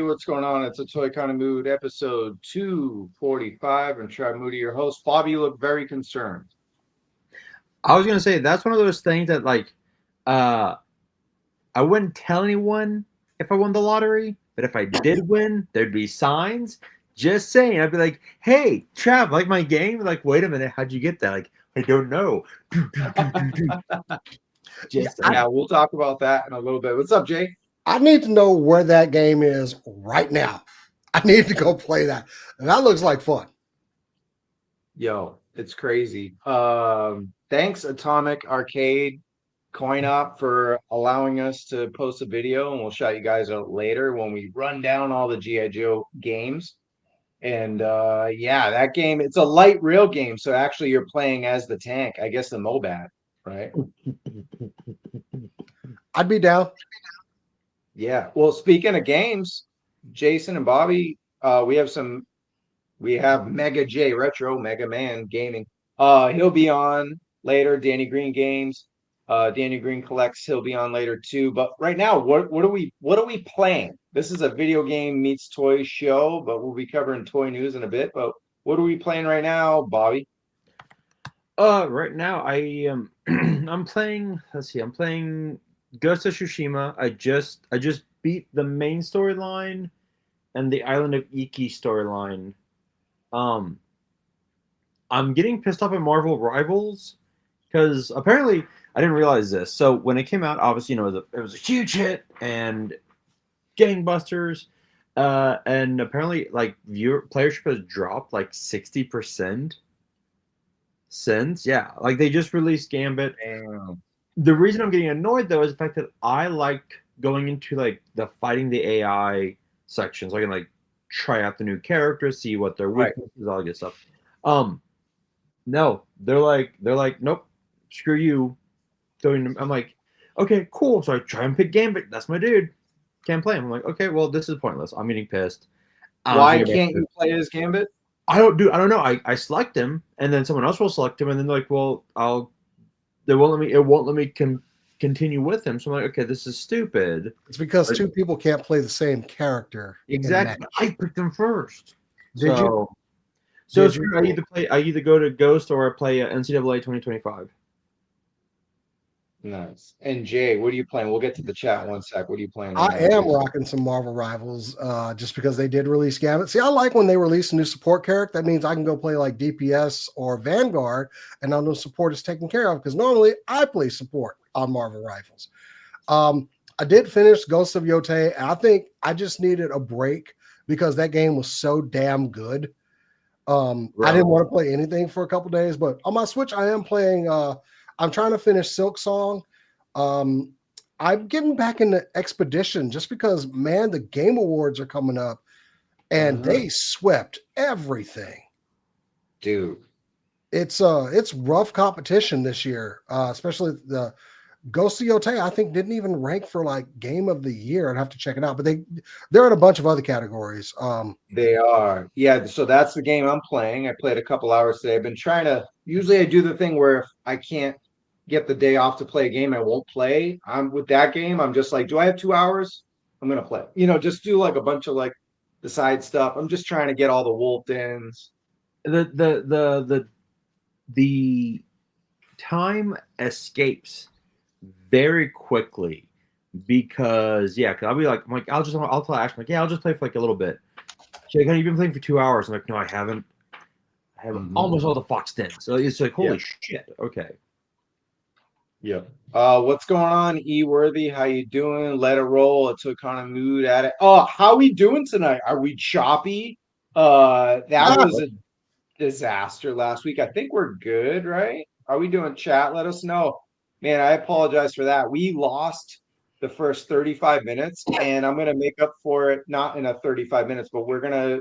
what's going on? It's a Toy Kind of Mood episode 245. I'm Chad Moody, your host. Bobby, you look very concerned. I was gonna say that's one of those things that uh, I wouldn't tell anyone if I won the lottery, but if I did win, there'd be signs. Just saying, I'd be like, "Hey, Trav, like my game?" Like, wait a minute, how'd you get that? Like, I don't know. Just saying. Yeah, we'll talk about that in a little bit. What's up, Jay? I need to know where that game is right now. I need to go play that. And that looks like fun. Yo, it's crazy. Thanks, Atomic Arcade Coin Op, for allowing us to post a video, and we'll shout you guys out later when we run down all the GIJoe games. And yeah, that game, it's a light rail game, so actually you're playing as the tank, I guess the Mobat, right? I'd be down. Yeah. Well, speaking of games, Jason and Bobby, we have Mega J Retro, Mega Man Gaming. He'll be on later. Danny Green Games. Danny Green Collects, he'll be on later too. But right now, what are we playing? This is a video game meets toy show, but we'll be covering toy news in a bit. But what are we playing right now, Bobby? Right now I am I'm playing. Let's see, I'm playing Ghost of Tsushima. I just beat the main storyline and the Island of Iki storyline. Um, I'm getting pissed off at Marvel Rivals because apparently I didn't realize this. So when it came out, obviously, it was a huge hit and gangbusters. And apparently, like playership has dropped like 60% since. Yeah, like they just released Gambit. Damn. The reason I'm getting annoyed though is the fact that I like going into like the fighting the AI section, so I can like try out the new characters, see what their Right. weaknesses, all that good stuff. No, they're like, nope, screw you. I'm like, okay, cool. So I try and pick Gambit. That's my dude. Can't play him. I'm like, okay, well, this is pointless. I'm getting pissed. Why can't you play as Gambit? I don't know. I select him, and then someone else will select him, and then like, well, it won't let me continue with him. So I'm like, okay, this is stupid. It's because two people can't play the same character. Exactly. I picked him first. Did you? So Did you? I either go to Ghost or I play NCAA 2025. Nice. And Jay, what are you playing? We'll get to the chat in one sec. What are you playing? I am rocking some Marvel Rivals just because they did release Gambit. See, I like when they release a new support character. That means I can go play like DPS or Vanguard and I know support is taken care of because normally I play support on Marvel Rivals. I did finish Ghost of Yote, and I think I just needed a break because that game was so damn good. I didn't want to play anything for a couple days, but on my Switch, I am playing. I'm trying to finish Silk Song. I'm getting back into Expedition just because, man, the Game Awards are coming up, and they swept everything. Dude, it's rough competition this year, especially the Ghost of Yote. I think didn't even rank for like Game of the Year. I'd have to check it out, but they're in a bunch of other categories. they are. Yeah, so that's the game I'm playing. I played a couple hours today. I've been trying to. Usually, I do the thing where if I can't get the day off to play a game, I won't play. I'm with that game. I'm just like, do I have 2 hours? I'm gonna play. Just do like a bunch of like the side stuff. I'm just trying to get all the wolf ins. The time escapes very quickly because I'll be like, I'll tell Ash, like, yeah, I'll just play for like a little bit. She's like, you've been playing for 2 hours. I'm like, no, I haven't. I have almost all the Foxed in. So it's like, holy shit. Okay. Yeah. What's going on, E Worthy? How you doing? Let it roll. It took kind of mood at it. Oh, how we doing tonight? Are we choppy? That was a disaster last week. I think we're good, right? Are we doing chat? Let us know. Man, I apologize for that. We lost the first 35 minutes, and I'm gonna make up for it, not in a 35 minutes, but we're gonna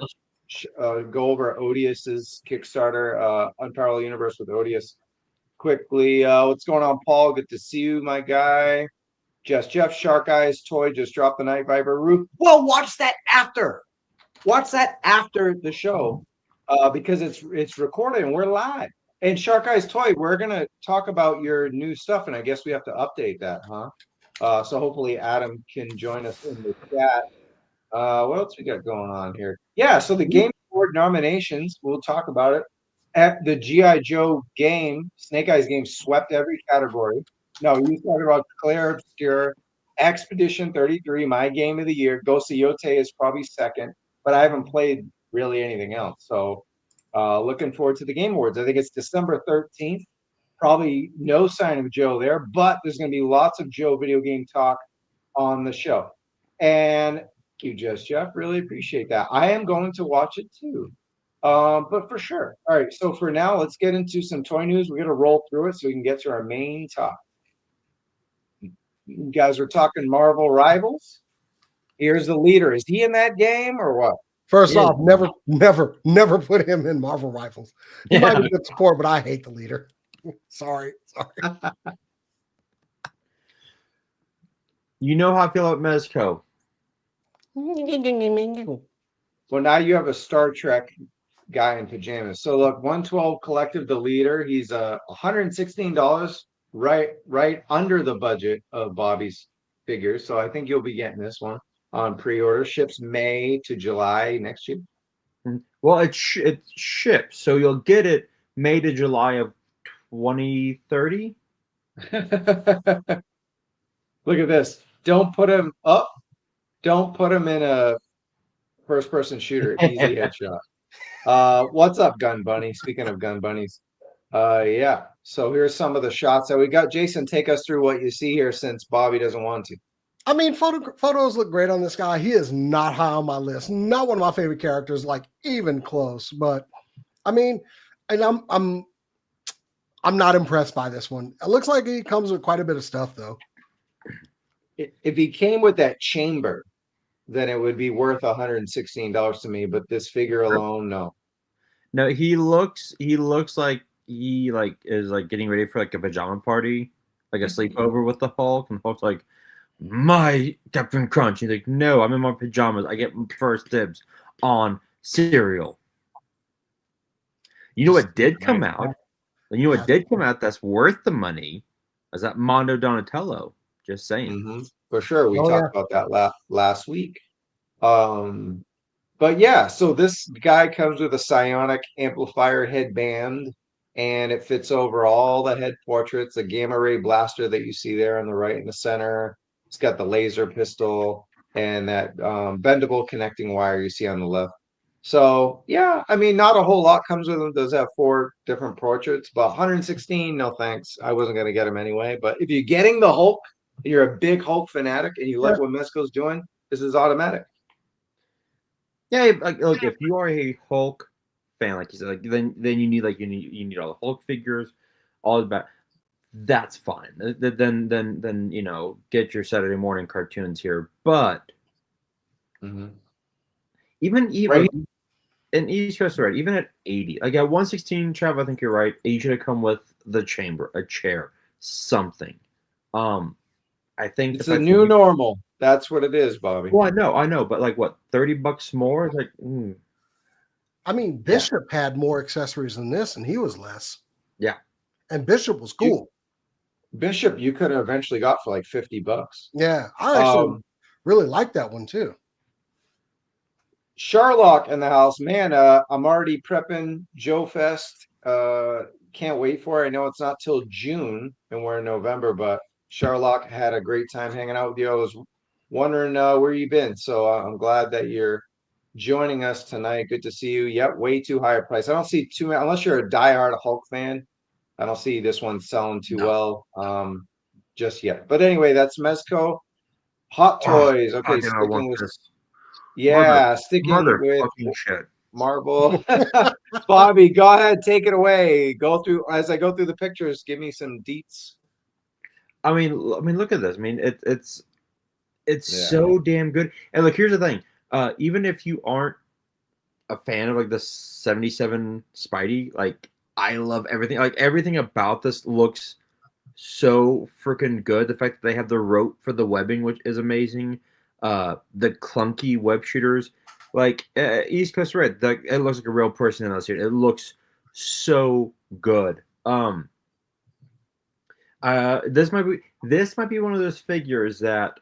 go over Odious's Kickstarter, Unparalleled Universe with Odious. Quickly, what's going on, Paul? Good to see you, my guy. Jeff Shark Eyes Toy just dropped the Night Viper roof. Well, watch that after. Watch that after the show, because it's recorded and we're live. And Shark Eyes Toy, we're gonna talk about your new stuff, and I guess we have to update that, huh? So hopefully Adam can join us in the chat. What else we got going on here? Yeah, so the Game Award nominations, we'll talk about it. At the GI Joe game, Snake Eyes game swept every category. No, you talking about Claire Obscure, Expedition 33, my game of the year. Ghost of Yote is probably second, but I haven't played really anything else. So looking forward to the Game Awards. I think it's December 13th. Probably no sign of Joe there, but there's going to be lots of Joe video game talk on the show. And thank you, Just Jeff. Really appreciate that. I am going to watch it too. But for sure. All right. So for now, let's get into some toy news. We're going to roll through it so we can get to our main topic. You guys were talking Marvel Rivals. Here's the leader. Is he in that game or what? First off, never put him in Marvel Rivals. He might be good support, but I hate the leader. Sorry. You know how I feel about Mezco. Well, now you have a Star Trek guy in pajamas. So look, 112 Collective, the leader. He's $116, right under the budget of Bobby's figures. So I think you'll be getting this one on pre-order. Ships May to July next year. Well, it ships, so you'll get it May to July of 2030. Look at this. Don't put him up. Don't put him in a first-person shooter. Easy headshot. What's up, Gun Bunny? Speaking of Gun Bunnies. Yeah. So here's some of the shots that we got. Jason, take us through what you see here since Bobby doesn't want to. I mean, photos look great on this guy. He is not high on my list. Not one of my favorite characters, like even close. But I mean, and I'm not impressed by this one. It looks like he comes with quite a bit of stuff, though. If he came with that chamber, then it would be worth $116 to me. But this figure alone, no. No, he looks like he is getting ready for a pajama party, like a sleepover with the Hulk, and Hulk's like, my Captain Crunch. He's like, no, I'm in my pajamas. I get first dibs on cereal. You know what did come out? And you know what did come out that's worth the money? Is that Mondo Donatello? Just saying. Mm-hmm. For sure. We talked about that last week. But yeah, so this guy comes with a psionic amplifier headband, and it fits over all the head portraits, a gamma ray blaster that you see there on the right in the center. It's got the laser pistol and that bendable connecting wire you see on the left. So yeah, I mean, not a whole lot comes with him. Does have 4 different portraits, but 116, no thanks. I wasn't going to get him anyway. But if you're getting the Hulk, and you're a big Hulk fanatic, and you like what Mezco's doing, this is automatic. Yeah, look, if you are a Hulk fan, like you said, then you need you need all the Hulk figures, all about. That's fine. Then get your Saturday morning cartoons here. But even right? in East Coast, right? Even at 80, like at 116, Trav, I think you're right. You should have come with the chamber, a chair, something. I think it's a new normal. That's what it is, Bobby. Well, I know, but like what, $30 more? Like, I mean, Bishop had more accessories than this, and he was less. Yeah, and Bishop was cool. Bishop, you could have eventually got for like $50. Yeah, I actually really like that one too. Sherlock in the house, man. I'm already prepping Joe Fest. Can't wait for it. I know it's not till June, and we're in November, but Sherlock had a great time hanging out with you. I was wondering where you've been, so I'm glad that you're joining us tonight. Good to see you. Yep, way too high a price. I don't see too many, unless you're a diehard Hulk fan. I don't see this one selling too well just yet. But anyway, that's Mezco. Hot Toys. Okay, sticking with shit. Marvel. Bobby, go ahead, take it away. Go through as I go through the pictures. Give me some deets. I mean, look at this. I mean, it's so damn good. And look, here's the thing. Even if you aren't a fan of the 77 Spidey, I love everything. Everything about this looks so freaking good. The fact that they have the rope for the webbing, which is amazing. The clunky web shooters, East Coast Red. It looks like a real person in this here. It looks so good. This might be one of those figures that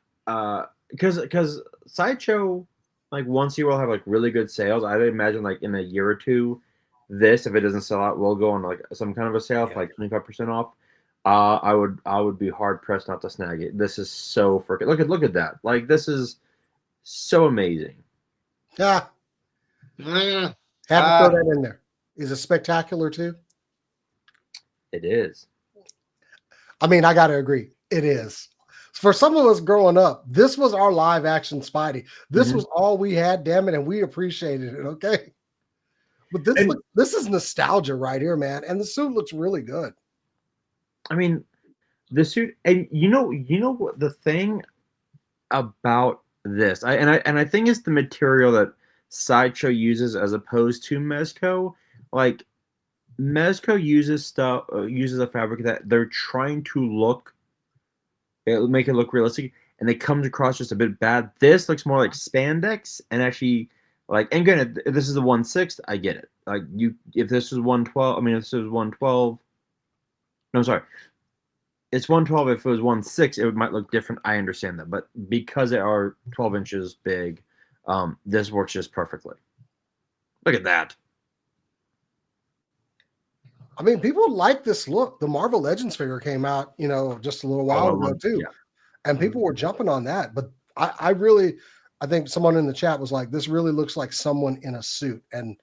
because Sideshow like once you will have like really good sales. I would imagine like in a year or two, this if it doesn't sell out will go on like some kind of a sale for like 25% off. I would be hard pressed not to snag it. This is so freaking look at that. Like this is so amazing. Yeah, Mm, have to throw that in there. Is it spectacular too? It is. I mean, I got to agree. It is. For some of us growing up, this was our live action Spidey. This was all we had, damn it, and we appreciated it. Okay. But this is nostalgia right here, man. And the suit looks really good. I mean, the suit, and you know what the thing about this, I think it's the material that Sideshow uses as opposed to Mezco. Like Mezco uses a fabric that they're trying to make it look realistic, and it comes across just a bit bad. This looks more like spandex, and actually, like, and granted, if this is a 1/6, I get it. Like if this was 112, I mean, if this was 112, no, I'm sorry, it's 112. If it was 1/6, it might look different. I understand that, but because they are 12 inches big, this works just perfectly. Look at that. I mean, people like this look. The Marvel Legends figure came out, just a little while ago too, and people were jumping on that. But I think someone in the chat was like, "This really looks like someone in a suit," and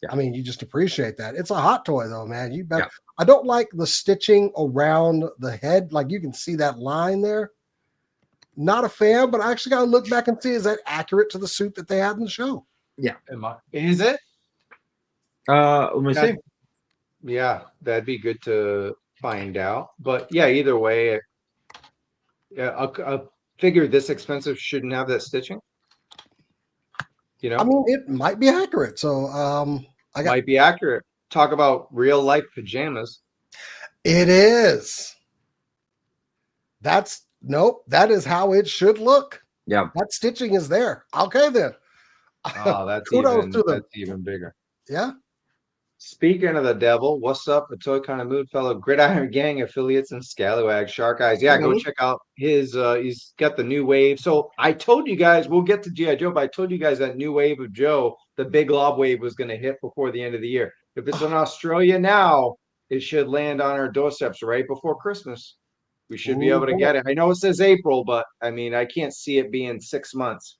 I mean, you just appreciate that. It's a hot toy, though, man. You bet. Yeah. I don't like the stitching around the head, like you can see that line there. Not a fan, but I actually got to look back and see, is that accurate to the suit that they had in the show? Yeah, is it? Let me see. Yeah, that'd be good to find out. But yeah, either way, a figure this expensive shouldn't have that stitching. I mean, it might be accurate. So might be accurate. Talk about real life pajamas. It is. That is how it should look. Yeah, that stitching is there. Okay, then. Oh, that's even bigger. Yeah. Speaking of the devil, what's up? The Toy Kind of Mood fellow, Gridiron Gang affiliates and Scallywag Shark Eyes. Yeah, go check out his. He's got the new wave. So I told you guys, we'll get to GIJoe, but I told you guys that new wave of Joe, the big lob wave, was going to hit before the end of the year. If it's in Australia now, it should land on our doorsteps right before Christmas. We should be able to get it. I know it says April, but I mean, I can't see it being 6 months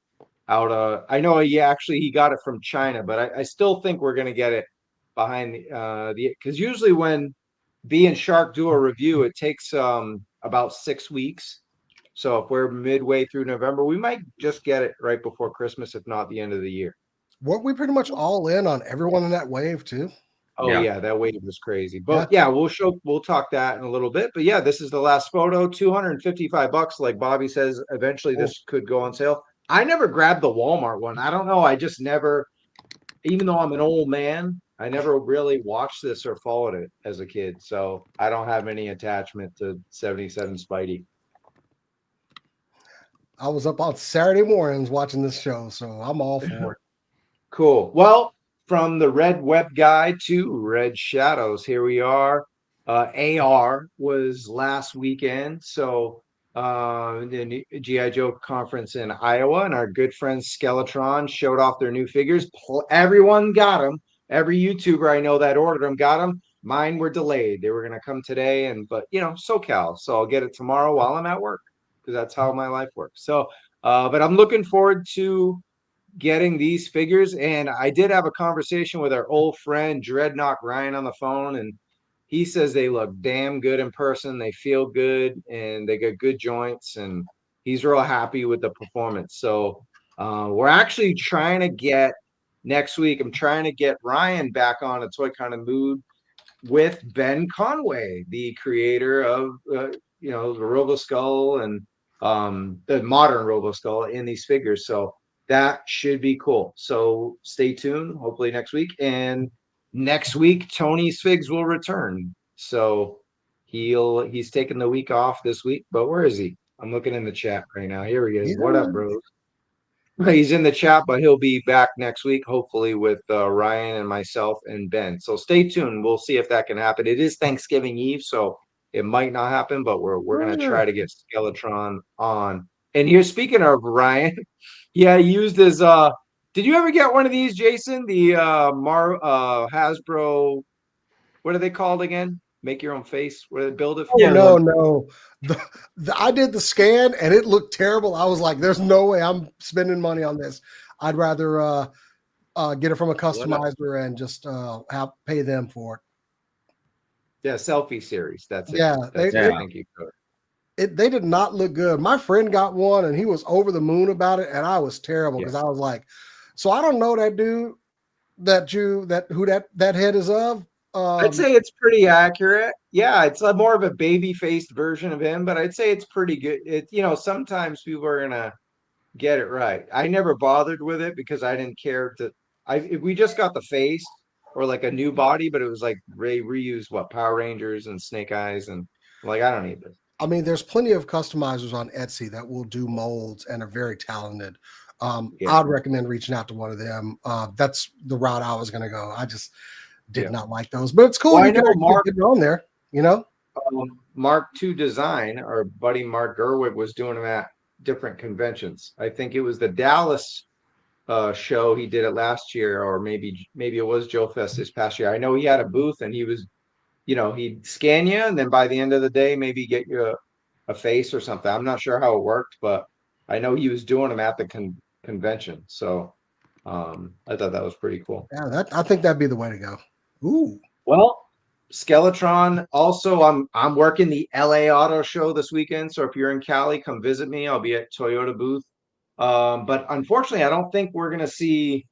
out. I know he got it from China, but I still think we're going to get it behind because usually when B and Shark do a review, it takes about 6 weeks. So if we're midway through November, we might just get it right before Christmas, if not the end of the year. Weren't we pretty much all in on everyone in that wave too? Oh yeah, that wave was crazy. But yeah, we'll talk that in a little bit. But yeah, this is the last photo, $255. Like Bobby says, eventually this could go on sale. I never grabbed the Walmart one. I don't know. I just never, even though I'm an old man, I never really watched this or followed it as a kid. So I don't have any attachment to 77 Spidey. I was up on Saturday mornings watching this show, so I'm all for it. Cool. Well, from the Red Web Guy to Red Shadows, here we are. AR was last weekend. So the GIJoe conference in Iowa, and our good friends Skeletron showed off their new figures. Everyone got them. Every YouTuber I know that ordered them got them. Mine were delayed. They were going to come today, but SoCal. So I'll get it tomorrow while I'm at work, because that's how my life works. So, but I'm looking forward to getting these figures. And I did have a conversation with our old friend Dreadnought Ryan on the phone, and he says they look damn good in person. They feel good, and they got good joints, and he's real happy with the performance. So we're actually trying to get next week. I'm trying to get Ryan back on a Toy Kind of Mood with Ben Conway, the creator of the Robo Skull and the modern Robo Skull in these figures. So that should be cool. So stay tuned. Hopefully next week. And next week, Tony's Figs will return. So he's taking the week off this week. But where is he? I'm looking in the chat right now. Here he is. What up, bros? He's in the chat, but he'll be back next week, hopefully with Ryan and myself and Ben. So stay tuned. We'll see if that can happen. It is Thanksgiving Eve, so it might not happen, but we're going to try to get Skeletron on. And here, speaking of Ryan, yeah, he used his Did you ever get one of these, Jason? The Hasbro, what are they called again? Make your own face. What do they build it for? Oh Yeah, no. I did the scan and it looked terrible. I was like, "There's no way I'm spending money on this. I'd rather get it from a customizer and just pay them for it." Yeah, selfie series. That's it. Yeah, That's Yeah. I think you could. they did not look good. My friend got one and he was over the moon about it, and I was terrible because I was like, "So I don't know that dude that head is of." I'd say it's pretty accurate. Yeah, it's a more of a baby-faced version of him, but I'd say it's pretty good. Sometimes people are gonna get it right. I never bothered with it because I didn't care to. If we just got the face or like a new body, but it was like reused what Power Rangers and Snake Eyes and like I don't need this. I mean, there's plenty of customizers on Etsy that will do molds and are very talented. I'd recommend reaching out to one of them. That's the route I was going to go. I just did not like those, but it's cool. Well, You I know can Mark get it on there, you know? Mark II Design, our buddy Mark Gerwig was doing them at different conventions. I think it was the Dallas show he did it last year, or maybe it was Joe Fest this past year. I know he had a booth and he was, he'd scan you and then by the end of the day maybe get you a face or something. I'm not sure how it worked, but I know he was doing them at the convention. So I thought that was pretty cool. Yeah, I think that'd be the way to go. Ooh. Well, Skeletron. Also, I'm working the LA Auto Show this weekend. So if you're in Cali, come visit me. I'll be at Toyota booth. But unfortunately, I don't think we're gonna see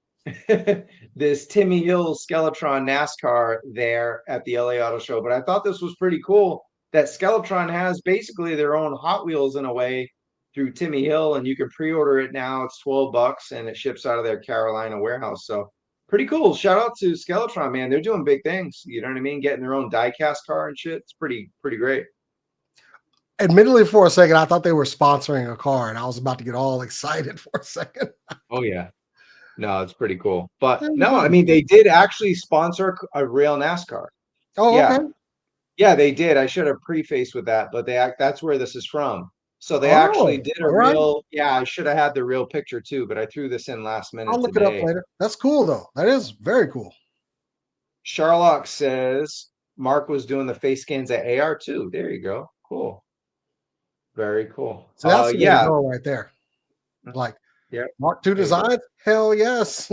this Timmy Hill Skeletron NASCAR there at the LA Auto Show. But I thought this was pretty cool that Skeletron has basically their own Hot Wheels in a way through Timmy Hill, and you can pre-order it now. It's $12 and it ships out of their Carolina warehouse. So pretty cool. Shout out to Skeletron, man. They're doing big things. You know what I mean? Getting their own diecast car and shit. It's pretty great. Admittedly, for a second, I thought they were sponsoring a car, and I was about to get all excited for a second. Oh yeah, no, it's pretty cool. But no, I mean they did actually sponsor a real NASCAR. Oh, yeah, okay. Yeah, they did. I should have prefaced with that, but that's where this is from. So they actually did a real. Yeah, I should have had the real picture too, but I threw this in last minute. I'll look it up later. That's cool though. That is very cool. Sherlock says Mark was doing the face scans at AR too. There you go. Cool. Very cool. So that's the goal right there. Like, Mark II Designs? Hell yes.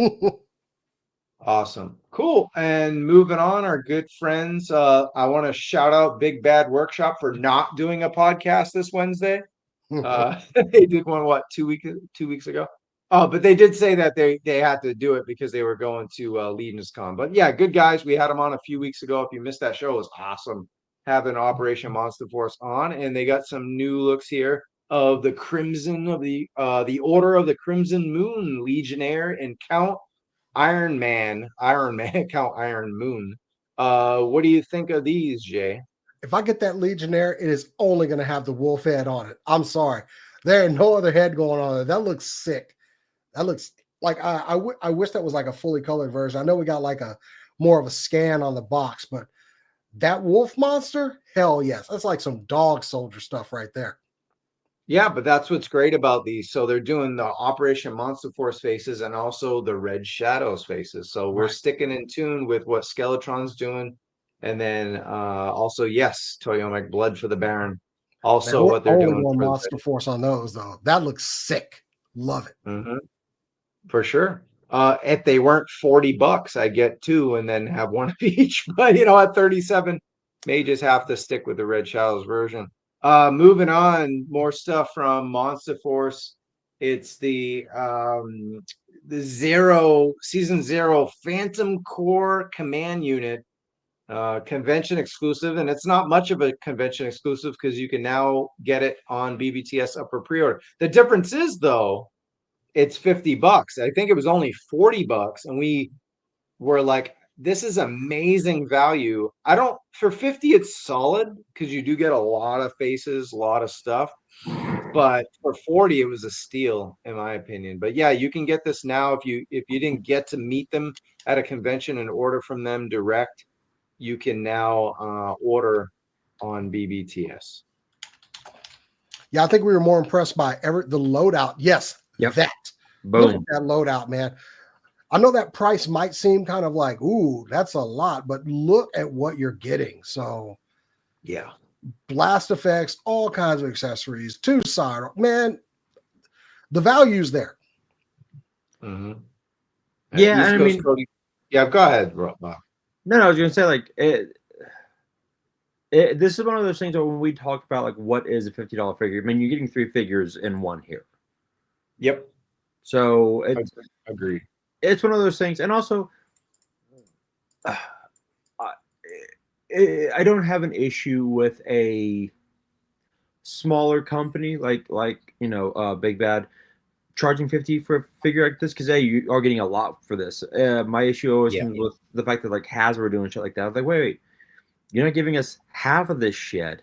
Awesome. Cool. And moving on, our good friends. I want to shout out BigBadWorkShop for not doing a podcast this Wednesday. They did one, 2 weeks ago? Oh, but they did say that they had to do it because they were going to Legion's Con. But yeah, good guys. We had them on a few weeks ago. If you missed that show, it was awesome having Operation Monster Force on. And they got some new looks here of the Crimson of the Order of the Crimson Moon Legionnaire and Count Iron Man, Count Iron Moon. What do you think of these, Jay? If I get that Legionnaire, it is only going to have the wolf head on it. I'm sorry. There ain't no other head going on it. That looks sick. That looks like I wish that was like a fully colored version. I know we got like a more of a scan on the box, but that wolf monster, hell yes. That's like some dog soldier stuff right there. Yeah, but that's what's great about these. So they're doing the Operation Monster Force faces and also the Red Shadows faces. So we're sticking in tune with what Skeletron's doing. And then also, yes, Toyomic Blood for the Baron. Also, man, what they're doing for Monster Force on those, though. That looks sick. Love it. Mm-hmm. For sure. If they weren't $40, I get two and then have one of each. But at 37, may just have to stick with the Red Shadows version. Moving on, more stuff from Monster Force. It's the season 0 Phantom Core Command Unit convention exclusive, and it's not much of a convention exclusive because you can now get it on BBTS up for pre-order. The difference is though, it's $50. I think it was only $40, and we were like, this is amazing value. For 50, it's solid because you do get a lot of faces, a lot of stuff. But for 40, it was a steal, in my opinion. But yeah, you can get this now if you didn't get to meet them at a convention and order from them direct. You can now order on BBTS. Yeah, I think we were more impressed by the loadout. Yes, that. Boom. Look at that loadout, man. I know that price might seem kind of like, ooh, that's a lot, but look at what you're getting. So Yeah. blast effects, all kinds of accessories, two side, man, the value's there. Mm-hmm. Yeah, East and I Coast mean, Cody. Yeah, go ahead, Bob. no, I was gonna say like this is one of those things that when we talk about like what is a $50 figure, I mean you're getting 3 figures in one here. Yep. So Agreed. it's one of those things, and also I, I don't have an issue with a smaller company like Big Bad charging 50 for a figure like this because hey, you are getting a lot for this. My issue always Yeah. comes with the fact that like Hasbro doing shit like that. I was like, wait, you're not giving us half of this shit.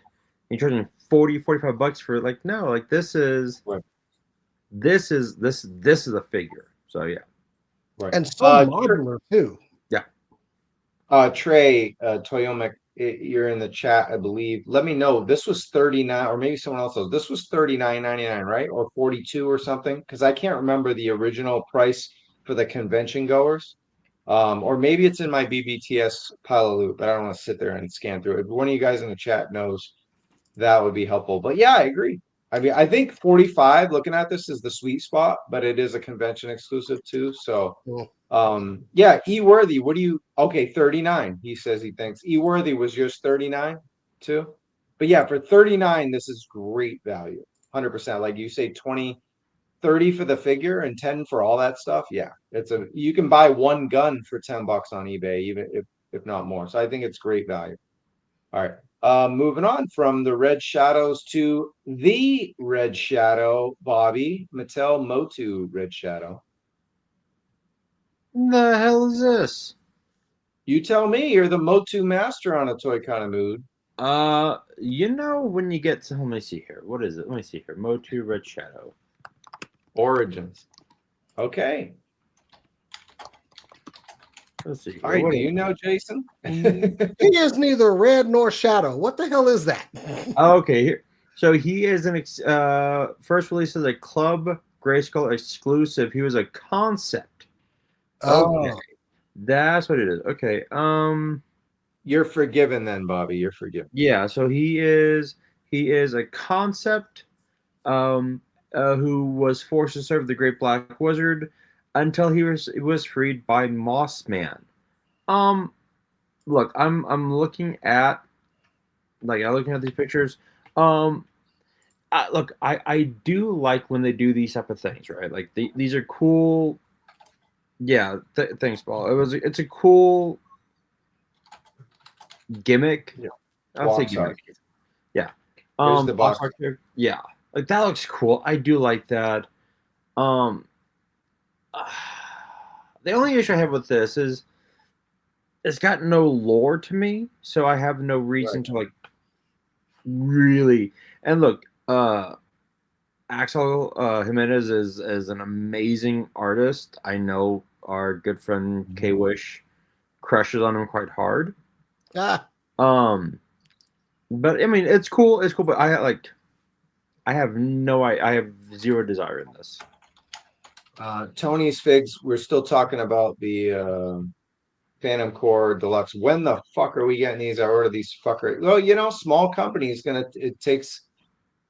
You're charging 40-45 bucks for it. Like no, like this is Right. this is a figure. So yeah. Right. And so modular too. Trey, Toyomic, you're in the chat, I believe. Let me know. This was 39, or maybe someone else knows. This was $39.99, right? Or 42 or something. Because I can't remember the original price for the convention goers. Or maybe it's in my BBTS pile of loot, but I don't want to sit there and scan through it. If one of you guys in the chat knows, that would be helpful. But yeah, I agree. I mean, I think 45, looking at this, is the sweet spot, but it is a convention exclusive too. So yeah, E-Worthy, what do you, okay, 39, he says he thinks. E-Worthy was yours 39 too? But yeah, for 39, this is great value, 100%. Like you say, 20, 30 for the figure and 10 for all that stuff. Yeah, you can buy one gun for 10 bucks on eBay, even if not more. So I think it's great value. All right. Moving on from the Red Shadows to the Red Shadow, Bobby, Mattel Motu Red Shadow. The hell is this? You tell me, you're the Motu master on a toy kind of mood. When you get to, let me see here. What is it? Let me see here. Motu Red Shadow. Origins. Okay. Let's see here. All right. Do you know, Jason? He is neither red nor shadow. What the hell is that? Okay, here. So he is an first release as a Club Grayskull exclusive. He was a concept. Oh, Okay. That's what it is. Okay. You're forgiven then, Bobby. You're forgiven. Yeah, so he is a concept who was forced to serve the Great Black Wizard until he was freed by Mossman. Look, I'm looking at these pictures. I do like when they do these type of things, right? Like these are cool. Yeah, thanks, Paul. It's a cool gimmick. Yeah. I'll say Box gimmick. art. Yeah. Here's the box art here. Yeah. Like that looks cool. I do like that. The only issue I have with this is it's got no lore to me, so I have no reason to like really. And look, Axel Jimenez is an amazing artist. I know our good friend K Wish crushes on him quite hard. ah, But I mean, it's cool. It's cool, but I have zero desire in this. Tony's Figs, we're still talking about the Phantom Core Deluxe. When the fuck are we getting these? I ordered these fucker. Well, small companies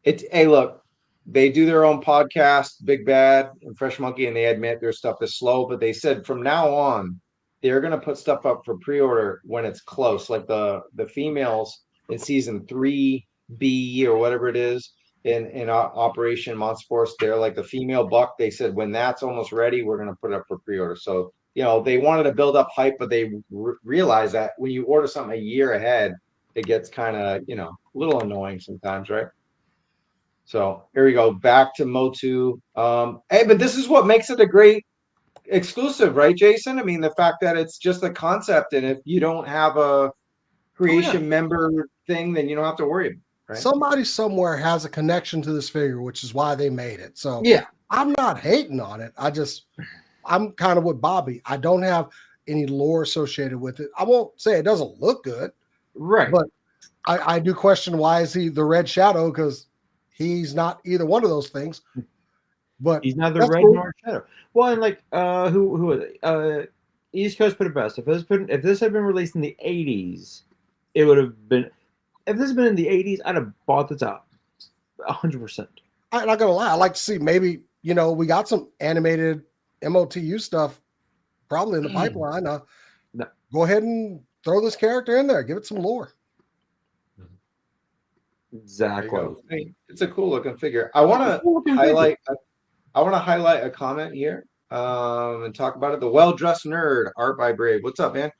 hey, look, they do their own podcast, Big Bad and Fresh Monkey, and they admit their stuff is slow, but they said from now on, they're gonna put stuff up for pre-order when it's close. Like the females in season 3B or whatever it is in Operation Monster Force, they're like the female buck. They said when that's almost ready, we're gonna put it up for pre-order. So they wanted to build up hype, but they realize that when you order something a year ahead, it gets kind of a little annoying sometimes, right? So here we go, back to Motu. Hey, but this is what makes it a great exclusive, right, Jason? I mean, the fact that it's just a concept, and if you don't have a creation member thing, then you don't have to worry about it, right? Somebody somewhere has a connection to this figure, which is why they made it. So yeah, I'm not hating on it. I'm kind of with Bobby. I don't have any lore associated with it. I won't say it doesn't look good, right. but I do question why is he the Red Shadow, because he's not either one of those things. But he's neither that's red cool. nor shadow. Well, and like who are they? East Coast put it best. If this had been released in the 80s, it would have been. If this had been in the 80s, I'd have bought this out 100%. I'm not gonna lie. I like to see maybe we got some animated MOTU stuff probably in the pipeline. No. Go ahead and throw this character in there. Give it some lore. Exactly. Hey, it's a cool looking figure. I want to highlight. I want to highlight a comment here and talk about it. The well-dressed nerd, art by Brave. What's up, man?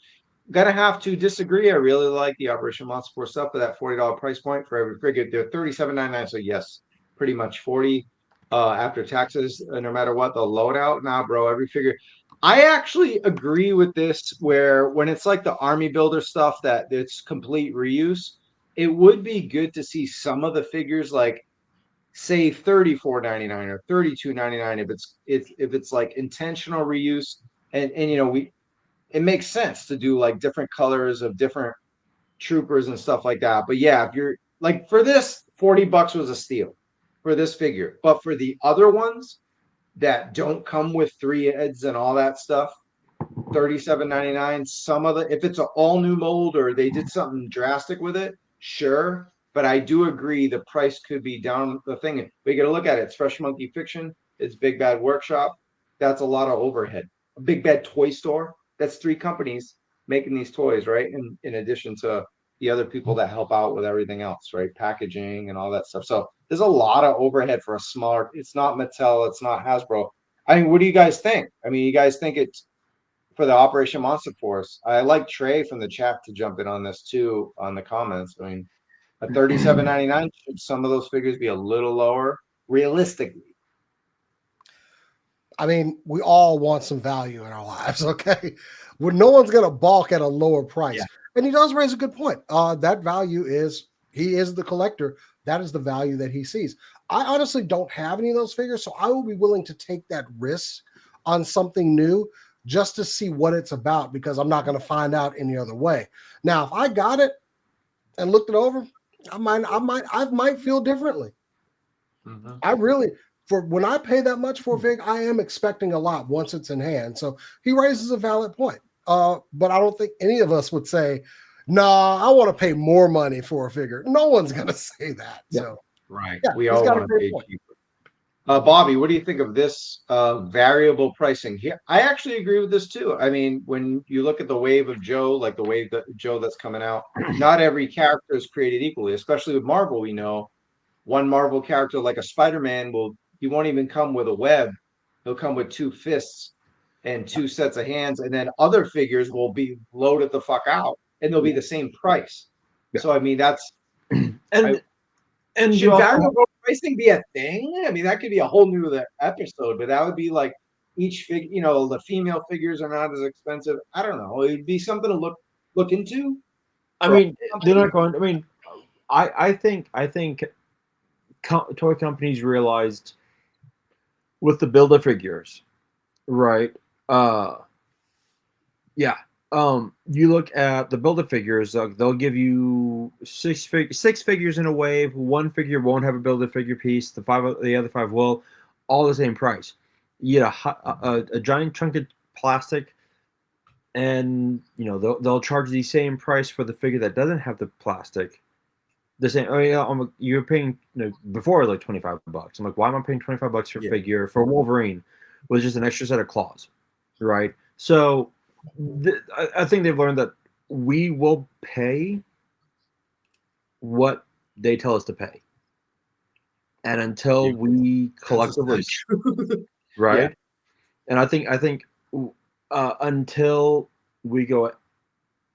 Gonna have to disagree. I really like the Operation Monster Force stuff for that $40 price point for every figure. They're $37.99. So yes, pretty much 40 after taxes. No matter what the loadout. Nah, bro. Every figure. I actually agree with this. Where when it's like the army builder stuff that it's complete reuse, it would be good to see some of the figures like say $34.99 or $32.99 if it's like intentional reuse and it makes sense to do like different colors of different troopers and stuff like that. But yeah, if you're like for this, $40 was a steal for this figure. But for the other ones that don't come with 3 heads and all that stuff, $37.99. Some of the if it's an all new mold or they did something drastic with it, sure. But I do agree the price could be down the thing. We got to look at it. It's Fresh Monkey Fiction. It's Big Bad Workshop. That's a lot of overhead. A Big Bad Toy Store. That's 3 companies making these toys, right? And in addition to the other people that help out with everything else, right? Packaging and all that stuff. So there's a lot of overhead for a smaller. It's not Mattel. It's not Hasbro. I mean, what do you guys think? I mean, you guys think it's for the Operation Monster Force? I like Trey from the chat to jump in on this too on the comments. I mean, at $37.99, should some of those figures be a little lower realistically? I mean, we all want some value in our lives, okay? Well, no one's going to balk at a lower price. Yeah. And he does raise a good point. That value is, he is the collector. That is the value that he sees. I honestly don't have any of those figures, so I will be willing to take that risk on something new just to see what it's about, because I'm not going to find out any other way. Now, if I got it and looked it over, I might feel differently. Mm-hmm. I really, for when I pay that much for a fig, I am expecting a lot once it's in hand. So he raises a valid point. But I don't think any of us would say, nah, I want to pay more money for a figure. No one's going to say that. Yeah. So right. Yeah, We all want to pay cheaper. Bobby, what do you think of this variable pricing here? I actually agree with this too. I mean, when you look at the wave of Joe, like the wave that Joe that's coming out, not every character is created equally, especially with Marvel. We know one Marvel character like a Spider-Man he won't even come with a web. He'll come with 2 fists and 2 sets of hands, and then other figures will be loaded the fuck out and they'll be the same price. Yeah. So I mean that's and should variable pricing be a thing? I mean, that could be a whole new episode, but that would be like each fig, the female figures are not as expensive. I don't know. It'd be something to look into. I mean, they're not going. I mean, I think toy companies realized with the Build-A-Figures, right? Yeah. You look at the Build-A-Figures, they'll give you 6 figures in a wave. 1 figure won't have a Build-A-Figure piece. The other 5 will, all the same price. You get a giant chunk of plastic, and they'll charge the same price for the figure that doesn't have the plastic. The same. I mean, you're paying before like $25. I'm like, why am I paying $25 for a figure for Wolverine with just an extra set of claws, right? So I think they've learned that we will pay what they tell us to pay, and until we collectively, right? Yeah. And I think until we go,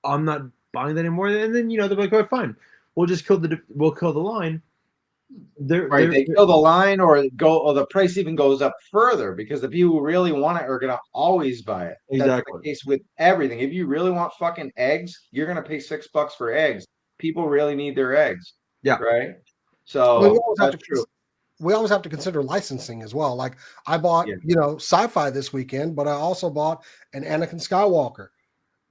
I'm not buying that anymore, and then they're like, oh, fine. We'll just kill the line. They kill the line, or the price even goes up further because the people who really want it are gonna always buy it. Exactly. That's the case with everything. If you really want fucking eggs, you're gonna pay $6 for eggs. People really need their eggs. Yeah. Right. So that's true. We always have to consider licensing as well. Like I bought, sci-fi this weekend, but I also bought an Anakin Skywalker.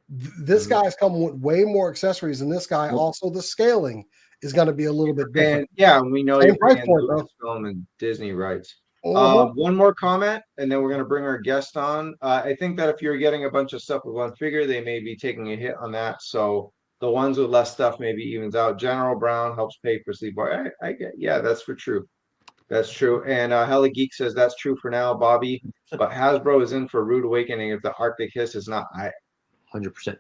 This guy's come with way more accessories than this guy. Also, the scaling is going to be a little bit different. And we know you're paying Lucasfilm and Disney rights. One more comment, and then we're going to bring our guest on. I think that if you're getting a bunch of stuff with one figure, they may be taking a hit on that. So the ones with less stuff maybe evens out. General Brown helps pay for Sleep Boy. I get, yeah, that's for true. That's true. And Hella Geek says that's true for now, Bobby. But Hasbro is in for a rude awakening if the Arctic Hiss is not. 100%.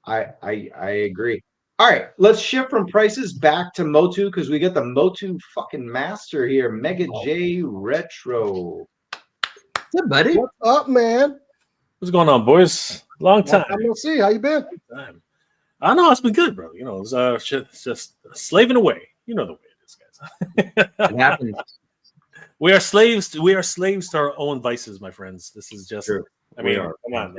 I agree. All right, let's shift from prices back to Motu because we get the Motu fucking master here, Mega J Retro. What's up, buddy? What's up, man? What's going on, boys? Long time. I'm gonna see how you been. I know it's been good, bro. You know, it's just slaving away. You know the way it is, guys. It happens. We are slaves. We are slaves to our own vices, my friends. This is just. True. I mean, We are. come on.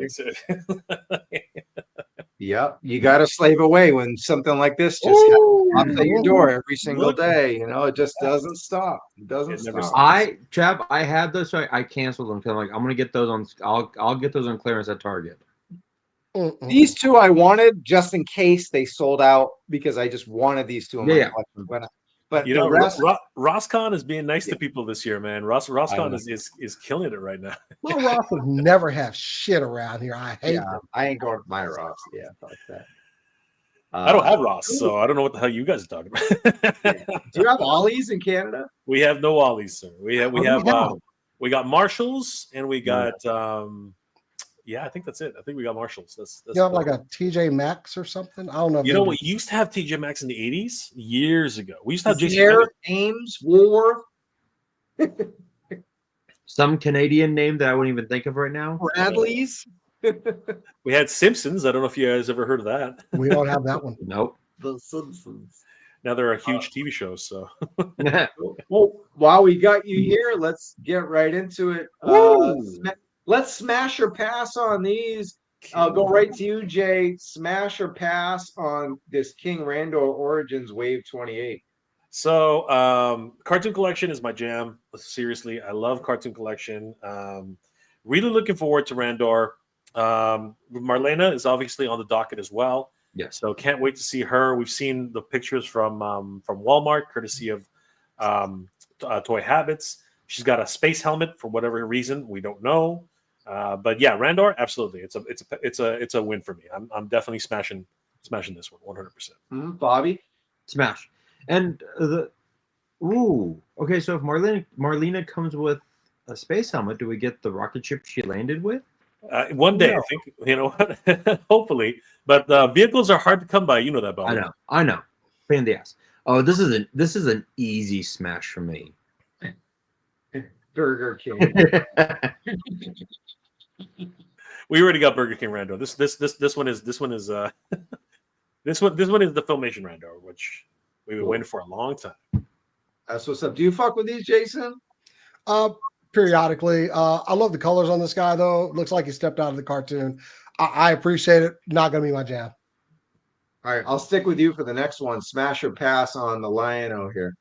Yep, you got to slave away when something like this just knocks at your door every single day. You know, it just doesn't stop. It doesn't It never stop. Chab, I had those, so I canceled them because I'm like, I'm gonna get those on. I'll get those on clearance at Target. These two I wanted just in case they sold out because I just wanted these two in my collection. But You the know, rest, Roscon is being nice to people this year, man. Roscon is killing it right now. My Rosses never have shit around here. I hate them. I ain't going to my Ross. Yeah, fuck that. I don't have Ross, so I don't know what the hell you guys are talking about. Do you have Ollies in Canada? We have no Ollies, sir. We got Marshalls and we got I think that's it. I think we got Marshalls. That's You have like a TJ Maxx or something? I don't know. You know what? We used to have TJ Maxx in the 80s years ago. We used to have Jason Air, Ames, Woolworth, Some Canadian name that I wouldn't even think of right now. Bradley's. We had Simpsons. I don't know if you guys ever heard of that. We don't have that one. Nope. The Simpsons. Now they're a huge TV show. So Well, while we got you here, let's get right into it. Let's smash or pass on these. I'll go right to you, Jay. Smash or pass on this King Randor Origins Wave 28. So Cartoon Collection is my jam. Seriously, I love Cartoon Collection. Really looking forward to Randor. Marlena is obviously on the docket as well. Yeah. So can't wait to see her. We've seen the pictures from Walmart, courtesy of Toy Habits. She's got a space helmet for whatever reason we don't know. But yeah, Randor, absolutely. It's a win for me. I'm definitely smashing this one 100%. Bobby? Smash. And okay, so if Marlena comes with a space helmet, do we get the rocket ship she landed with? One day, I think, you know what? Hopefully. But vehicles are hard to come by. You know that, Bobby. I know. Pain in the ass. Oh, this is an easy smash for me. Burger King. We already got Burger King Rando. This one is this one is the Filmation Rando, which we've been waiting for a long time. That's what's up. Do you fuck with these, Jason? Periodically. I love the colors on this guy though. Looks like he stepped out of the cartoon. I appreciate it. Not gonna be my jam. All right, I'll stick with you for the next one. Smash or pass on the Lion-O here.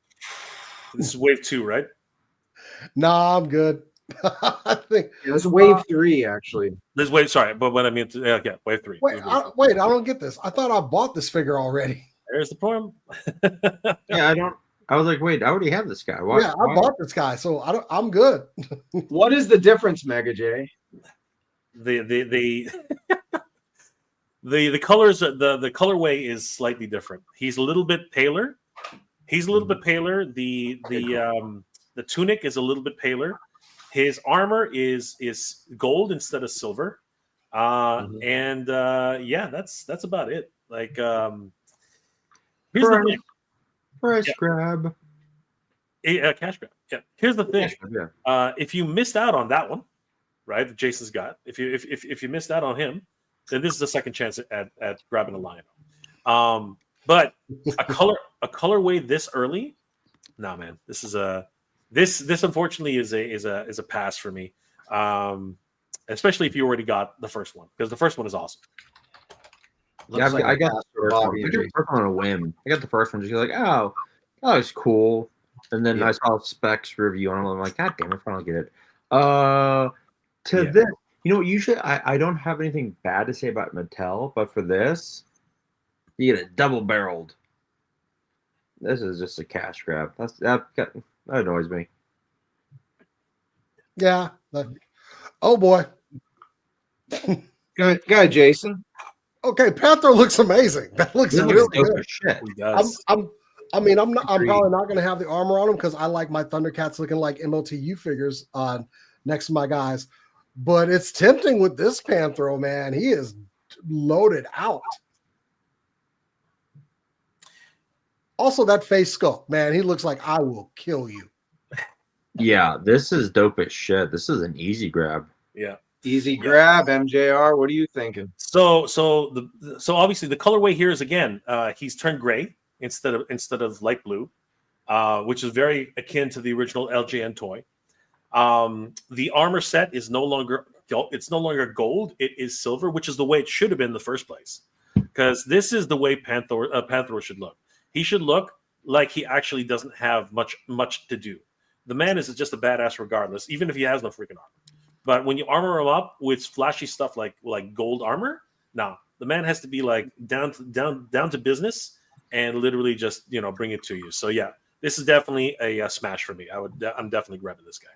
This is wave 2, right? Nah, I'm good. I think This is wave 3, actually. This wave, sorry, but what I mean, wave 3. wait, I don't get this. I thought I bought this figure already. There's the problem. Yeah, I was like, wait, I already have this guy. Why? I bought this guy, so I'm good. What is the difference, Mega J? The colors, the colorway is slightly different. He's a little bit paler. The tunic is a little bit paler. His armor is gold instead of silver. And that's about it. Like here's the thing. Price grab. Cash grab. Yeah. Here's the thing. If you missed out on that one, right, that Jason's got, if you missed out on him, then this is a second chance at grabbing a Lion. But a colorway this early, nah, man. This is this unfortunately is a pass for me. Especially if you already got the first one, because the first one is awesome. Yeah, I got the first one. I got the first one on a whim. I got the first one just like, oh, it's cool. And then I saw Specs review on it. I'm like, God damn it, I don't get it. This, you know, usually I don't have anything bad to say about Mattel, but for this, you get it double barreled. This is just a cash grab. That annoys me. Yeah. Oh boy. Go ahead, Jason. Okay, Panther looks amazing. That looks This really looks dope good. as shit. He does. I'm probably not going to have the armor on him because I like my Thundercats looking like MLTU figures next to my guys. But it's tempting with this Panthro, man. He is loaded out. Also, that face sculpt, man, he looks like I will kill you. Yeah, this is dope as shit. This is an easy grab. Yeah. Easy grab, MJR. What are you thinking? So obviously the colorway here is again he's turned gray instead of light blue, which is very akin to the original LJN toy. The armor set is no longer gold; it is silver, which is the way it should have been in the first place. Because this is the way Panther should look. He should look like he actually doesn't have much to do. The man is just a badass regardless, even if he has no freaking armor. But when you armor him up with flashy stuff like gold armor, no, the man has to be like down to business and literally just bring it to you. So yeah, this is definitely a smash for me. I'm definitely grabbing this guy.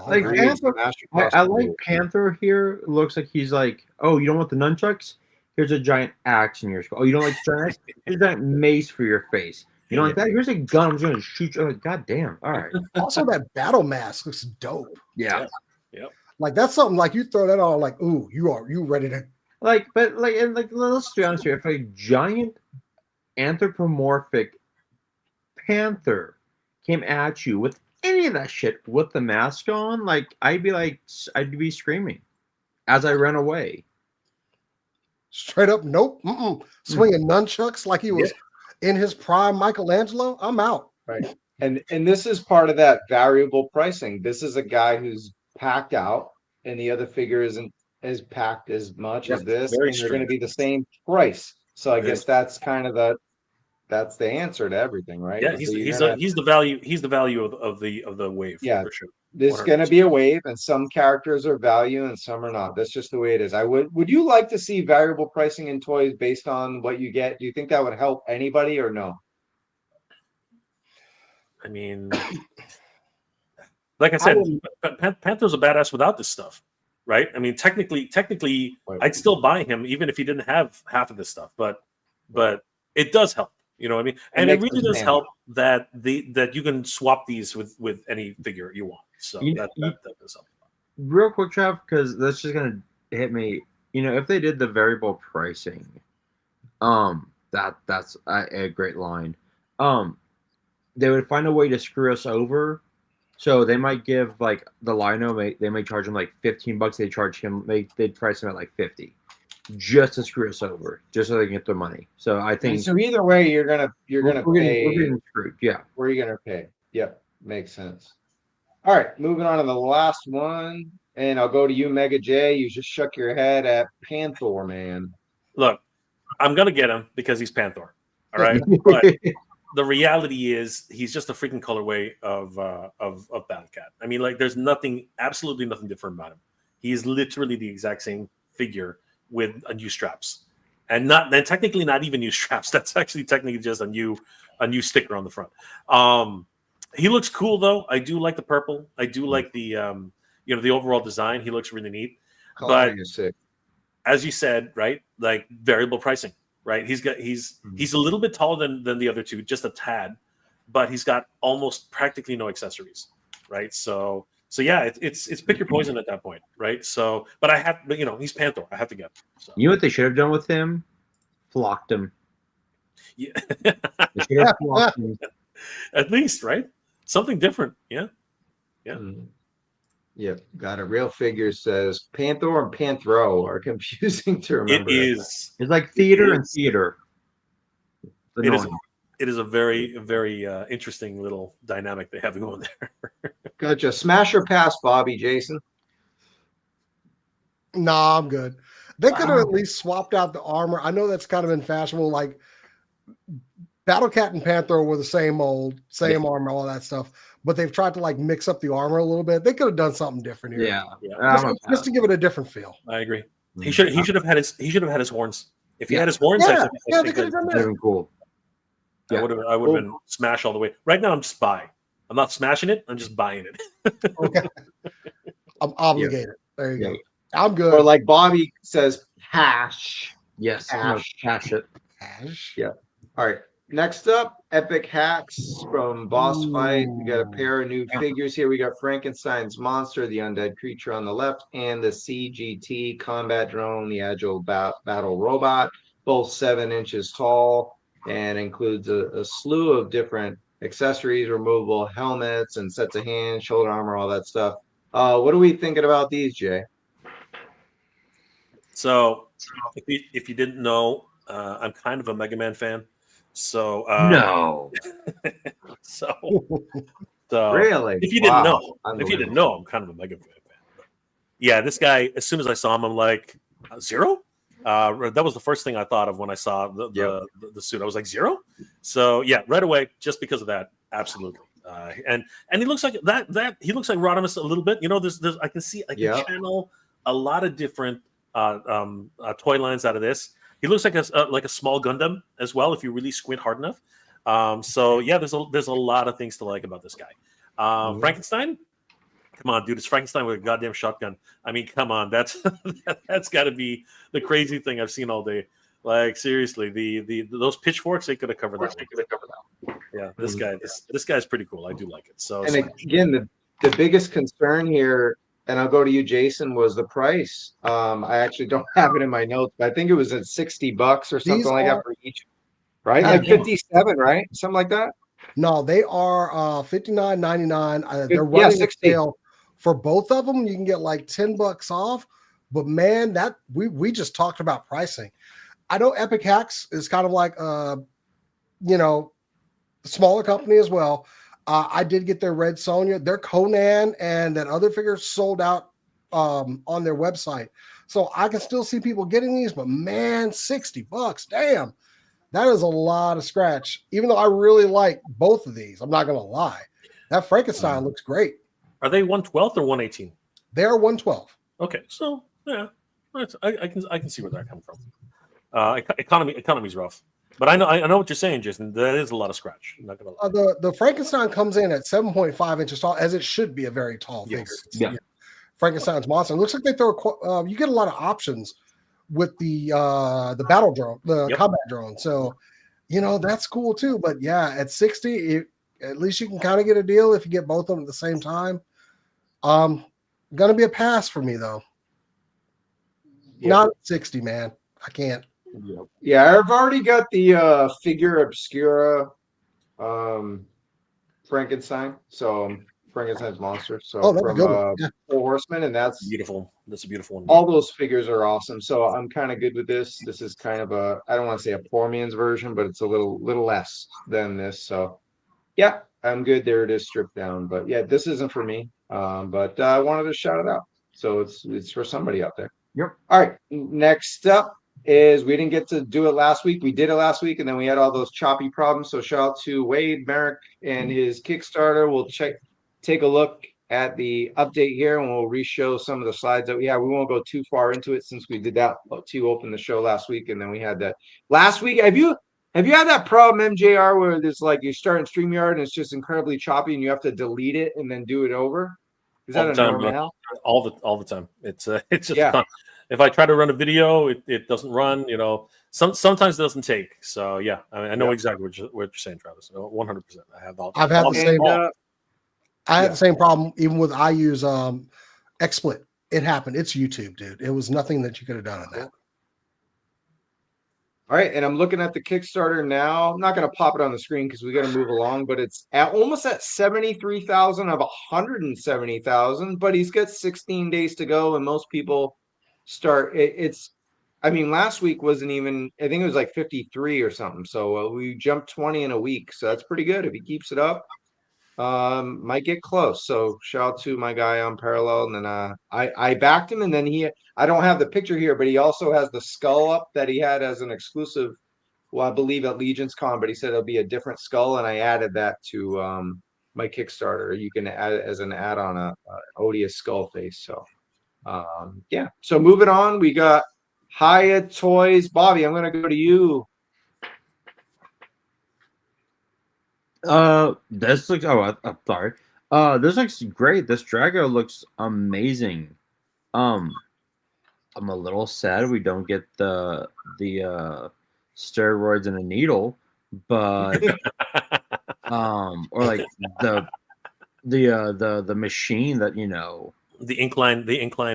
Like Panther, I like Panther here. It looks like he's like, oh, you don't want the nunchucks? Here's a giant axe in your skull. Oh, you don't like the giant axe? Here's a giant mace for your face. You don't like that? Here's a gun. I'm just going to shoot you. Like, God damn. All right. Also, that battle mask looks dope. Yeah. Like that's something like you throw that on, like, ooh, you ready to But let's be honest here. If a giant anthropomorphic panther came at you with any of that shit with the mask on, I'd be screaming as I ran away. straight up, nope, swinging nunchucks like he was in his prime Michelangelo. I'm out. Right. And this is part of that variable pricing. This is a guy who's packed out, and the other figure isn't as packed as much as this, and they're going to be the same price. So I guess that's kind of that's the answer to everything, right? Yeah, he's the value of the wave. Yeah, for sure. There's going to be a wave, and some characters are value and some are not. That's just the way it is. Would you like to see variable pricing in toys based on what you get? Do you think that would help anybody or no? I mean, like I said, Panther's a badass without this stuff, right? I mean, technically, I'd still buy him even if he didn't have half of this stuff. But it does help, you know what I mean? And it really does help that you can swap these with any figure you want. So that does help. Real quick, Trav, because that's just gonna hit me. If they did the variable pricing, that's a great line. They would find a way to screw us over. So they might give the Lino, they may charge him $15. They charge him, they'd price him at $50, just to screw us over, just so they can get their money. So I think. So either way, you're gonna pay. We're getting screwed. Yeah. Where are you gonna pay? Yep, makes sense. All right, moving on to the last one, and I'll go to you, Mega J. You just shook your head at Panther, man. Look, I'm gonna get him because he's Panther. All right. But the reality is he's just a freaking colorway of Battlecat. I mean, there's absolutely nothing different about him. He is literally the exact same figure with a new straps, and technically not even new straps. That's actually technically just a new sticker on the front. He looks cool though. I do like the purple. I do like the the overall design. He looks really neat. But as you said, right, variable pricing. Right, he's a little bit taller than the other two, just a tad, but he's got almost practically no accessories, right? So yeah, it's pick your poison at that point, right? So, but he's Panther. I have to get him. So. You know what they should have done with him? Flocked him. Yeah, they should have flocked him. At least, right? Something different. Yeah. Yep, got a real figure says Panther and Panthro are confusing to remember. It is. It's like theater and theater. It is a very, very interesting little dynamic they have going there. Gotcha. Smash or pass, Bobby, Jason? Nah, I'm good. They could have at least swapped out the armor. I know that's kind of been fashionable. Like Battlecat and Panther were the same mold, same armor, all that stuff. But they've tried to mix up the armor a little bit. They could have done something different here. Yeah. Just to give it a different feel. I agree. He should have had his horns. If he had his horns, they could have done that. Cool. I would have been smash all the way. Right now, I'm just buy. I'm not smashing it. I'm just buying it. Okay. I'm obligated. There you go. I'm good. Or like Bobby says, hash. Yes, Hash. cash it. Hash. Yeah. All right. Next up, epic hacks from Boss Fight. We got a pair of new figures here. We got Frankenstein's monster, the undead creature on the left, and the CGT combat drone, the agile battle robot, both 7 inches tall, and includes a slew of different accessories, removable helmets, and sets of hands, shoulder armor, all that stuff. What are we thinking about these, Jay? So, if you didn't know, I'm kind of a Mega Man fan. So No. so Really? if you Wow. didn't know, I'm kind of a Mega Man fan. But yeah, this guy. As soon as I saw him, I'm like, Zero. That was the first thing I thought of when I saw the suit. I was like, Zero. So yeah, right away, just because of that, absolutely. And he looks like that. He looks like Rodimus a little bit. You know, there's I can channel a lot of different toy lines out of this. He looks like a small Gundam as well if you really squint hard enough. So yeah, there's a lot of things to like about this guy. Frankenstein, come on, dude! It's Frankenstein with a goddamn shotgun. I mean, come on, that's got to be the crazy thing I've seen all day. Like seriously, those pitchforks, they could have covered that. Yeah, this guy's pretty cool. I do like it. So and again, the biggest concern here, and I'll go to you, Jason, was the price. I actually don't have it in my notes, but I think it was at $60 or something like that for each, right? Like 57, right? Something like that. No, they are $59.99. They're running a sale for both of them. You can get like $10 off. But man, that we just talked about pricing. I know Epic Hacks is kind of like smaller company as well. I did get their Red Sonja, their Conan, and that other figure sold out on their website. So I can still see people getting these, but man, $60, damn, that is a lot of scratch. Even though I really like both of these, I'm not gonna lie. That Frankenstein looks great. Are they 1/12 or 1/18? They are 1/12. Okay, so yeah, I can see where they're coming from. Economy's rough. But I know what you're saying, Jason. That is a lot of scratch. I'm not gonna lie. The Frankenstein comes in at 7.5 inches tall, as it should be a very tall figure. Yeah. Frankenstein's monster. It looks like they throw. You get a lot of options with the battle drone, the combat drone. So, that's cool too. But yeah, at 60, at least you can kind of get a deal if you get both of them at the same time. Gonna be a pass for me though. Yeah. Not 60, man. I can't. Yeah, I've already got the figure obscura Frankenstein. So Frankenstein's monster. So from Four Horsemen, and that's beautiful. That's a beautiful one. All those figures are awesome. So I'm kind of good with this. This is kind of I don't want to say a poor man's version, but it's a little less than this. So yeah, I'm good. There it is, stripped down. But yeah, this isn't for me. But I wanted to shout it out. So it's for somebody out there. Yep. All right. Next up is we didn't get to do it last week. We did it last week, and then we had all those choppy problems. So shout out to Wade Merrick and his Kickstarter. We'll take a look at the update here, and we'll re-show some of the slides that we have. We won't go too far into it since we did that to open the show last week, and then we had that last week. Have you had that problem, MJR, where there's like you're starting StreamYard and it's just incredibly choppy, and you have to delete it and then do it over? Is that a normal? All the time. It's just if I try to run a video, it doesn't run. Sometimes it doesn't take. So yeah, I know exactly what you're saying, Travis. 100%. I've had the same. I had the same problem even with I use XSplit. It happened. It's YouTube, dude. It was nothing that you could have done on that. All right, and I'm looking at the Kickstarter now. I'm not going to pop it on the screen because we got to move along, but it's almost at 73,000 of 170,000. But he's got 16 days to go, and most people start. Last week wasn't even. I think it was like 53 or something. So we jumped 20 in a week. So that's pretty good. If he keeps it up, might get close. So shout out to my guy on Parallel, and then I backed him, and then I don't have the picture here, but he also has the skull up that he had as an exclusive. Well, I believe at Legion's Con, but he said it'll be a different skull, and I added that to my Kickstarter. You can add it as an add-on a odious skull face. So yeah. So moving on, we got Hiya Toys. Bobby, I'm going to go to you. This looks. Oh, I'm sorry. This looks great. This Drago looks amazing. I'm a little sad we don't get the steroids and a needle, but or like the machine that the incline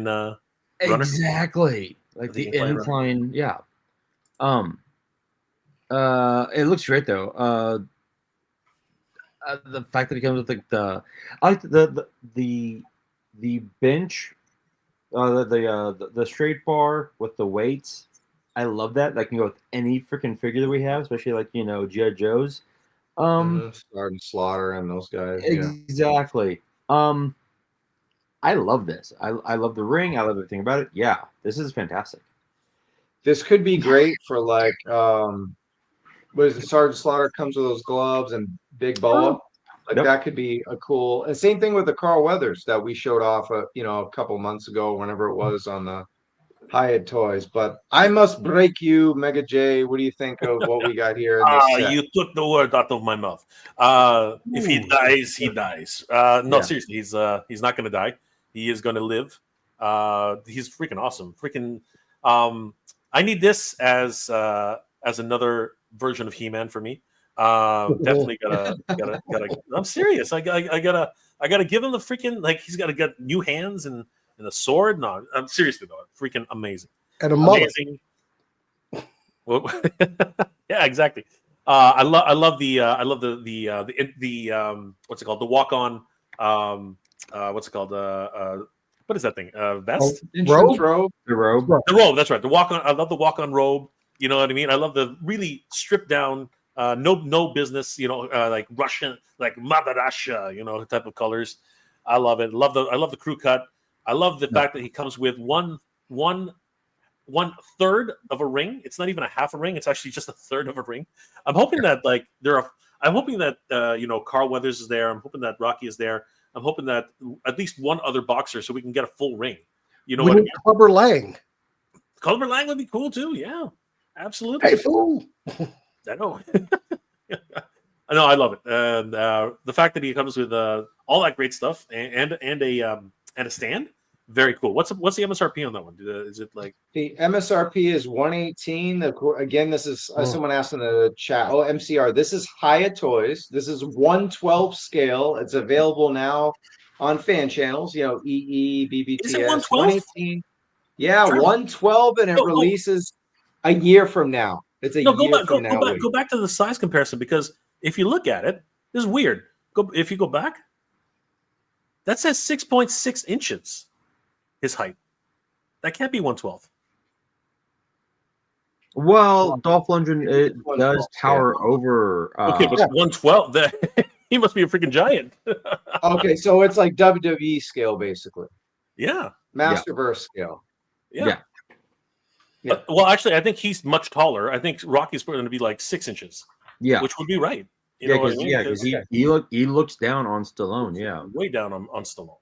runner. exactly like the incline. Yeah. It looks great though. The fact that it comes with like I like the bench, the straight bar with the weights. I love that. That can go with any freaking figure that we have, especially like GI Joes. Start and Slaughter and those guys. Exactly. I love this. I love the ring. I love everything about it. Yeah, this is fantastic. This could be great for like what is it? Sergeant Slaughter comes with those gloves and big boa. Like Yep. that could be a cool. And same thing with the Carl Weathers that we showed off, a couple months ago, whenever it was on the Hiya Toys. But I must break you, Mega J. What do you think of what we got here in this set? You took the word out of my mouth. If he dies, he dies. No, seriously, he's not going to die. He is going to live. He's freaking awesome. Freaking. I need this as another version of He-Man for me. Definitely gotta. I'm serious. I gotta give him the freaking, like, he's got to get new hands and a sword. No, I'm seriously though, freaking amazing. And a mullet. Well, yeah, exactly. I love the what's it called? The walk on. What's it called? What is that thing? Vest? Robe? The robe. The robe. That's right. The walk on. I love the walk on robe. You know what I mean? I love the really stripped down, no business. Like Russian, like Mother Russia. Type of colors. I love it. I love the crew cut. I love the fact that he comes with one third of a ring. It's not even a half a ring. It's actually just a third of a ring. I'm hoping that I'm hoping that Carl Weathers is there. I'm hoping that Rocky is there. I'm hoping that at least one other boxer, so we can get a full ring. You know we what I need mean? Cobra Lang. Cobra Lang would be cool too. Yeah, absolutely. Hey fool! I know. I know. I love it. And the fact that he comes with all that great stuff and a stand. Very cool. What's the MSRP on that one? Is it like the MSRP is 118? Again, this is someone asked in the chat. Oh, MCR. This is Hiya Toys. This is 112 scale. It's available now on fan channels. EE, BBTS. Is it 112? 118. Yeah, 112, and it releases a year from now. It's a year from now. Go back to the size comparison, because if you look at it, this is weird. If you go back, that says 6.6 inches. His height. That can't be 112. Well, Dolph Lundgren does tower over. Okay, but 112. He must be a freaking giant. Okay, so it's like WWE scale, basically. Yeah. Masterverse scale. Yeah. Well, actually, I think he's much taller. I think Rocky's going to be like 6 inches. Yeah, which would be right. Because he looks down on Stallone. Yeah, way down on Stallone.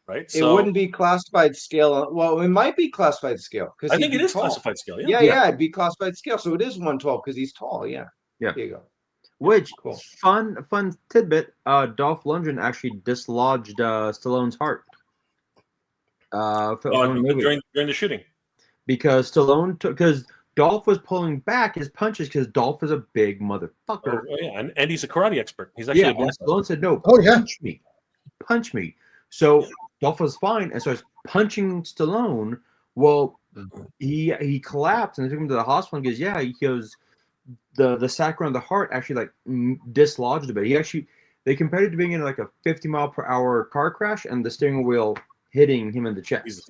Right, it wouldn't be classified scale. Well, it might be classified scale because I think it is classified scale. Yeah, it'd be classified scale. So it is 112 because he's tall. Yeah. There you go. Which fun tidbit? Dolph Lundgren actually dislodged Stallone's heart. During the shooting, because Dolph was pulling back his punches because Dolph is a big motherfucker. Oh, yeah, and he's a karate expert. He's actually Stallone said, "No, punch me." So Dolph was fine and starts punching Stallone. Well, he collapsed and they took him to the hospital and he goes, the sac around the heart actually like dislodged a bit. They compared it to being in like a 50-mile-per-hour car crash and the steering wheel hitting him in the chest. Jesus.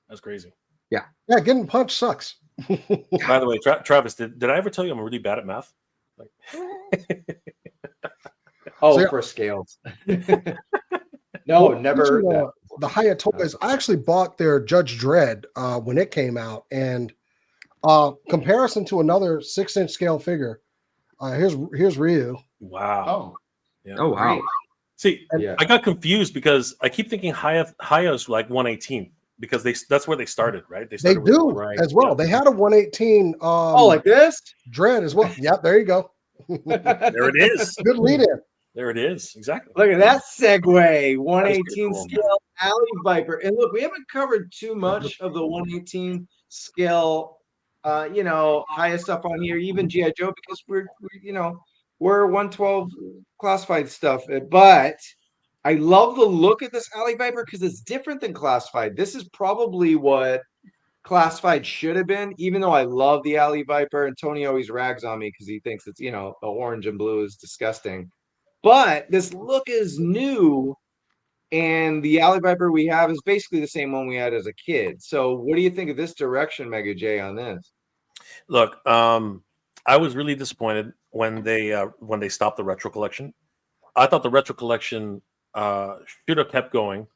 That's crazy. Yeah, getting punched sucks. By the way, Travis, did I ever tell you I'm really bad at math? For scales. No, never. The Hiya Toys. I actually bought their Judge Dredd when it came out, and comparison to another 6-inch scale figure. Here's Ryu. Wow. Oh, yeah. Oh wow. See, I got confused because I keep thinking Hiya's like 118 because that's where they started, right? They do as well. Yeah. They had a 118. Like this Dredd as well. Yep, there you go. There it is. Good lead in. There it is. Exactly. Look at that segue. That is 118 pretty cool. scale Alley Viper. And look, we haven't covered too much of the 118 scale, highest stuff on here, even GI Joe, because we're 112 classified stuff. But I love the look at this Alley Viper because it's different than classified. This is probably what classified should have been, even though I love the Alley Viper, and Tony always rags on me because he thinks it's, the orange and blue is disgusting. But this look is new, and the Alley Viper we have is basically the same one we had as a kid. So what do you think of this direction, Mega J, on this? Look, I was really disappointed when they stopped the retro collection. I thought the retro collection should have kept going.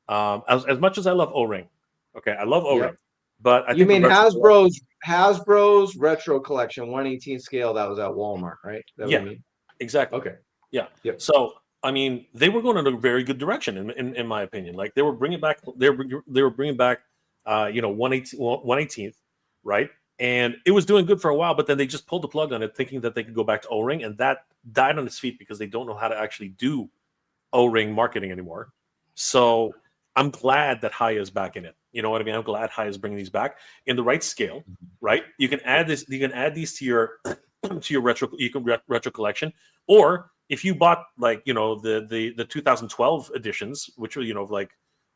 As much as I love O-Ring, okay, I love O-Ring, but I You think mean Hasbro's retro collection 118 scale that was at Walmart, right? That Yeah. what you mean? Exactly. Okay. Yeah. Yep. So I mean, they were going in a very good direction, in my opinion. Like they were bringing back, they were bringing back, 118th, right? And it was doing good for a while, but then they just pulled the plug on it, thinking that they could go back to O-Ring, and that died on its feet because they don't know how to actually do O-Ring marketing anymore. So I'm glad that Hiya is back in it. You know what I mean? I'm glad Hiya is bringing these back in the right scale, right? You can add this. You can add these to your retro collection, or if you bought the 2012 editions, which were the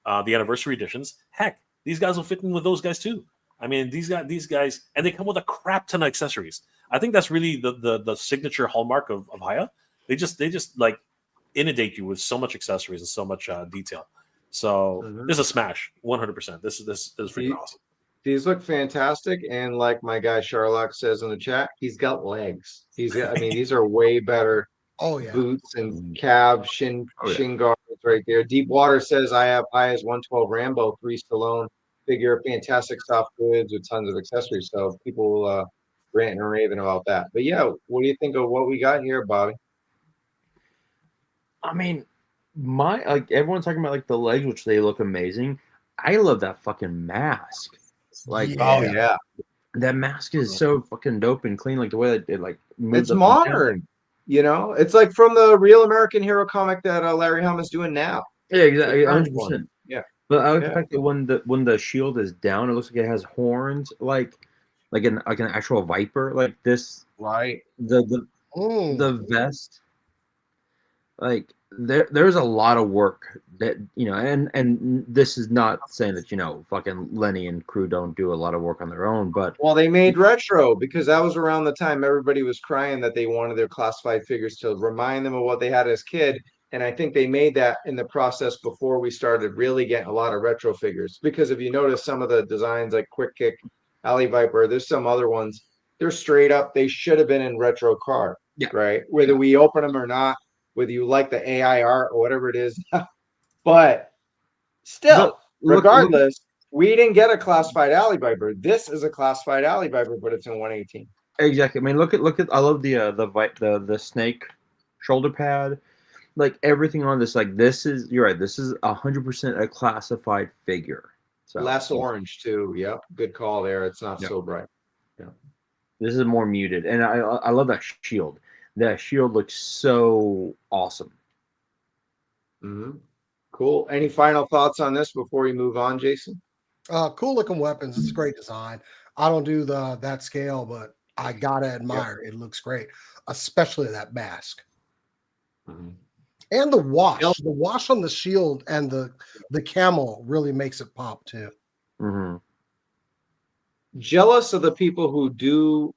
anniversary editions, heck, these guys will fit in with those guys too. I mean, these guys, and they come with a crap ton of accessories. I think that's really the signature hallmark of Hiya. They just like inundate you with so much accessories and so much detail. So this is a smash, 100%. This is freaking awesome. These look fantastic, and like my guy Sherlock says in the chat, he's got legs. These are way better. Oh yeah, Boots and calves, shin guards right there. Deepwater says I have Hiya's 112 Rambo 3 Stallone figure, fantastic soft goods with tons of accessories. So people ranting and raving about that. But yeah, what do you think of what we got here, Bobby? I mean, everyone's talking about like the legs, which they look amazing. I love that fucking mask. Like, oh yeah, that mask is so fucking dope and clean. Like the way that it like moves. It's modern. It's like from the Real American Hero comic that Larry Hama's doing now. Yeah, exactly, 100%. Yeah, but I like the fact that when the shield is down, it looks like it has horns, like an actual viper, like this. Right. The vest, like there's a lot of work that and this is not saying that fucking Lenny and crew don't do a lot of work on their own, but they made retro because that was around the time everybody was crying that they wanted their classified figures to remind them of what they had as kid, and I think they made that in the process before we started really getting a lot of retro figures. Because if you notice some of the designs like Quick Kick, Alley Viper, there's some other ones, they're straight up, they should have been in retro card, right? Whether we open them or not, whether you like the AI art or whatever it is. But still, regardless, we didn't get a classified Alley Viper. This is a classified Alley Viper, but it's in 118. Exactly. I mean, look at. I love the snake shoulder pad, like everything on this. Like this is, you're right. This is 100% a classified figure. So less orange too. Yep, good call there. It's not so bright. Yeah, this is more muted, and I love that shield. That shield looks so awesome. Mm-hmm. Cool. Any final thoughts on this before we move on, Jason? Cool looking weapons. It's a great design. I don't do that scale, but I gotta admire it. It looks great, especially that mask. Mm-hmm. And the wash. The wash on the shield and the camel really makes it pop too. Mm-hmm. Jealous of the people who do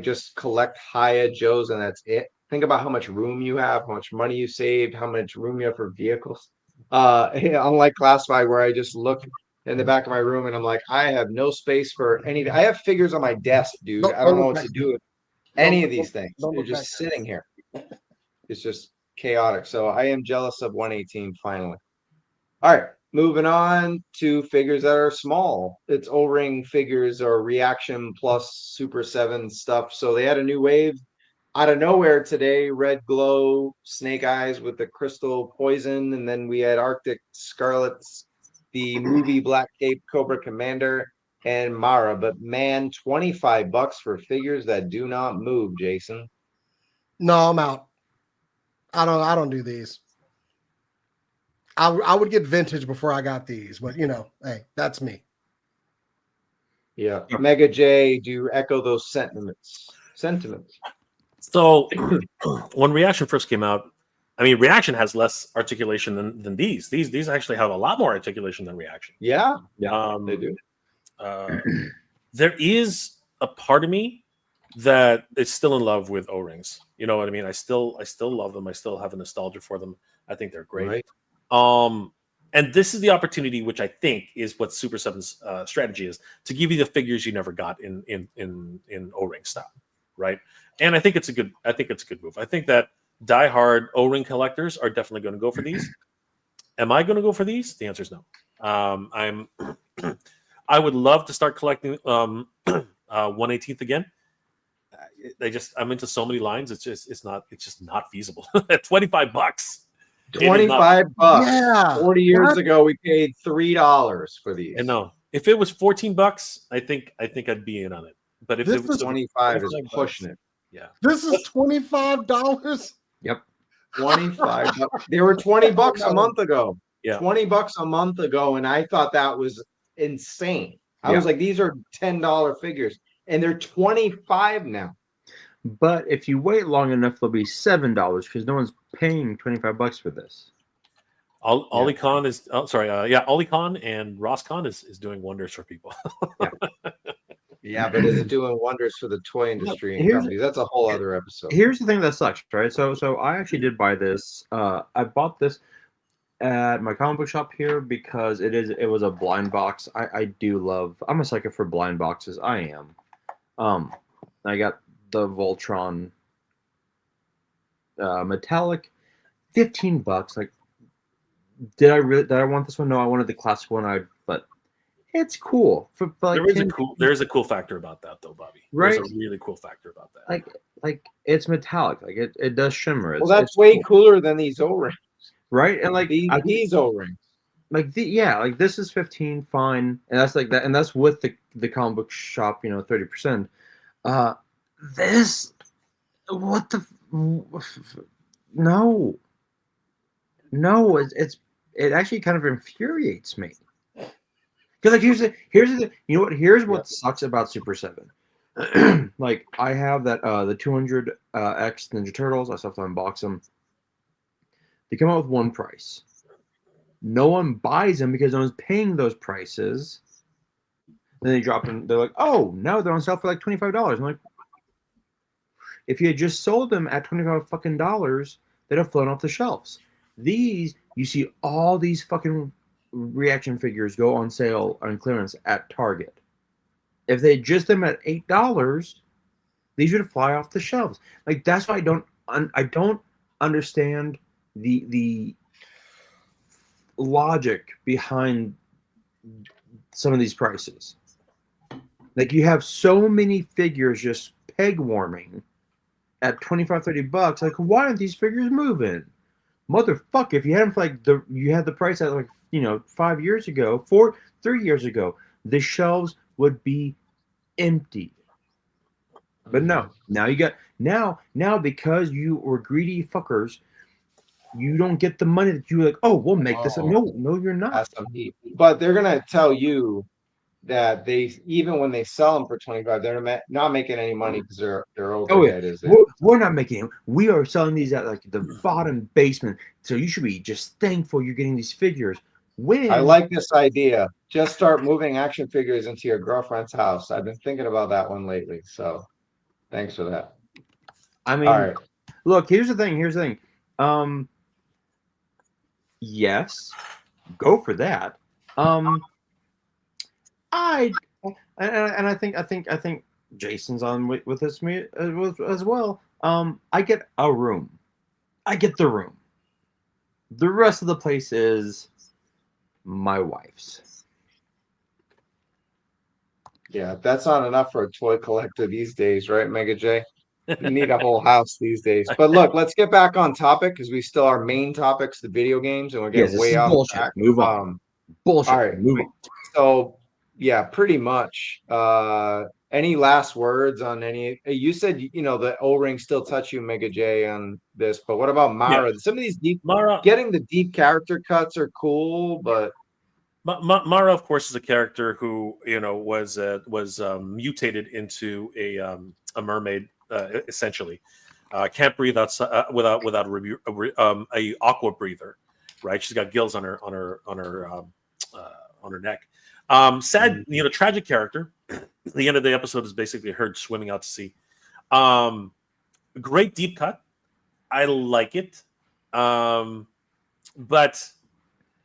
just collect Hiya Joes and that's it. Think about how much room you have, how much money you saved, how much room you have for vehicles. Unlike Classified, where I just look in the back of my room and I'm like, I have no space for any. I have figures on my desk, dude. I don't know what to do with any of these things. They're just sitting here. It's just chaotic. So I am jealous of 118 finally. All right. Moving on to figures that are small. It's O-Ring figures or Reaction Plus Super 7 stuff. So they had a new wave out of nowhere today. Red Glow, Snake Eyes with the crystal poison. And then we had Arctic Scarlets, the movie Black Cape, Cobra Commander, and Mara. But man, $25 for figures that do not move, Jason. No, I'm out. I don't do these. I would get vintage before I got these, but hey, that's me. Yeah. Mega J, do you echo those sentiments? So when Reaction first came out, I mean, Reaction has less articulation than these. These actually have a lot more articulation than Reaction. Yeah, They do. There is a part of me that is still in love with O-rings. You know what I mean? I still love them. I still have a nostalgia for them. I think they're great. Right. And this is the opportunity, which I think is what Super 7's strategy is, to give you the figures you never got in O-ring style, right? And I think it's a good move. I think that diehard O-ring collectors are definitely going to go for these. Am I going to go for these? The answer is no. I would love to start collecting 1/18 again. I'm into so many lines. It's just not feasible. At $25. $25. Yeah. 40 years ago, we paid $3 for these. And no, if it was $14, I think I'd be in on it. But if This it was is 25 is pushing it. Yeah. This is $25. Yep. 25. They were $20 a month ago. Yeah. $20 a month ago, and I thought that was insane. I was like, these are $10 figures, and they're 25 now. But if you wait long enough, they'll be $7 because no one's paying $25 for this. Ollie Khan is Ollie Khan and Ross Khan is doing wonders for people. Yeah, but is it doing wonders for the toy industry and companies? That's a whole other episode. Here's the thing that sucks, right? So I actually did buy this. I bought this at my comic book shop here because it was a blind box. I'm a sucker for blind boxes. I am. I got the Voltron metallic, $15. Like, did I want this one? No, I wanted the classic one. But it's cool. There's a cool factor about that, though, Bobby. Right? There's a really cool factor about that. Like it's metallic. Like it does shimmer. That's way cooler than these O-rings. Right? And like these O-rings. Like this is 15, fine. And that's like that, and that's with the comic book shop, 30%. This, what the, no, it actually kind of infuriates me. Because like here's what sucks about Super 7. Like I have that the 200 X Ninja Turtles. I still have to unbox them. They come out with one price. No one buys them because no one's paying those prices. Then they drop them. They're like, oh, now they're on sale for like $25. I'm like, if you had just sold them at $25 fucking dollars, they'd have flown off the shelves. These, you see all these fucking reaction figures go on sale on clearance at Target. If they just them at $8, these would fly off the shelves. Like that's why I don't understand the logic behind some of these prices. Like you have so many figures just peg warming at $25-$30. Like why aren't these figures moving? Motherfucker, if you had them for you had the price at 5 years ago, 3 years ago, the shelves would be empty. But no, now you got now because you were greedy fuckers, you don't get the money that you like. Oh, we'll make this. No, you're not. But they're gonna tell you that even when they sell them for 25, they're not making any money because their overhead is. We're not making it. We are selling these at like the bottom basement. So you should be just thankful you're getting these figures. When I like this idea, just start moving action figures into your girlfriend's house. I've been thinking about that one lately. So thanks for that. I mean, all right. Look, here's the thing. Yes, go for that. I think Jason's on with this me as well. I get a room. I get the room. The rest of the place is my wife's. Yeah, that's not enough for a toy collector these days, right, Mega J? You need a whole house these days. But look, let's get back on topic because we still our main topic's the video games, and we're getting way off track. Move on. Bullshit. All right, move on. So yeah, pretty much. Any last words on any? You said the O-rings still touch you, Mega J, on this, but what about Mara? Some of these getting the deep character cuts are cool, but Mara, of course, is a character who was mutated into a mermaid, essentially. Can't breathe outside, without a aqua breather, right? She's got gills on her neck. Sad, tragic character. The end of the episode is basically her swimming out to sea. Great deep cut. I like it. But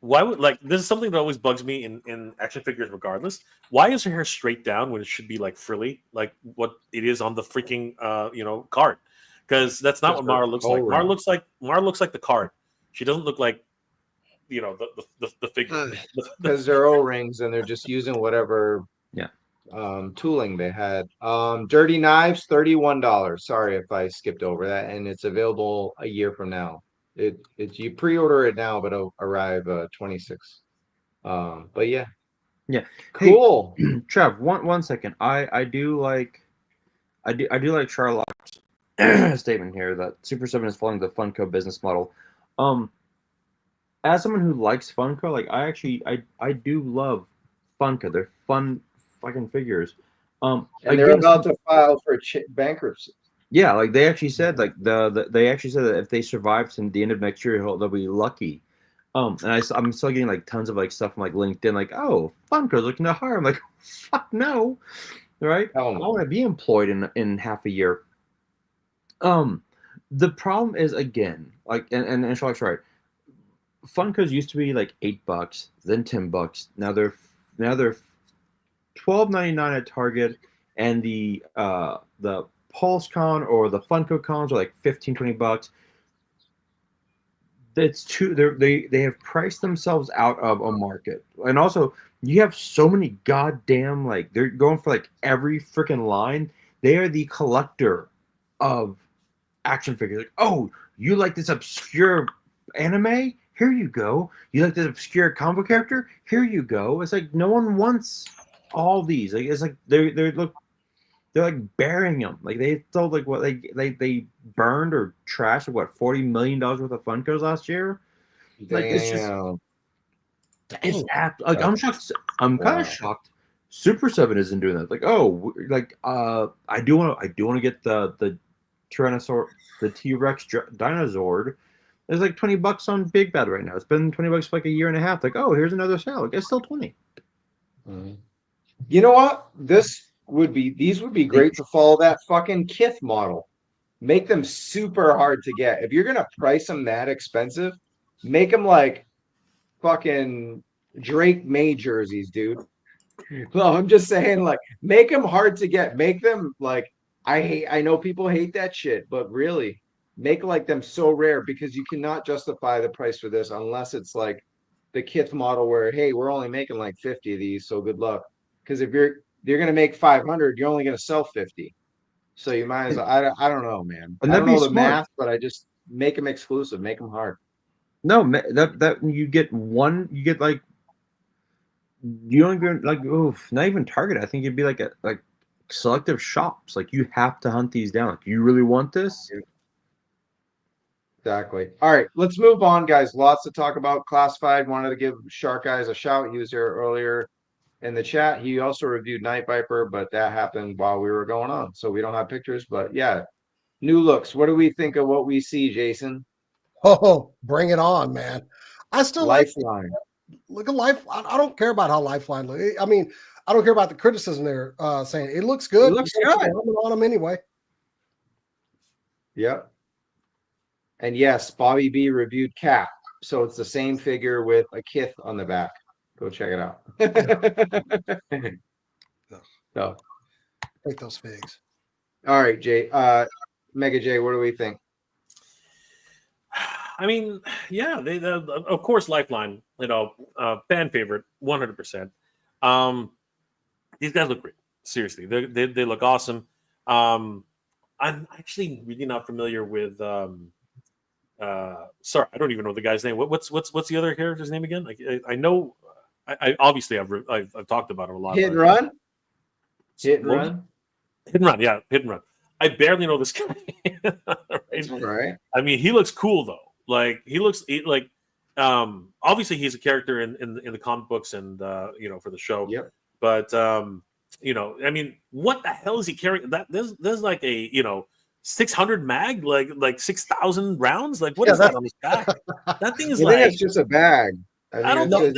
why would this is something that always bugs me in action figures regardless. Why is her hair straight down when it should be frilly, like what it is on the freaking card? Because that's not what Mara looks like. Mara looks like the card. She doesn't look like the figure. Because they're O-rings and they're just using whatever tooling they had. Dirty Knives, $31. Sorry if I skipped over that, and it's available a year from now. You pre-order it now, but it'll arrive 26. But yeah, cool. Hey, Trev, one second. I do like Charlotte's statement here that Super 7 is following the Funko business model. As someone who likes Funko, I do love Funko. They're fun fucking figures. And they're about to file for bankruptcy. Yeah, they actually said they actually said that if they survive to the end of next year, they'll be lucky. And I'm still getting tons of stuff from LinkedIn, oh, Funko's looking to hire. I'm like, fuck no, right? I want to be employed in half a year. The problem is again, and Charlotte's right. Funko's used to be $8, then $10. Now they're $12.99 at Target, and the PulseCon or the Funko cons are $15-$20. That's too. They have priced themselves out of a market, and also you have so many goddamn they're going for every freaking line. They are the collector of action figures. Oh, you like this obscure anime? Here you go. You like this obscure combo character? Here you go. It's no one wants all these. It's they're burying them. They sold what they burned or trashed $40 million worth of Funkos last year. It's just it's I'm shocked. I'm kind of shocked. Super 7 isn't doing that. I do want to get the Tyrannosaur, the T-Rex Dinozord. There's $20 on Big Bad right now. It's been $20 for a year and a half. Here's another sale. It's still 20. You know what? These would be great to follow that fucking Kith model. Make them super hard to get. If you're gonna price them that expensive, make them fucking Drake May jerseys, dude. No, I'm just saying, make them hard to get. Make them I know people hate that shit, but really, make them so rare because you cannot justify the price for this unless it's the Kith model where, hey, we're only making 50 of these, so good luck. Because if you're going to make 500, you're only going to sell 50. So you might as well. I don't know, man. I don't know the math, but I just make them exclusive, make them hard. No, that you get one, you get you don't even not even Target. I think it'd be selective shops. You have to hunt these down. You really want this? Exactly. All right, let's move on, guys. Lots to talk about. Classified. Wanted to give Shark Eyes a shout. He was here earlier in the chat. He also reviewed Night Viper, but that happened while we were going on, so we don't have pictures. But yeah, new looks. What do we think of what we see, Jason? Oh, bring it on, man! I still Lifeline. Look at Life. I don't care about how Lifeline looks. I mean, I don't care about the criticism they're saying. It looks good. It looks good on them anyway. Yep. And yes, Bobby B reviewed Cap, so it's the same figure with a Kith on the back. Go check it out. So, take those figs. All right, Jay. Mega J, what do we think? I mean, yeah, they of course Lifeline, fan favorite, 100%. These guys look great. Seriously, they look awesome. I'm actually really not familiar with. Sorry, I don't even know the guy's name. What's the other character's name again? I know. I obviously I've talked about him a lot. Hit and Run. Hit and Run, yeah, Hit and Run. I barely know this guy. That's all right. I mean, he looks cool though. Like he looks like, obviously he's a character in the comic books and for the show. Yep. But I mean, what the hell is he carrying? That there's like a 600 mag, like 6,000 rounds. Like what is that on his back? That thing is I like. think it's just a bag. I don't know.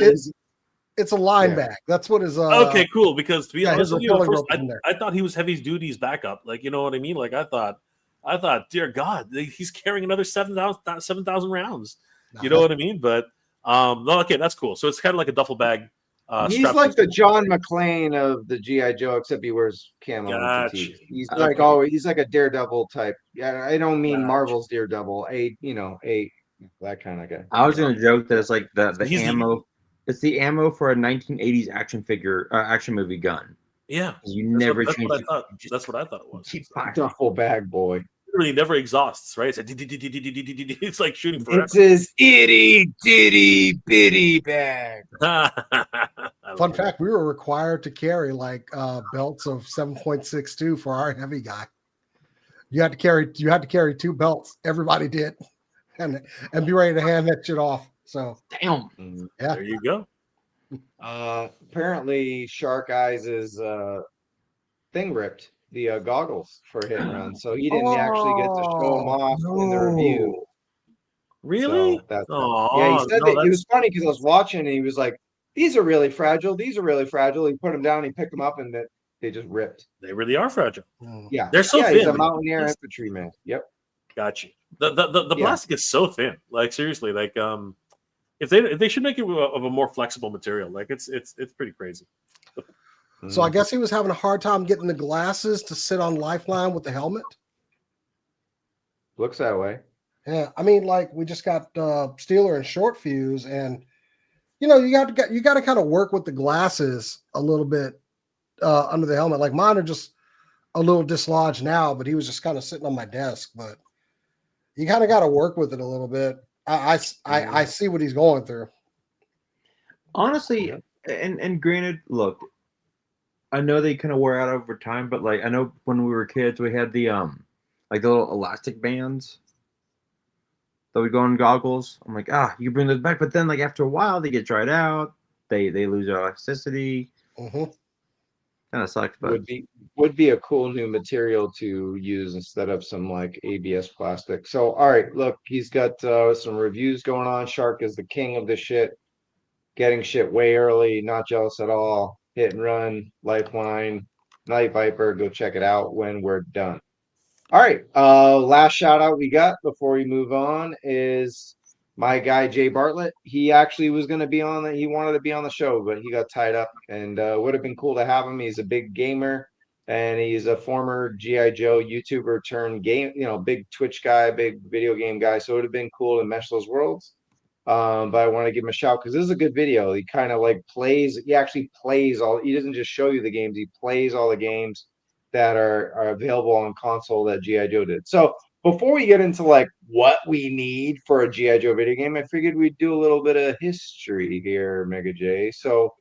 It's a line bag. That's what is. Okay, cool. Because to be honest with you, at first, there. I thought he was heavy duty's backup. Like, you know what I mean? Like, I thought, dear God, he's carrying another 7,000 rounds. No, you know what I mean? But no, okay, that's cool. So it's kind of like a duffel bag. He's like the John McClane of the GI Joe, except he wears camo and fatigue. He's like he's like a Daredevil type. Yeah, I don't mean Marvel's Daredevil. That kind of guy. I was gonna joke that it's like the ammo. It's the ammo for a 1980s action movie gun. Yeah, you never change it. That's what I thought it was. Duffel bag boy. Literally never exhausts, right? It's like shooting forever. It's his itty ditty bitty bag. Fun fact: we were required to carry like belts of 7.62 for our heavy guy. You had to carry 2 belts. Everybody did, and be ready to hand that shit off. So damn. Yeah. There you go. Apparently Shark Eyes' thing ripped, the goggles for Hit and Run, so he didn't actually get to show them off in the review. Really? So he said that it was funny because I was watching and he was like, these are really fragile. These are really fragile. He put them down, he picked them up, and they just ripped. They really are fragile. Yeah. They're so thin. He's a mountaineer infantryman. Yep. Got you. The plastic is so thin. Like seriously, like if they should make it of a more flexible material. Like it's pretty crazy. So I guess he was having a hard time getting the glasses to sit on Lifeline with the helmet. Looks that way. Yeah, I mean, like we just got Steeler and Short Fuse, and you got to kind of work with the glasses a little bit under the helmet. Like mine are just a little dislodged now, but he was just kind of sitting on my desk. But you kind of got to work with it a little bit. I see what he's going through. Honestly, and granted, look, I know they kind of wear out over time, but like I know when we were kids, we had the like the little elastic bands that would go in goggles. I'm like, you bring those back, but then like after a while, they get dried out. They lose their elasticity. Mm-hmm. Kind of sucks, but would be a cool new material to use instead of some like ABS plastic. So all right, look, he's got some reviews going on. Shark is the king of this shit, getting shit way early, not jealous at all. Hit and Run, Lifeline, Night Viper. Go check it out when we're done. All right, last shout out we got before we move on is my guy Jay Bartlett. He actually was going to be on he wanted to be on the show, but he got tied up, and would have been cool to have him. He's a big gamer, and he's a former GI Joe YouTuber turned game, big Twitch guy, big video game guy. So it would have been cool to mesh those worlds. But I want to give him a shout because this is a good video. He kind of like he actually plays he doesn't just show you the games, he plays all the games that are available on console that GI Joe did. So before we get into like what we need for a GI Joe video game, I figured we'd do a little bit of history here, Mega J. So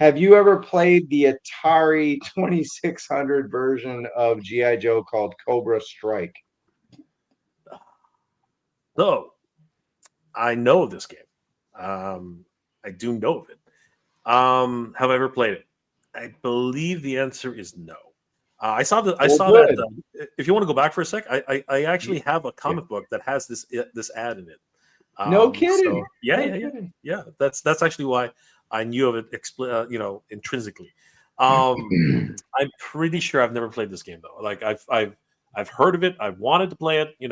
have you ever played the Atari 2600 version of GI Joe called Cobra Strike? So I know of this game. I do know of it. Have I ever played it? I believe the answer is no. I saw that. If you want to go back for a sec, I actually have a comic book that has this ad in it. No kidding. So, yeah. That's actually why I knew of it. Intrinsically. I'm pretty sure I've never played this game though. Like I've heard of it. I wanted to play it. It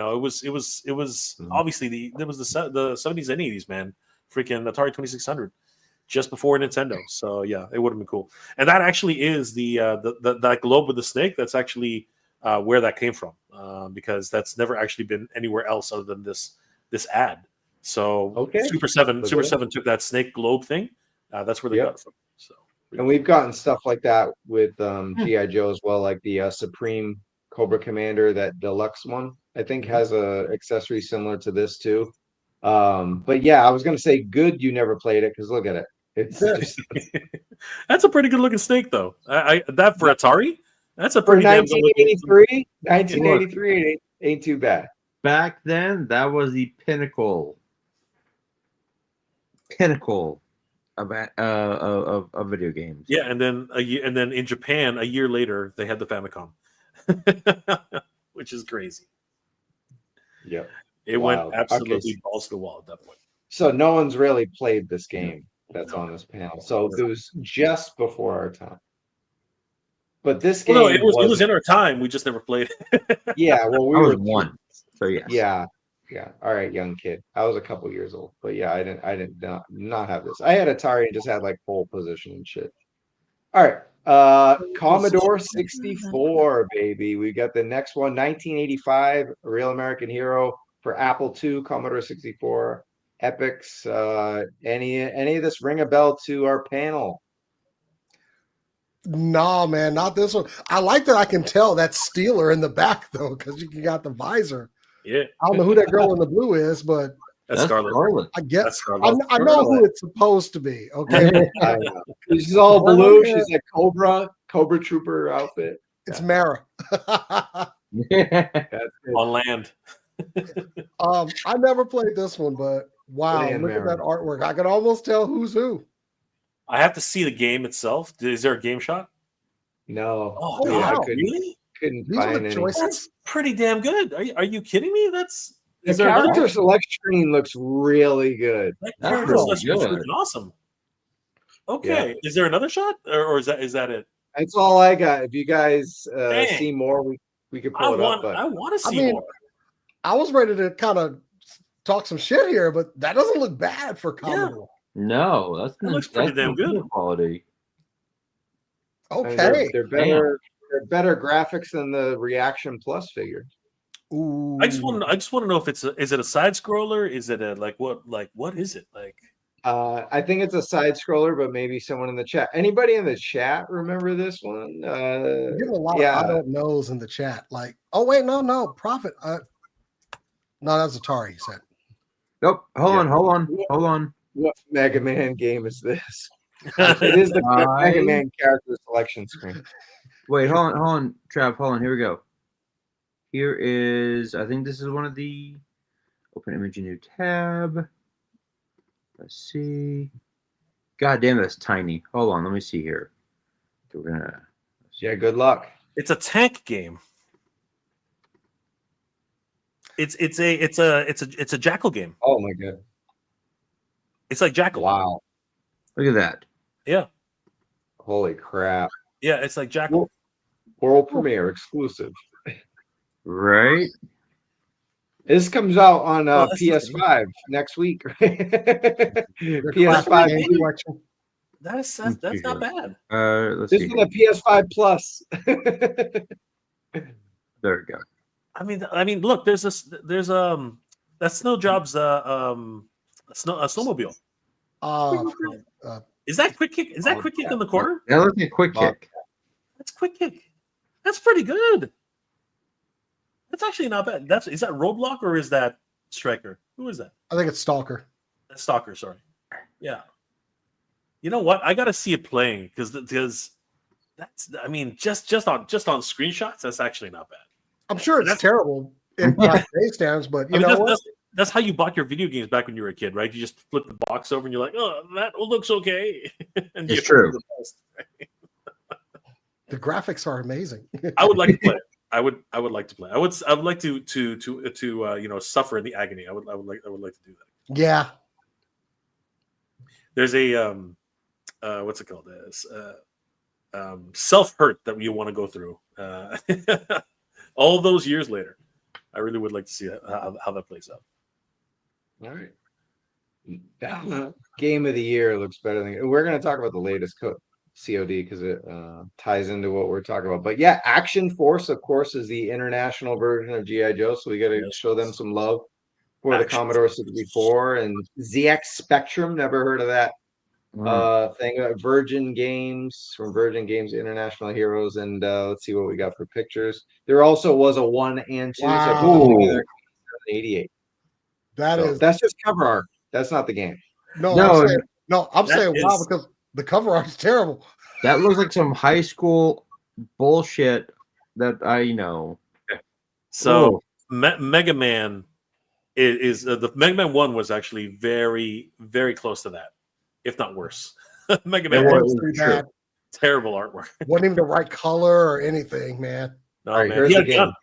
was obviously there was the 70s and 80s, man. Freaking Atari 2600. Just before Nintendo, so yeah, it would have been cool. And that actually is that globe with the snake. That's actually where that came from, because that's never actually been anywhere else other than this ad. So Super 7 took that snake globe thing. That's where they got it from. So, and we've gotten stuff like that with GI Joe as well, like the Supreme Cobra Commander, that deluxe one. I think has a accessory similar to this too. But yeah, I was gonna say good you never played it because look at it. It's that's a pretty good looking snake though. That for Atari, That's a For pretty damn good looking. 1983, 1983 ain't too bad. Back then, that was the pinnacle of video games. Yeah, and then in Japan, a year later, they had the Famicom, which is crazy. Yep. It Wild. went absolutely Okay. balls to the wall at that point. So no one's really played this game that's on this panel. So it was just before our time. But this game Well, no, it was in our time. We just never played it. Yeah, well, we I was were one. So yes. Yeah. All right, young kid. I was a couple years old, but yeah, I didn't not have this. I had Atari and just had like pole position and shit. All right. Commodore 64, baby. We got the next one, 1985, A Real American Hero for Apple II, Commodore 64, Epics. Any of this ring a bell to our panel? No, man, not this one. I like that I can tell that Steeler in the back though, because you got the visor. Yeah, I don't know who that girl in the blue is, but that's Scarlet. I get. That's Scarlet. I know who it's supposed to be. Okay, I know. She's all blue. She's like Cobra Trooper outfit. it's Mara. That's good. On land. I never played this one, but wow, Man, look at Mara. that artwork. I can almost tell who's who. I have to see the game itself. Is there a game shot? No. Oh, Yeah, I wow. Really? couldn't These are find the any. choices. That's pretty damn good. Are you kidding me? The Is there another- character select screen looks really good. that That's character really selection is good. freaking awesome. Okay, is there another shot, or is that it? That's all I got. If you guys Dang. see more, we could I pull it up. want to I see mean, more. I was ready to kind of talk some shit here, but that doesn't look bad for Commodore. No, that's That looks pretty damn good. quality. I mean, Okay. they're better. They're better graphics than the Reaction Plus figure. Ooh. I just want to know if is it a side scroller? Is it what is it like? I think it's a side scroller, but maybe someone in the chat. Anybody in the chat remember this one? You're getting a lot yeah. of I don't knows in the chat. Like, oh wait, no, Profit. No, that's Atari. He said. Nope. Hold Yeah. on. What Mega Man game is this? It is the Mega Man character selection screen. Wait, hold on, Trav, hold on. Here we go. Here is, I think this is one of the open image in new tab. Let's see. God damn, that's tiny. Hold on, let me see here. We're gonna. Yeah, good luck. It's a tank game. It's a Jackal game. Oh my god! It's like Jackal. Wow! Look at that. Yeah, Holy crap! yeah, it's like Jackal. World premiere exclusive. Right? This comes out on that's PS5 next week. Your PS5. classic game collection. That's not bad. Let's This see. is a PS5 Plus. There we go. I mean, look, there's that's Snow Job's snowmobile. Is that Quick Kick? Is that Quick Kick in the corner? That looks like a quick kick. That's Quick Kick. That's pretty good. That's actually not bad. Is that Roadblock or is that Striker? Who is that? I think it's Stalker. That's Stalker. Sorry. Yeah. You know what? I gotta see it playing because that's. I mean, just on screenshots, that's actually not bad. I'm sure it's terrible in by today's standards, but you know what? That's how you bought your video games back when you were a kid, right? You just flip the box over and you're like, oh, that looks okay. And It's true. The graphics are amazing. I would like to play it. I would like to play. I would like to suffer in the agony. I would like to do that. Yeah. There's a what's it called? Self-hurt that you want to go through. All those years later, I really would like to see how that plays out. All right. Game of the year looks better than. We're going to talk about the latest COD because it ties into what we're talking about. But yeah, Action Force, of course, is the international version of GIJoe, so we got to show them some love for the Commodore 64 and ZX Spectrum. Never heard of that thing. Virgin Games from Virgin Games International Heroes, and let's see what we got for pictures. There also was a 1 and 2. Wow. So I put them together in 88. That's just cover art. That's not the game. I'm saying wow, because the cover art is terrible. That looks like some high school bullshit that I know. So Mega Man is the Mega Man 1 was actually very, very close to that, if not worse. Mega Man Yeah, 1 it was was pretty bad. terrible artwork. Wasn't even the right color or anything, man. No, All right, man. here's He had the a gun. game.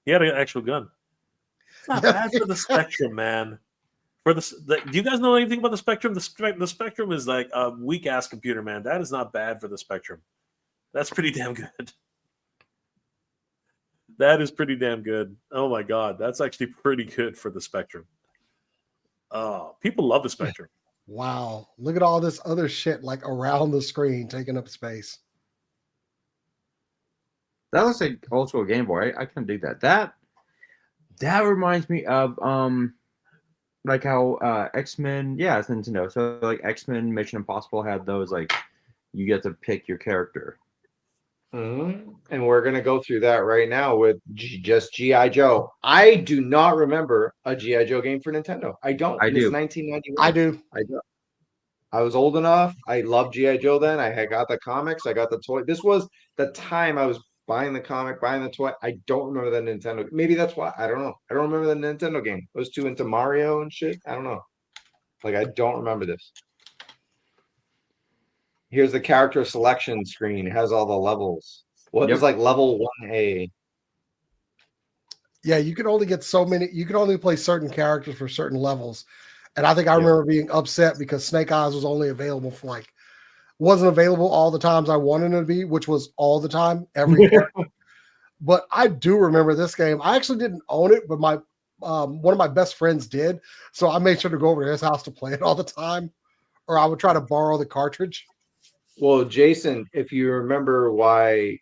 He had an actual gun. It's not bad for the Spectrum, man. For do you guys know anything about the Spectrum? The Spectrum is like a weak ass computer, man. That is not bad for the Spectrum. That's pretty damn good. That is pretty damn good. Oh my god, that's actually pretty good for the Spectrum. Oh, people love the Spectrum. Wow. Look at all this other shit like around the screen taking up space. That looks like old school Game Boy. I can dig that. That reminds me of like how X-Men, yeah, it's Nintendo. So like X-Men Mission Impossible had those like you get to pick your character. And we're gonna go through that right now with just GI Joe. I do not remember a GI Joe game for Nintendo. I don't. I And it's do. 1991. I do. I do. I was old enough. I loved GI Joe then. I had got the comics. I got the toy. This was the time I was buying the comic, buying the toy. I don't remember the Nintendo. Maybe that's why. I don't know. I don't remember the Nintendo game. I was too into Mario and shit. I don't know. Like I don't remember this. Here's the character selection screen. It has all the levels. What is like level 1A? Yeah, you can only get so many. You can only play certain characters for certain levels. And I think I remember being upset because Snake Eyes was only available for like, wasn't available all the times I wanted it to be, which was all the time, every character. But I do remember this game. I actually didn't own it, but my one of my best friends did. So I made sure to go over to his house to play it all the time, or I would try to borrow the cartridge. Well, Jason, if you remember why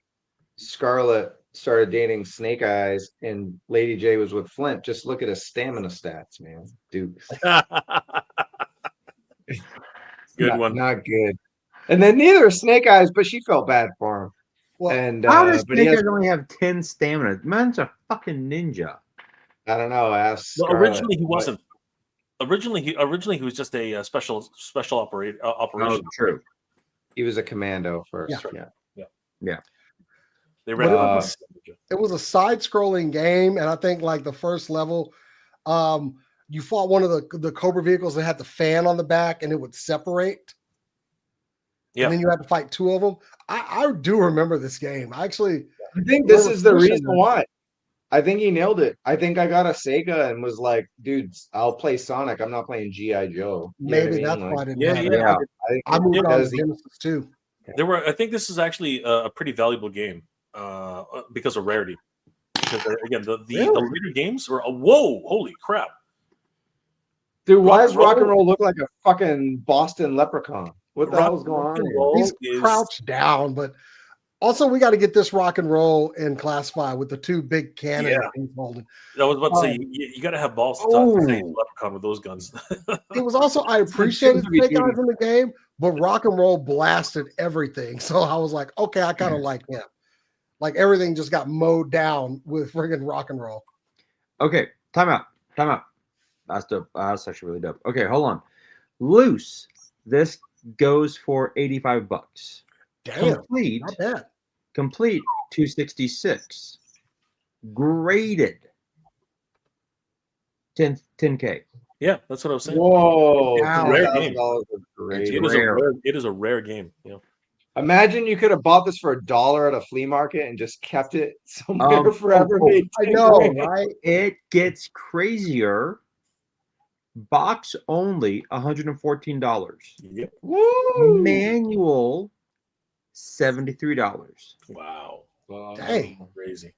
Scarlet started dating Snake Eyes and Lady J was with Flint, just look at his stamina stats, man. Dude. Good one. Not good. And then neither is Snake Eyes, but she felt bad for him. Well, And How does but he Snake has, Eyes only have 10 stamina? Man's a fucking ninja. I don't know. Ask Well, Scarlet. originally he wasn't. Originally he was just a special operation. Oh, true. He was a commando first. Yeah. They But read it was a side-scrolling game, and I think like the first level, you fought one of the Cobra vehicles that had the fan on the back, and it would separate. Yeah. And then you had to fight two of them. I do remember this game. I think this is the reason why. I think he nailed it. I think I got a Sega and was like, dude, I'll play Sonic. I'm not playing GI Joe. Maybe that's why I didn't have it. Yeah. I moved on to Genesis too. I think this is actually a pretty valuable game because of rarity. Because again, the later games were holy crap. Dude, why does Rock and Roll look like a fucking Boston leprechaun? What the hell's going on here? He's crouched down, but also we got to get this Rock and Roll in Classified with the two big cannons he's holding. I was about to say you got to have balls to say leprechaun with those guns. It was also I appreciated Snake Eyes in the game, but Rock and Roll blasted everything. So I was like, okay, I kind of like him. Like everything just got mowed down with friggin' Rock and Roll. Okay, time out. That's dope. That's actually really dope. Okay, hold on. Loose. This goes for $85. Damn, complete. Not bad. Complete 266. Graded 10K. Yeah, that's what I was saying. Whoa, Wow. Rare game. $10,000 It is a rare game. Yeah. Imagine you could have bought this for $1 at a flea market and just kept it somewhere forever. I know, right? It gets crazier. Box only, $114. Yep. Woo! Manual, $73. Wow. Dang. Crazy.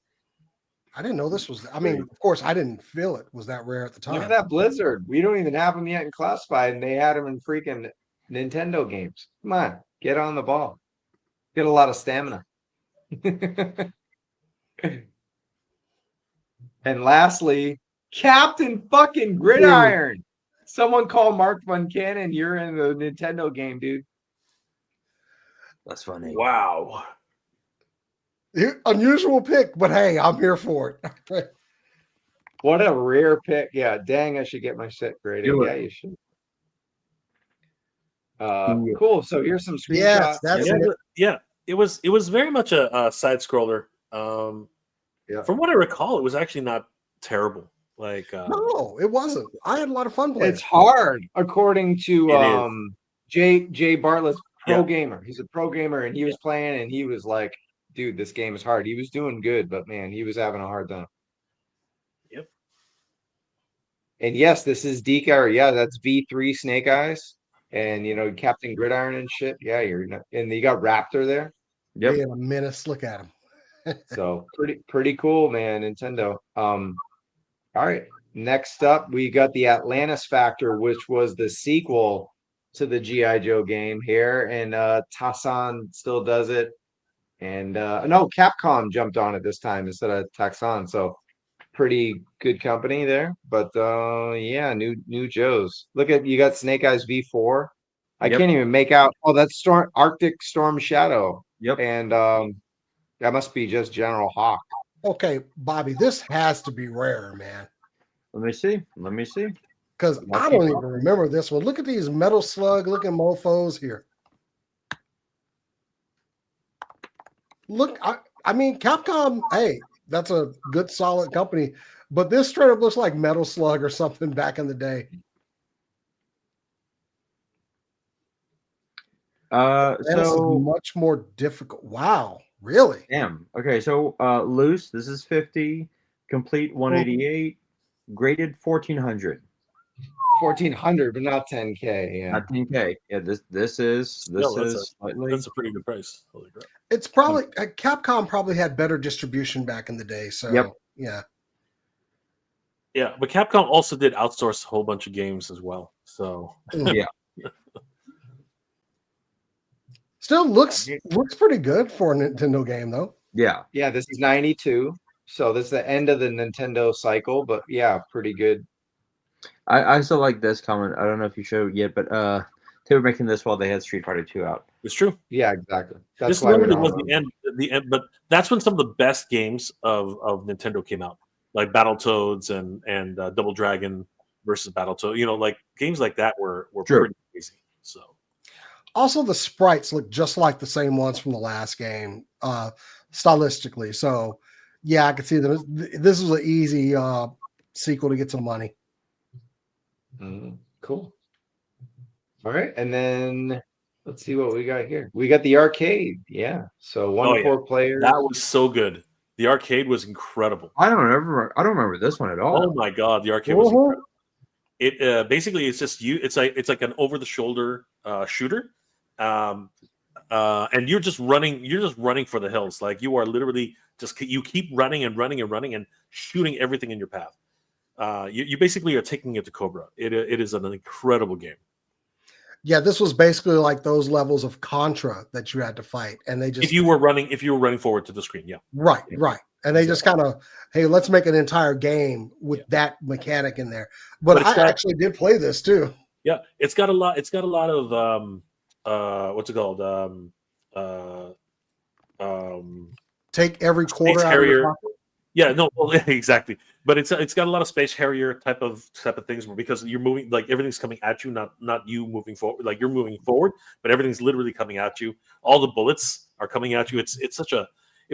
I didn't know this was. I mean, of course, I didn't feel it was that rare at the time. Look at that Blizzard. We don't even have them yet in Classified, and they had them in freaking Nintendo games. Come on, get on the ball. Get a lot of stamina. And lastly, Captain fucking Gridiron. Someone call Mark Buncannon. You're in the Nintendo game, dude. That's funny. Wow. Unusual pick, but hey, I'm here for it. What a rare pick. Yeah, dang, I should get my set graded. Do it. Yeah, you should. Cool. So here's some screenshots. Yes, that's it. Yeah. It was very much a side scroller. Yeah. From what I recall, it was actually not terrible. Like No, it wasn't. I had a lot of fun playing. It's hard, according to It is. Jay Bartlett's pro Yeah. gamer. He's a pro gamer, and he was playing, and he was like, "Dude, this game is hard." He was doing good, but man, he was having a hard time. Yep. And yes, this is Decar. Yeah, that's V3 Snake Eyes, and Captain Gridiron and shit. Yeah, and you got Raptor there. Yep. Being a menace. Look at him. So pretty cool, man. Nintendo. All right. Next up, we got the Atlantis Factor, which was the sequel to the G.I. Joe game here, and Tassan still does it. And no, Capcom jumped on it this time instead of Taxon. So pretty good company there. But yeah, new Joes. Look at you got Snake Eyes V4. I Yep. can't even make out. Oh, that's Arctic Storm Shadow. Yep. And that must be just General Hawk. Okay, Bobby, this has to be rare, man. Let me see. Let me see. Because I don't even remember this one. Look at these Metal Slug looking mofos here. Look, I mean, Capcom, hey, that's a good, solid company. But this straight up looks like Metal Slug or something back in the day. This is much more difficult. Wow, really? Damn. Okay, so loose, this is 50, complete 188, graded 1400. 1400, but not 10K. Yeah, Not 10K. Yeah, this is slightly. That's a pretty good price. Holy crap! It's probably Capcom probably had better distribution back in the day. So Yep. Yeah. Yeah, but Capcom also did outsource a whole bunch of games as well. So Yeah. Still looks pretty good for a Nintendo game though. Yeah. Yeah, this is 92. So this is the end of the Nintendo cycle, but yeah, pretty good. I still like this comment. I don't know if you showed it yet, but they were making this while they had Street Fighter 2 out. it's true. Yeah, exactly. That's This why we literally don't was know. the end, but that's when some of the best games of Nintendo came out, like Battletoads and Double Dragon versus Battletoad. Like games like that were True. pretty crazy. So Also, the sprites look just like the same ones from the last game, stylistically. So, yeah, I could see them. This was an easy sequel to get some money. Cool. All right, and then let's see what we got here. We got the arcade. Yeah, so 1 to 4 players. that was so good. The arcade was incredible. I don't remember this one at all. Oh my god, the arcade was incredible. It basically it's just you. It's like an over the shoulder shooter, and you're just running. You're just running for the hills. Like you are literally you keep running and running and running and shooting everything in your path. You basically are taking it to Cobra. It is an incredible game. Yeah, this was basically like those levels of Contra that you had to fight, and they just if you were running forward to the screen, yeah, right, and they just kind of, hey, let's make an entire game with that mechanic in there. But I actually did play this too. Yeah, it's got a lot. It's got a lot of what's it called? Take every quarter out Harrier. of your pocket. Yeah, no, well, exactly. But it's got a lot of Space Harrier type of things because you're moving, like everything's coming at you, not you moving forward. Like you're moving forward, but everything's literally coming at you. All the bullets are coming at you. It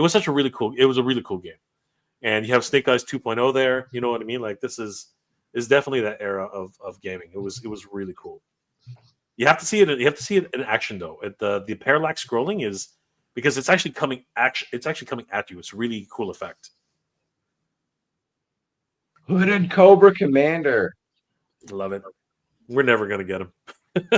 was a really cool game. And you have Snake Eyes 2.0 there. You know what I mean? Like this is definitely that era of gaming. It was really cool. You have to see it. You have to see it in action though. The parallax scrolling is because it's actually coming at you. It's a really cool effect. Hooded Cobra Commander. Love it. We're never gonna get him.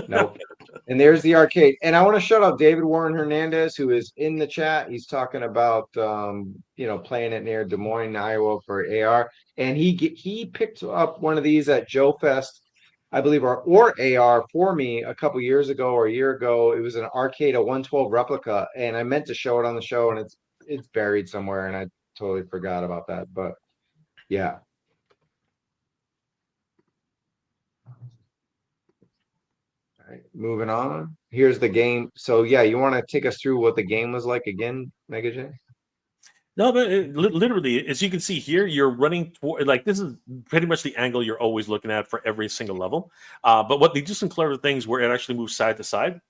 Nope. And there's the arcade. And I want to shout out David Warren Hernandez, who is in the chat. He's talking about playing it near Des Moines, Iowa for AR. And he picked up one of these at Joe Fest, I believe, or AR for me a couple years ago or a year ago. It was an arcade, a 112 replica, and I meant to show it on the show, and it's buried somewhere, and I totally forgot about that. But yeah. All right, moving on. Here's the game. So yeah, you want to take us through what the game was like again, Mega J? No, but literally, as you can see here, you're running toward, like this is pretty much the angle you're always looking at for every single level. But what they do some clever things where it actually moves side to side.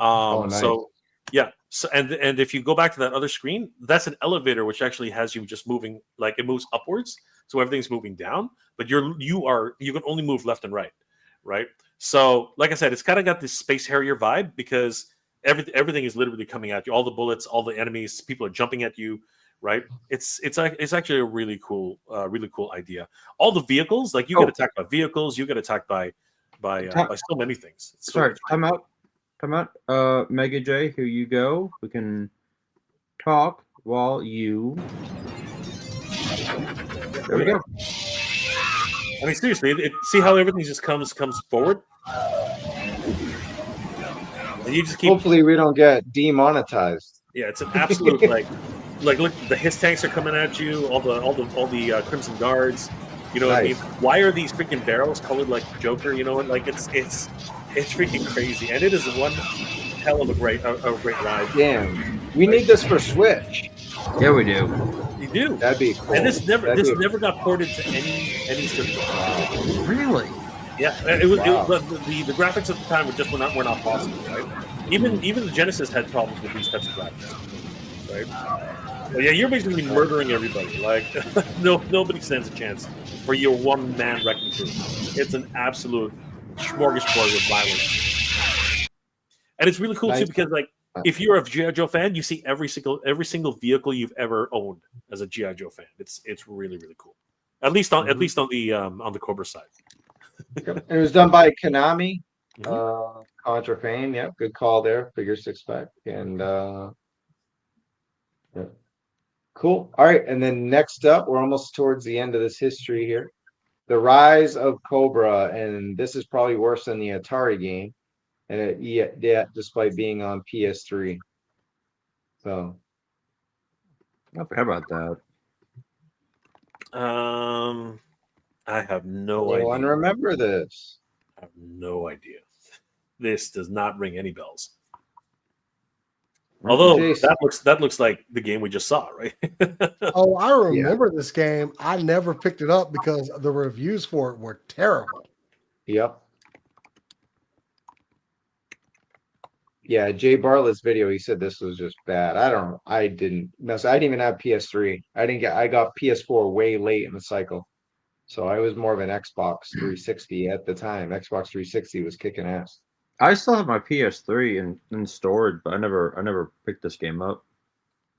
Nice. So Yeah. So and if you go back to that other screen, that's an elevator which actually has you just moving, like it moves upwards, so everything's moving down, but you can only move left and right, right? So like I said, it's kind of got this Space Harrier vibe because everything is literally coming at you. All the bullets, all the enemies, people are jumping at you, right? It's actually a really cool idea. All the vehicles, like you get attacked by vehicles, you get attacked by so many things. Sorry, come out. Mega J, here you go. We can talk while you. There we go. I mean, seriously, see how everything just comes forward, and you just keep. Hopefully, we don't get demonetized. Yeah, it's an absolute like look, the Hiss tanks are coming at you. All the Crimson Guards. You know what I mean? Why are these freaking barrels colored like Joker? You know what? Like it's freaking crazy, and it is one hell of a great ride. Damn, we need this for Switch. Yeah, we do. You do. That'd be cool. And this never got ported to any system. Really? Yeah, the graphics at the time were not possible, right? Even the Genesis had problems with these types of graphics, right? But yeah, you're basically murdering everybody. Like nobody stands a chance for your one-man wrecking crew. It's an absolute smorgasbord of violence, and it's really cool too because like if you're a GIJoe fan, you see every single vehicle you've ever owned as a GIJoe fan. It's really cool. At least on the Cobra side. It was done by Konami, Contra fame. Yeah, good call there. Figure 6-pack and yeah. Cool. All right, and then next up, we're almost towards the end of this history here. The Rise of Cobra, and this is probably worse than the Atari game, and despite being on PS3. So, I forgot about that. I have no idea. Anyone remember this? I have no idea. This does not ring any bells. Although that looks like the game we just saw, right? Oh, I remember this game. I never picked it up because the reviews for it were terrible. Yep. Yeah, Jay Bartlett's video, he said this was just bad. I didn't even have PS3. I got PS4 way late in the cycle. So I was more of an Xbox 360 at the time. Xbox 360 was kicking ass. I still have my PS3 in storage, but I never picked this game up.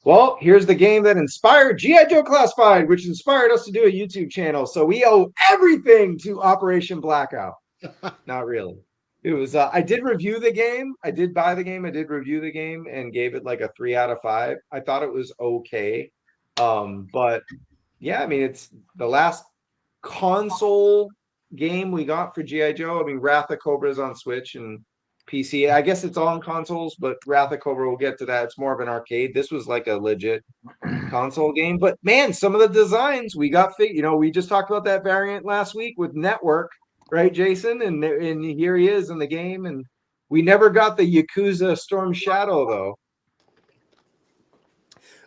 Well, here's the game that inspired GIJoe Classified, which inspired us to do a YouTube channel. So we owe everything to Operation Blackout. Not really. It was. I did review the game. I did buy the game. I did review the game and gave it like a 3 out of 5. I thought it was okay. But yeah, I mean, it's the last console game we got for GIJoe. I mean, Wrath of Cobra is on Switch and PC. I guess it's on consoles, but Wrath of Cobra, we'll get to that. It's more of an arcade. This was like a legit console game. But man, some of the designs we got, we just talked about that variant last week with Network, right, Jason? And here he is in the game. And we never got the Yakuza Storm Shadow though.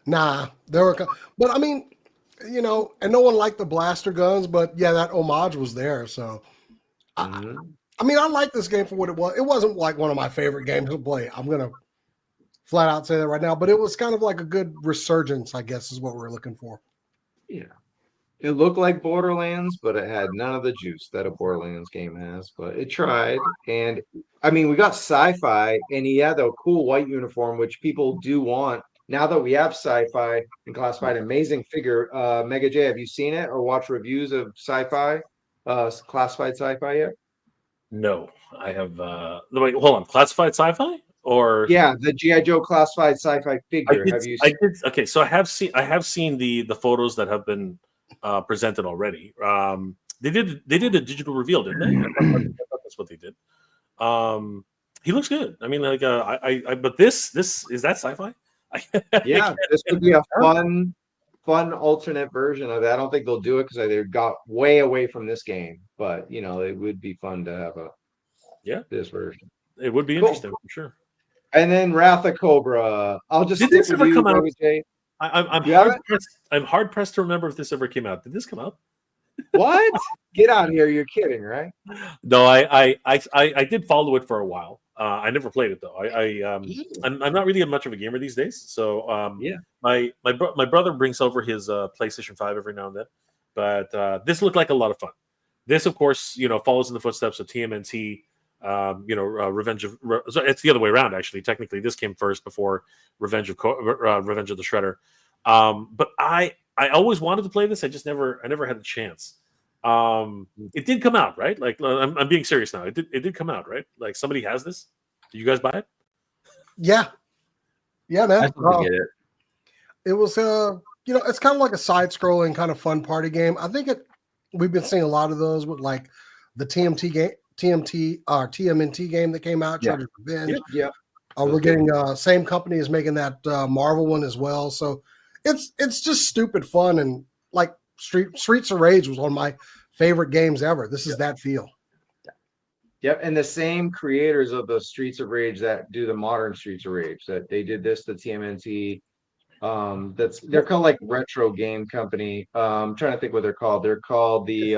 Nah, but I mean, and no one liked the blaster guns, but yeah, that homage was there. So, I mean, I like this game for what it was. It wasn't like one of my favorite games to play. I'm going to flat out say that right now, but it was kind of like a good resurgence, I guess, is what we're looking for. Yeah. It looked like Borderlands, but it had none of the juice that a Borderlands game has, but it tried. And I mean, we got Sci-Fi, and he had a cool white uniform, which people do want. Now that we have Sci-Fi and Classified, amazing figure. Mega J, have you seen it or watched reviews of Sci-Fi, Classified Sci-Fi yet? No, I have. Wait, hold on. Classified Sci-Fi, or yeah, the GIJoe Classified Sci-Fi figure. Have you seen? Okay, so I have seen the photos that have been presented already. They did a digital reveal, didn't they? I thought that's what they did. He looks good. I mean, like, but this is that Sci-Fi? Yeah, this would be a fun alternate version of it. I don't think they'll do it because they got way away from this game, but it would be fun to have this version. It would be interesting for sure. And then Wrath of Cobra. I'll just did this ever come out? I'm hard pressed to remember if this ever came out. Did this come out? What? Get out of here! You're kidding, right? No, I did follow it for a while. I never played it though. I'm not really much of a gamer these days. So my brother brings over his PlayStation 5 every now and then. But this looked like a lot of fun. This, of course, follows in the footsteps of TMNT. Revenge of it's the other way around actually. Technically, this came first before Revenge of the Shredder. But I always wanted to play this. I never had the chance. It did come out, right? Like I'm being serious now. It did come out, right? Like somebody has this. Did you guys buy it? Yeah, man. I still get it. It was it's kind of like a side-scrolling kind of fun party game. I think we've been seeing a lot of those with like the TMNT game that came out, Shredder's Revenge. Yeah. We're getting same company is making that Marvel one as well. So it's just stupid fun, and like Streets of Rage was one of my favorite games ever. This is that feel. Yep, and the same creators of the Streets of Rage that do the modern Streets of Rage, that they did this, the TMNT. They're called like Retro Game Company. I'm trying to think what they're called. They're called the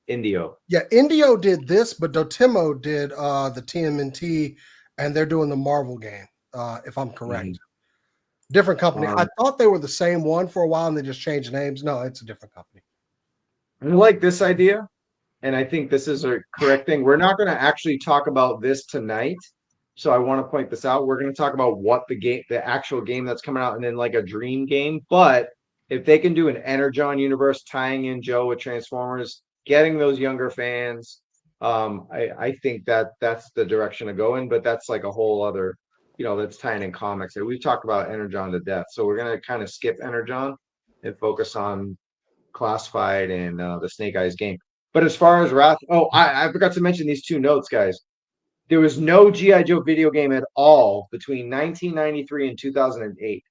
Indio. Yeah, Indio did this, but Dotemu did the TMNT, and they're doing the Marvel game, if I'm correct. Mm-hmm. Different company. I thought they were the same one for a while, and they just changed names. No, it's a different company. I like this idea, and I think this is a correct thing. We're not going to actually talk about this tonight, so I want to point this out. We're going to talk about what the actual game that's coming out, and then like a dream game. But if they can do an Energon universe tying in Joe with Transformers, getting those younger fans, I think that's the direction to go in. But that's like a whole other, that's tying in comics. And we've talked about Energon to death, so we're going to kind of skip Energon and focus on Classified and the Snake Eyes game. But as far as Wrath, I forgot to mention these two notes, guys. There was no G.I. Joe video game at all between 1993 and 2008.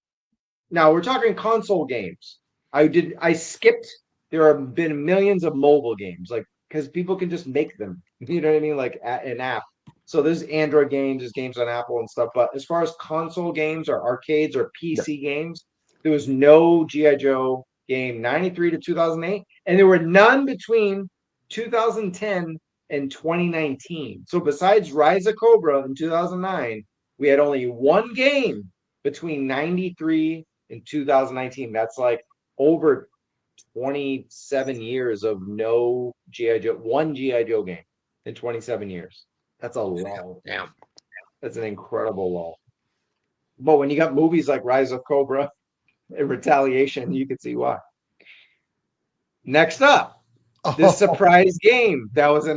Now we're talking console games. I skipped. There have been millions of mobile games, like, because people can just make them. You know what I mean? Like an app. So there's Android games, there's games on Apple and stuff. But as far as console games or arcades or PC games, there was no G.I. Joe game 93 to 2008, and there were none between 2010 and 2019. So besides Rise of Cobra in 2009, we had only one game between 93 and 2019. That's like over 27 years of no G.I. Joe, one G.I. Joe game in 27 years. That's a lull. Damn. That's an incredible lull. But when you got movies like Rise of Cobra and Retaliation, you can see why. Next up, this surprise game that was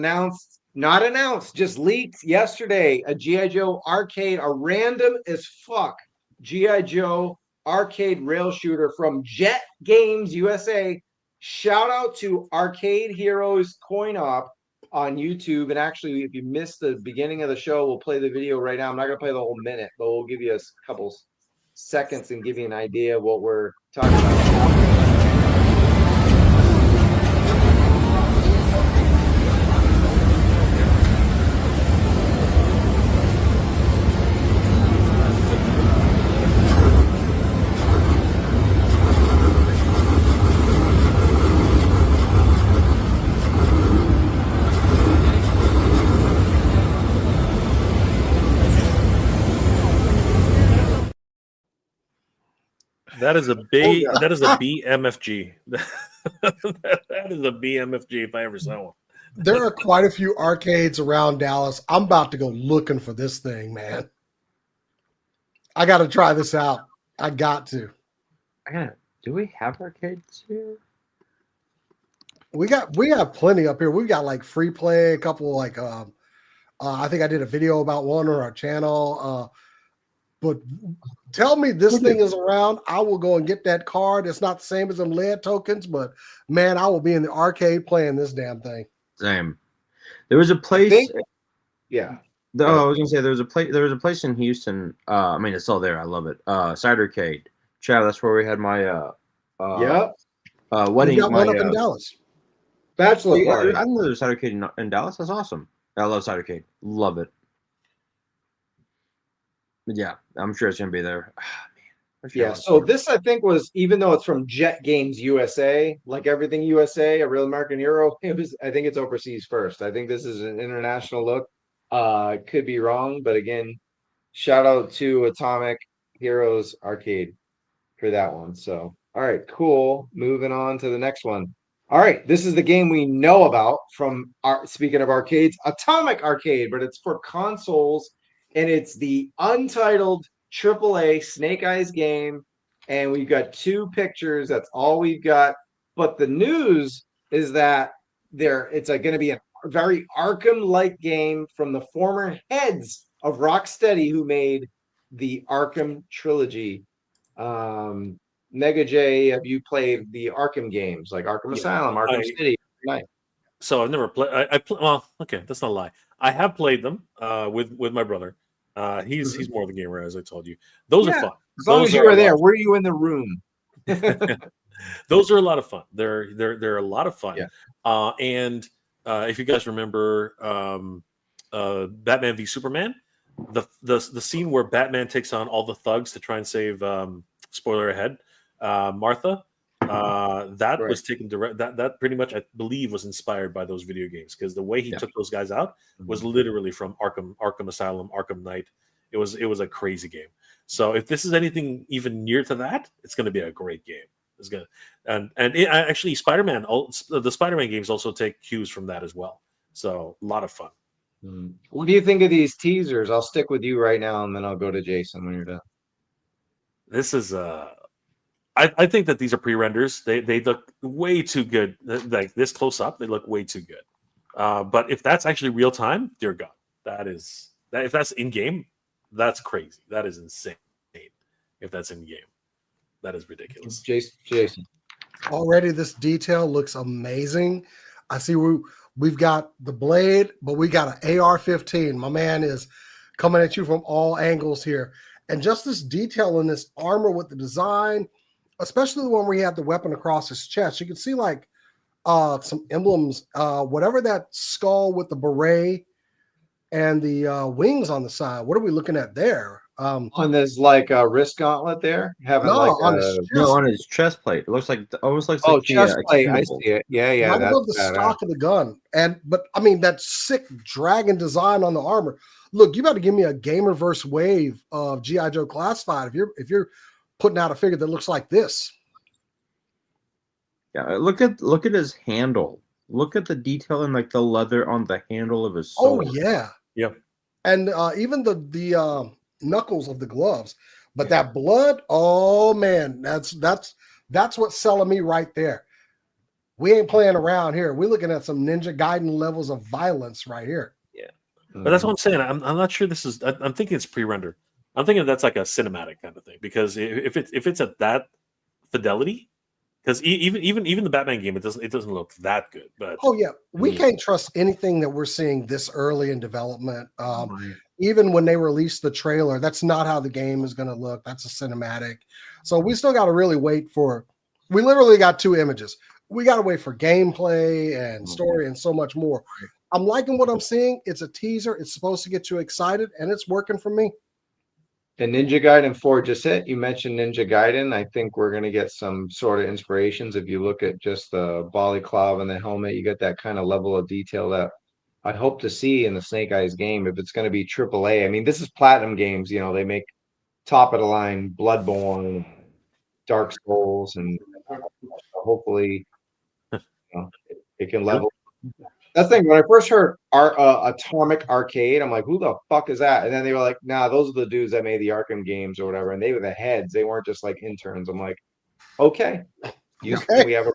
not announced, just leaked yesterday. A G.I. Joe arcade, a random as fuck G.I. Joe arcade rail shooter from Jet Games USA. Shout out to Arcade Heroes Coin Op on YouTube. And actually, if you missed the beginning of the show, we'll play the video right now. I'm not going to play the whole minute, but we'll give you a couple seconds and give you an idea of what we're talking about. That is a B. That is a BMFG. That is a BMFG if I ever saw one. There are quite a few arcades around Dallas. I'm about to go looking for this thing, man. I got to try this out. I got to. Do we have arcades here? We have plenty up here. We got like free play, a couple like I think I did a video about one on our channel. But tell me this thing is around. I will go and get that card. It's not the same as them lead tokens, but man, I will be in the arcade playing this damn thing. Same. There was a place. I was gonna say there was a place in Houston. I mean, it's still there. I love it. Cidercade. Chad, that's where we had my wedding. We got one up in Dallas. Bachelor party. I didn't know there's a Cidercade in Dallas. That's awesome. I love Cidercade. Love it. Yeah, I'm sure it's gonna be there. Yeah, so this I think was, even though it's from Jet Games USA, like everything USA, a real American hero, I think it's overseas first. I think this is an international look. Could be wrong, but again, shout out to Atomic Heroes Arcade for that one. So, all right, cool. Moving on to the next one. All right, this is the game we know about from our speaking of arcades, Atomic Arcade, but it's for consoles, and it's the untitled AAA Snake Eyes game. And we've got 2 pictures. That's all we've got. But the news is that it's going to be a very Arkham-like game from the former heads of Rocksteady, who made the Arkham trilogy. Mega J, have you played the Arkham games like Arkham Asylum, Arkham City? Right. So I've never played. Well, okay, that's not a lie. I have played them with my brother. He's more of a gamer, as I told you. Those are fun. As long as you were there, were you in the room? Those are a lot of fun. They're a lot of fun. Yeah. And if you guys remember Batman v Superman, the scene where Batman takes on all the thugs to try and save spoiler ahead, Martha, that Right. was taken direct. That pretty much, I believe, was inspired by those video games, because the way he took those guys out was literally from Arkham Asylum, Arkham Knight. It was a crazy game. So if this is anything even near to that, it's going to be a great game. It's gonna actually Spider-Man. The Spider-Man games also take cues from that as well. So a lot of fun. What do you think of these teasers? I'll stick with you right now, and then I'll go to Jason when you're done. This is I think that these are pre-renders. They look way too good. Like this close up, they look way too good. But if that's actually real time, dear God, if that's in game, that's crazy. That is insane. If that's in game, that is ridiculous. Jason. Already, this detail looks amazing. I see we've got the blade, but we got an AR-15. My man is coming at you from all angles here. And just this detail in this armor with the design, especially the one where he had the weapon across his chest. You can see like some emblems, whatever that skull with the beret and the wings on the side. What are we looking at there? On this like a wrist gauntlet there, having on his chest plate. It looks like almost looks like chest plate. I see it. Yeah, right above the stock of the gun. But I mean that sick dragon design on the armor. Look, you got to give me a Gamerverse wave of GIJoe Classified if you're putting out a figure that looks like this. Yeah, look at his handle. Look at the detail in like the leather on the handle of his sword. Oh yeah, yeah, and even the knuckles of the gloves. But that blood, oh man, that's what's selling me right there. We ain't playing around here. We're looking at some Ninja Gaiden levels of violence right here. Yeah, but that's what I'm saying. I'm not sure this is. I'm thinking it's pre-render. I'm thinking that's like a cinematic kind of thing, because if it's at that fidelity, because even the Batman game, it doesn't look that good. But oh yeah, we can't trust anything that we're seeing this early in development. Even when they release the trailer, that's not how the game is going to look. That's a cinematic. So we still got to really wait for. We literally got 2 images. We got to wait for gameplay and story and so much more. I'm liking what I'm seeing. It's a teaser. It's supposed to get you excited, and it's working for me. And Ninja Gaiden 4 just hit. You mentioned Ninja Gaiden. I think we're going to get some sort of inspirations. If you look at just the balaclava and the helmet, you get that kind of level of detail that I hope to see in the Snake Eyes game. If it's going to be AAA, I mean, this is Platinum Games. You know, they make top of the line Bloodborne, Dark Souls, and hopefully, it can level. That's the thing. When I first heard Atomic Arcade, I'm like, who the fuck is that? And then they were like, nah, those are the dudes that made the Arkham games or whatever. And they were the heads. They weren't just like interns. I'm like, okay. We have a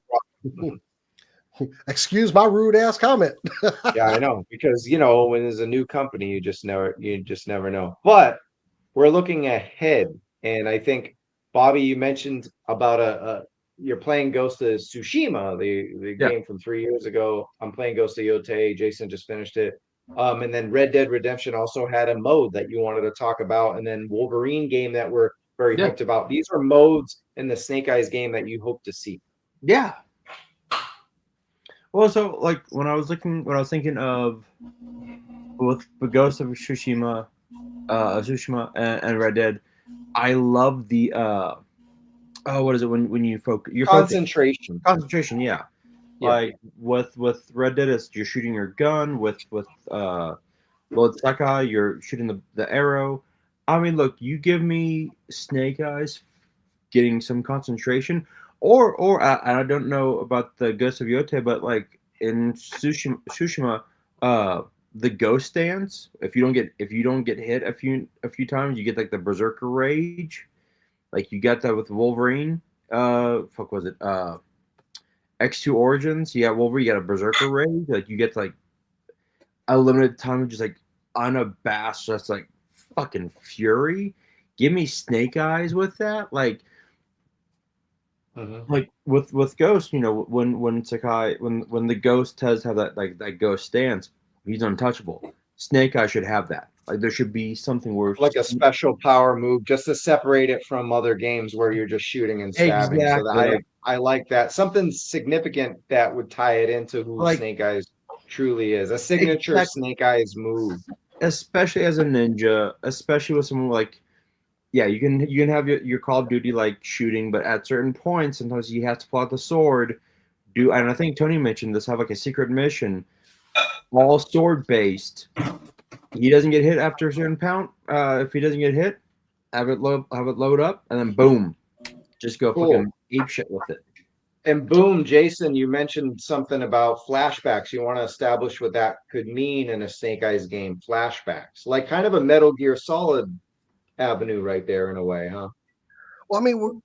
problem. Excuse my rude ass comment. Yeah, I know. Because, when there's a new company, you just never know. But we're looking ahead. And I think, Bobby, you mentioned about you're playing Ghost of Tsushima, the game from 3 years ago. I'm playing Ghost of Yotei. Jason just finished it. And then Red Dead Redemption also had a mode that you wanted to talk about. And then Wolverine game that we're very hyped about. These are modes in the Snake Eyes game that you hope to see. Yeah. Well, so like when I was thinking of with the Ghost of Tsushima, and Red Dead, I love the what is it when you focus? Your concentration. Concentration, yeah. Like with Red Dead, you're shooting your gun. With Well, it's Sakai. You're shooting the arrow. I mean, look, you give me Snake Eyes getting some concentration, or I don't know about the Ghost of Yote, but like in Tsushima, the ghost dance. If you don't get hit a few times, you get like the Berserker Rage. Like you got that with Wolverine. Fuck was it? X2 Origins. You got Wolverine. You got a Berserker Rage. Like you get like a limited time of just like unabashed, just like fucking fury. Give me Snake Eyes with that, like with Ghost. You know, when Sakai when the Ghost does have that Ghost stance, he's untouchable. Snake Eyes should have that. Like there should be something where Like a special power move just to separate it from other games where you're just shooting and stabbing. So exactly. I like that. Something significant that would tie it into who Like Snake Eyes truly is. A signature exactly, Snake Eyes move. especially as a ninja, especially with someone like yeah, you can have your Call of Duty like shooting, but at certain points, sometimes you have to pull out the sword. And I think Tony mentioned this, have like a secret mission, all sword based. He doesn't get hit after a certain pound. If he doesn't get hit, have it load up, and then boom, just go Cool. fucking ape shit with it. And boom, Jason, you mentioned something about flashbacks. You want to establish what that could mean in a Snake Eyes game. Flashbacks, like kind of a Metal Gear Solid avenue right there in a way, huh? Well, I mean,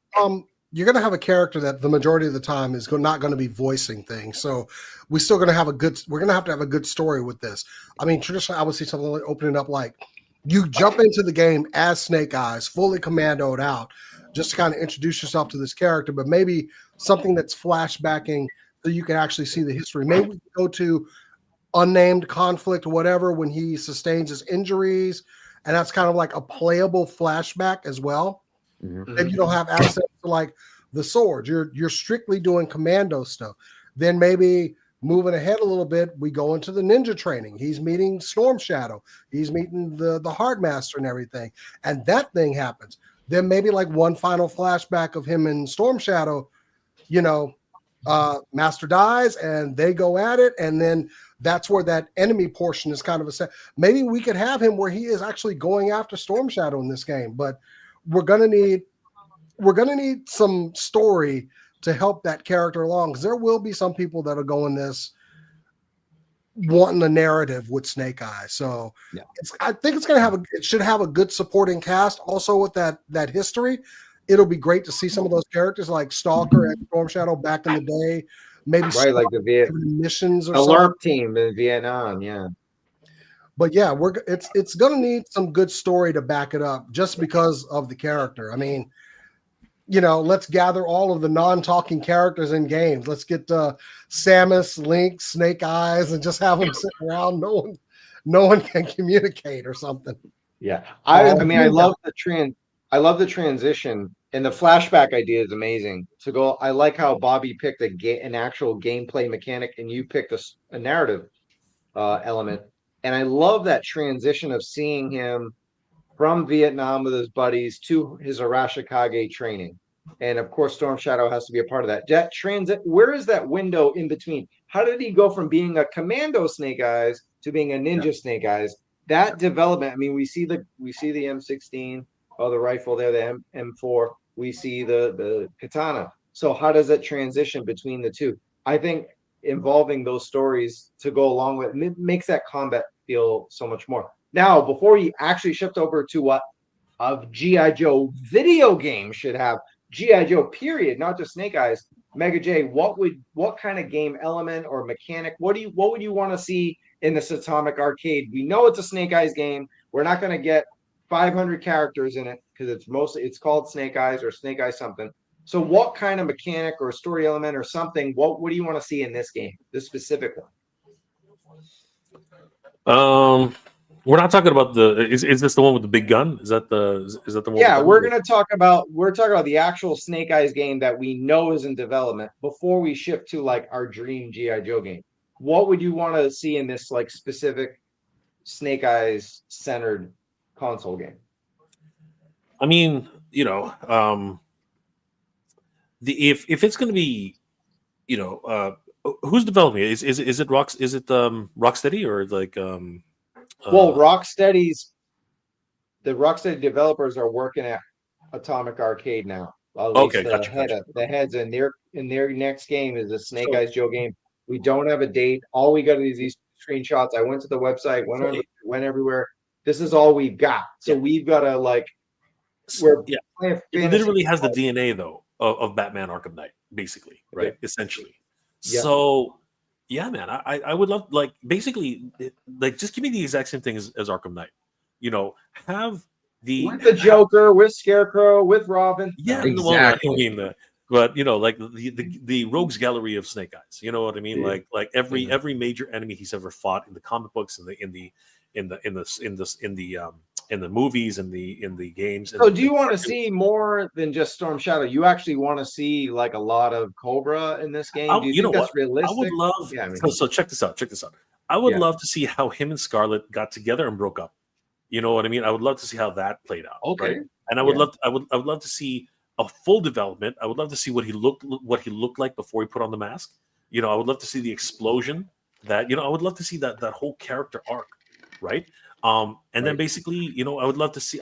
you're going to have a character that the majority of the time is not going to be voicing things. So we're still going to have we're going to have a good story with this. I mean, traditionally, I would see something like opening up like you jump into the game as Snake Eyes, fully commandoed out, just to kind of introduce yourself to this character, but maybe something that's flashbacking so you can actually see the history. Maybe we go to unnamed conflict or whatever when he sustains his injuries, and that's kind of like a playable flashback as well. Mm-hmm. If you don't have access to like the swords, you're strictly doing commando stuff. Then maybe moving ahead a little bit, we go into the ninja training. He's meeting Storm Shadow. He's meeting the Heartmaster and everything. And that thing happens. Then maybe like one final flashback of him and Storm Shadow, Master dies and they go at it. And then that's where that enemy portion is kind of a set. Maybe we could have him where he is actually going after Storm Shadow in this game, but we're gonna need some story to help that character along, because there will be some people that'll go in this wanting a narrative with Snake Eyes. So yeah. I think it should have a good supporting cast. Also with that history, it'll be great to see some of those characters like Stalker and Storm Shadow back in the day. Maybe right, like the missions or LARP team in Vietnam, yeah. But yeah, it's gonna need some good story to back it up, just because of the character. I mean, let's gather all of the non-talking characters in games. Let's get Samus, Link, Snake Eyes, and just have them sit around. No one can communicate or something. Yeah, I mean, I love the transition, and the flashback idea is amazing. To go, I like how Bobby picked an actual gameplay mechanic, and you picked a narrative element. And I love that transition of seeing him from Vietnam with his buddies to his Arashikage training. And of course, Storm Shadow has to be a part of that. That transit, where is that window in between? How did he go from being a commando Snake Eyes to being a ninja Snake Eyes? That development, I mean, we see the M16, the rifle there, the M4, we see the katana. So how does it transition between the two? I think involving those stories to go along with it makes that combat feel so much more. Now, before you actually shift over to what a G.I. Joe video game should have, G.I. Joe period, not just Snake Eyes, Mega J, what kind of game element or mechanic, what would you want to see in this Atomic Arcade? We know it's a Snake Eyes game. We're not going to get 500 characters in it because it's called Snake Eyes or Snake Eyes something. So what kind of mechanic or story element or something, what do you want to see in this game, this specific one? We're not talking about is this the one with the big gun? Is that the one? Yeah, we're talking about the actual Snake Eyes game that we know is in development before we shift to like our dream G.I. Joe game. What would you want to see in this like specific Snake Eyes centered console game? I mean, if it's going to be, who's developing it? Is it Rocksteady or like Well, the Rocksteady developers are working at Atomic Arcade now. At least Okay, gotcha. the heads in their next game is a Snake So, Eyes Joe game. We don't have a date. All we got is these screenshots. I went to the website, went everywhere. This is all we've got. So Yeah. we've got to we're yeah, playing it fantasy literally has the football. DNA though of Batman Arkham Knight, basically, right? Essentially. Yeah. So, yeah, man, I would love basically just give me the exact same thing as Arkham Knight. Have With the Joker, with Scarecrow, with Robin. Yeah, Exactly. well, I mean, but like the rogues gallery of Snake Eyes. You know what I mean? Yeah. Like every major enemy he's ever fought in the comic books, in the movies, in the games. So do you want to see more than just Storm Shadow? You actually want to see like a lot of Cobra in this game? Do you You know think that's what? realistic? I would love. Yeah, I mean, So check this out. I would Yeah. love to see how him and Scarlet got together and broke up. You know what I mean? I would love to see how that played out. Okay. Right? And I would Yeah. love to see a full development. I would love to see what he looked like before he put on the mask. I would love to see the explosion. I would love to see that whole character arc, right? And then Right. basically, I would love to see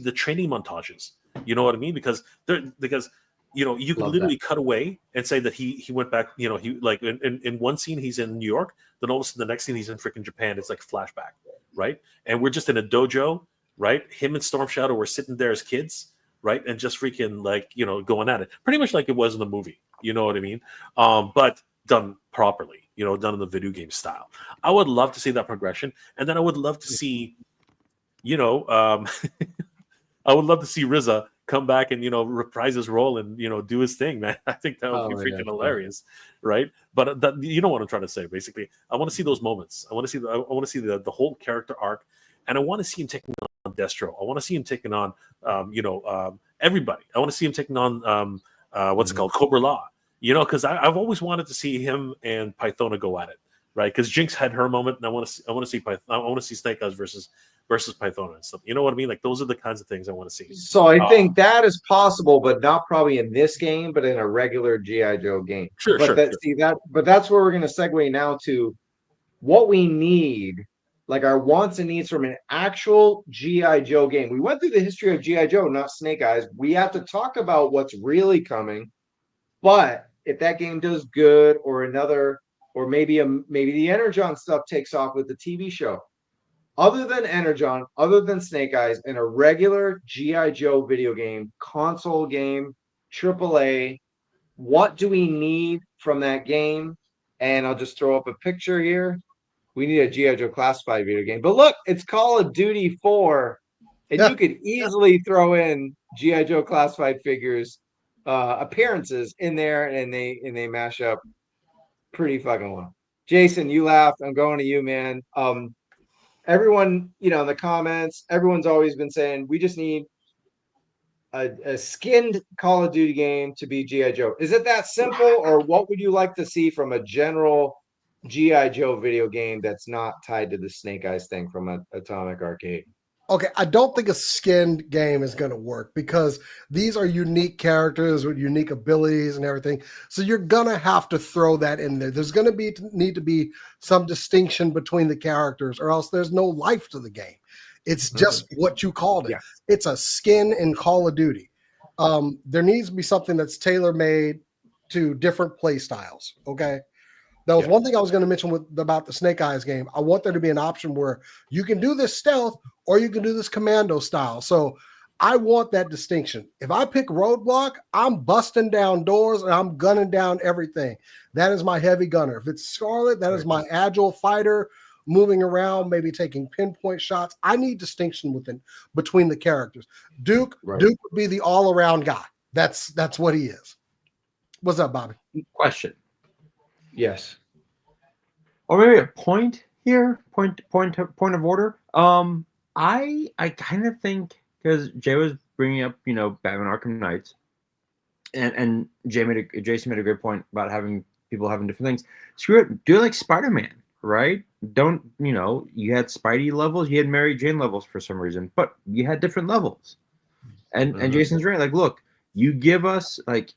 the training montages. You know what I mean? Because you could Love literally cut away and say that he went back. He like in one scene he's in New York, then all of a sudden the next scene he's in freaking Japan. It's like flashback, right? And we're just in a dojo, right? Him and Storm Shadow were sitting there as kids, right? And just freaking going at it, pretty much like it was in the movie. You know what I mean? But done properly, done in the video game style. I would love to see that progression, and then I would love to see, I would love to see RZA come back and reprise his role and do his thing, man. I think that would be freaking hilarious, right? But you know what I'm trying to say. Basically, I want to see those moments. I want to see the whole character arc, and I want to see him taking on Destro. I want to see him taking on everybody. I want to see him taking on what's it called, Cobra Law. Because I've always wanted to see him and Pythona go at it, right? Because Jinx had her moment, and I want to see Snake Eyes versus Pythona and stuff. You know what I mean? Like those are the kinds of things I want to see. So I think that is possible, but not probably in this game, but in a regular GI Joe game. Sure. But that's where we're going to segue now to what we need, like our wants and needs from an actual GI Joe game. We went through the history of GI Joe, not Snake Eyes. We have to talk about what's really coming. But if that game does good, or maybe the Energon stuff takes off with the TV show. Other than Energon, other than Snake Eyes, in a regular GI Joe video game, console game, AAA, what do we need from that game? And I'll just throw up a picture here. We need a GIJoe Classified video game. But look, it's Call of Duty 4, and you could easily throw in GIJoe Classified figures appearances in there, and they mash up pretty fucking well. Jason, you laughed. I'm going to you, man. Everyone, in the comments, everyone's always been saying we just need a skinned Call of Duty game to be GI Joe. Is it that simple, or what would you like to see from a general GI Joe video game that's not tied to the Snake Eyes thing from Atomic Arcade? Okay, I don't think a skinned game is going to work because these are unique characters with unique abilities and everything. So you're going to have to throw that in there. There's going to need to be some distinction between the characters, or else there's no life to the game. It's just what you called it. Yeah. It's a skin in Call of Duty. There needs to be something that's tailor-made to different play styles, okay? That was one thing I was going to mention about the Snake Eyes game. I want there to be an option where you can do this stealth or you can do this commando style. So I want that distinction. If I pick Roadblock, I'm busting down doors and I'm gunning down everything. That is my heavy gunner. If it's Scarlet, that is my agile fighter moving around, maybe taking pinpoint shots. I need distinction between the characters. Duke would be the all-around guy. That's what he is. What's up, Bobby? Question. Yes. Or maybe a point here, point of order. I kind of think, because Jay was bringing up, Batman Arkham Knights, and Jason made a great point about having people having different things. Screw it, do it like Spider-Man, right? Don't, you had Spidey levels, you had Mary Jane levels for some reason, but you had different levels. And Jason's right. Like, look, you give us like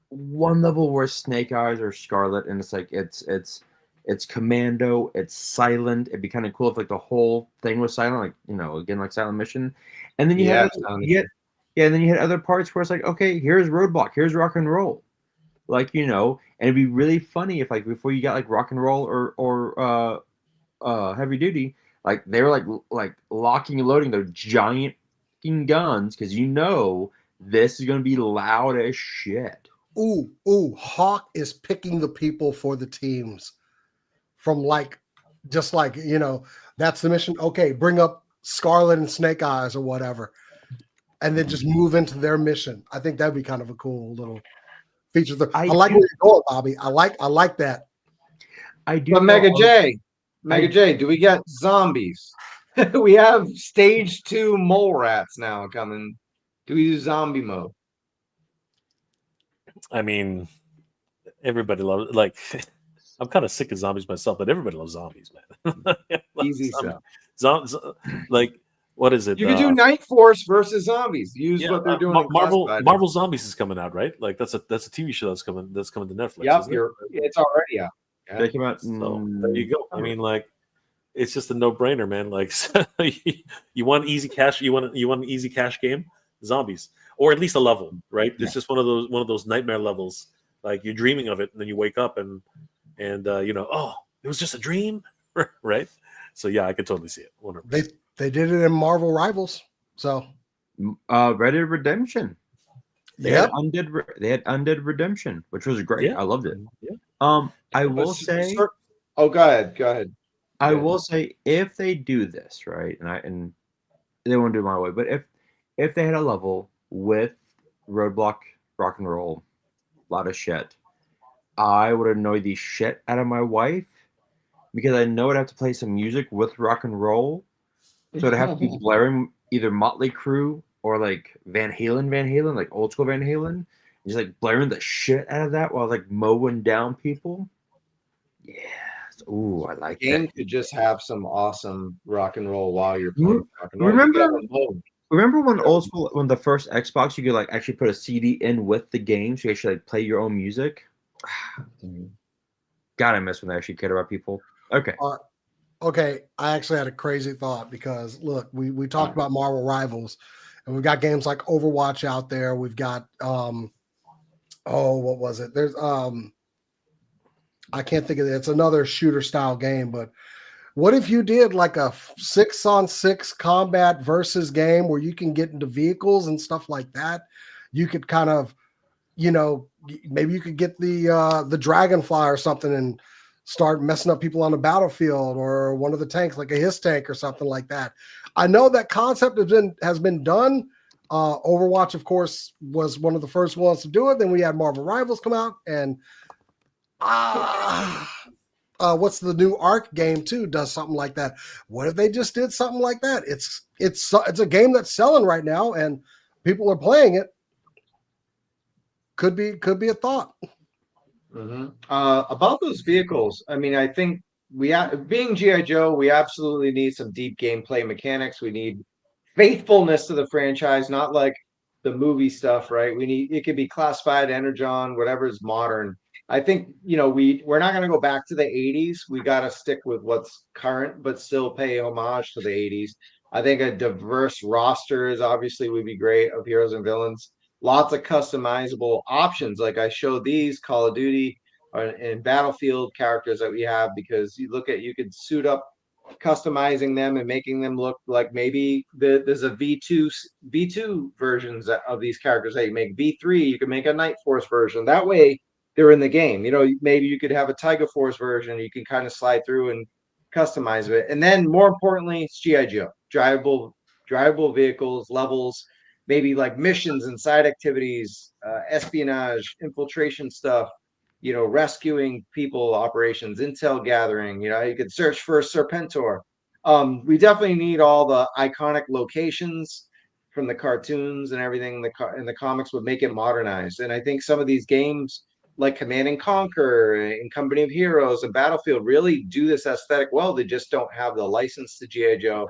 one level where Snake Eyes or Scarlet, and it's like it's It's commando. It's silent. It'd be kind of cool if like the whole thing was silent, like again like Silent Mission. And then you had and then you had other parts where it's like, okay, here's Roadblock, here's Rock and Roll, like and it'd be really funny if like before you got like Rock and Roll or Heavy Duty, like they were like locking and loading their giant guns because this is gonna be loud as shit. Ooh, Hawk is picking the people for the teams from just like that's the mission. Okay, bring up Scarlet and Snake Eyes or whatever, and then just move into their mission. I think that'd be kind of a cool little feature. I like where you're going, Bobby. I like that. I do. But Mega J, do we get zombies? We have stage 2 mole rats now coming. Do we do zombie mode? I mean, everybody loves I'm kind of sick of zombies myself, but everybody loves zombies, man. Easy stuff. What is it? You could do Night Force versus zombies. Use what they're doing. Marvel Zombies is coming out, right? Like that's a TV show that's coming to Netflix. Yep, it's already out. Yeah. They came out. So there you go. I mean, like, it's just a no-brainer, man. Like, you want easy cash? You want an easy cash game? Zombies, or at least a level, right? Yeah. It's just one of those nightmare levels. Like you're dreaming of it, and then you wake up and oh, it was just a dream, right? So yeah, I could totally see it. 100%. They did it in Marvel Rivals. So Red Dead Redemption. They had Undead Redemption, which was great. Yeah. I loved it. Yeah. I will say. Oh, go ahead. I will say if they do this right, and they won't do it my way, but if they had a level with Roadblock, Rock and Roll, a lot of shit, I would annoy the shit out of my wife because I know I'd have to play some music with Rock and Roll, so it'd have to be blaring either Motley Crue or like Van Halen, like old school Van Halen, just like blaring the shit out of that while like mowing down people. Yeah. Ooh, I like game that. could just have some awesome rock and roll while you're playing rock and roll. Remember when the first Xbox you could like actually put a CD in with the game so you actually like play your own music? God, I miss when they actually cared about people. Okay. Okay, I actually had a crazy thought because look, we talked about Marvel Rivals, and we've got games like Overwatch out there. We've got what was it? There's I can't think of it. It's another shooter style game, but what if you did like a 6-on-6 combat versus game where you can get into vehicles and stuff like that? You could kind of, maybe you could get the Dragonfly or something and start messing up people on the battlefield or one of the tanks, like a Hiss tank or something like that. I know that concept has been done. Overwatch, of course, was one of the first ones to do it. Then we had Marvel Rivals come out, and what's the new Ark game too? Does something like that. What if they just did something like that? It's a game that's selling right now, and people are playing it. Could be a thought. Mm-hmm. About those vehicles, I mean, I think being GI Joe, we absolutely need some deep gameplay mechanics. We need faithfulness to the franchise, not like the movie stuff, right? It could be classified, Energon, whatever is modern. I think we're not going to go back to the 80s. We got to stick with what's current, but still pay homage to the 80s. I think a diverse roster obviously would be great of heroes and villains. Lots of customizable options, like I showed these Call of Duty and Battlefield characters that we have, because you could suit up customizing them and making them look like maybe there's a V2 versions of these characters that you make. V3, you can make a Night Force version. That way they're in the game. Maybe you could have a Tiger Force version. You can kind of slide through and customize it. And then more importantly, it's GI Joe. Drivable vehicles, levels, maybe like missions and side activities, espionage, infiltration stuff, rescuing people, operations, intel gathering. You could search for Serpentor. We definitely need all the iconic locations from the cartoons and everything in the comics would make it modernized. And I think some of these games like Command and Conquer and Company of Heroes and Battlefield really do this aesthetic well. They just don't have the license to GI Joe.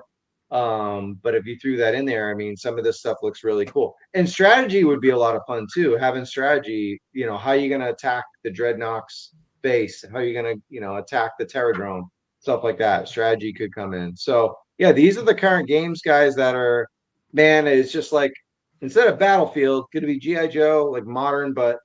But if you threw that in there, I mean, some of this stuff looks really cool. And strategy would be a lot of fun too. Having strategy, how are you going to attack the dreadnoughts base, how you're gonna, attack the terror drone, stuff like that. Strategy could come in. So yeah, these are the current games, guys, that are, man, it's just like instead of Battlefield, going to be GI Joe, like modern. But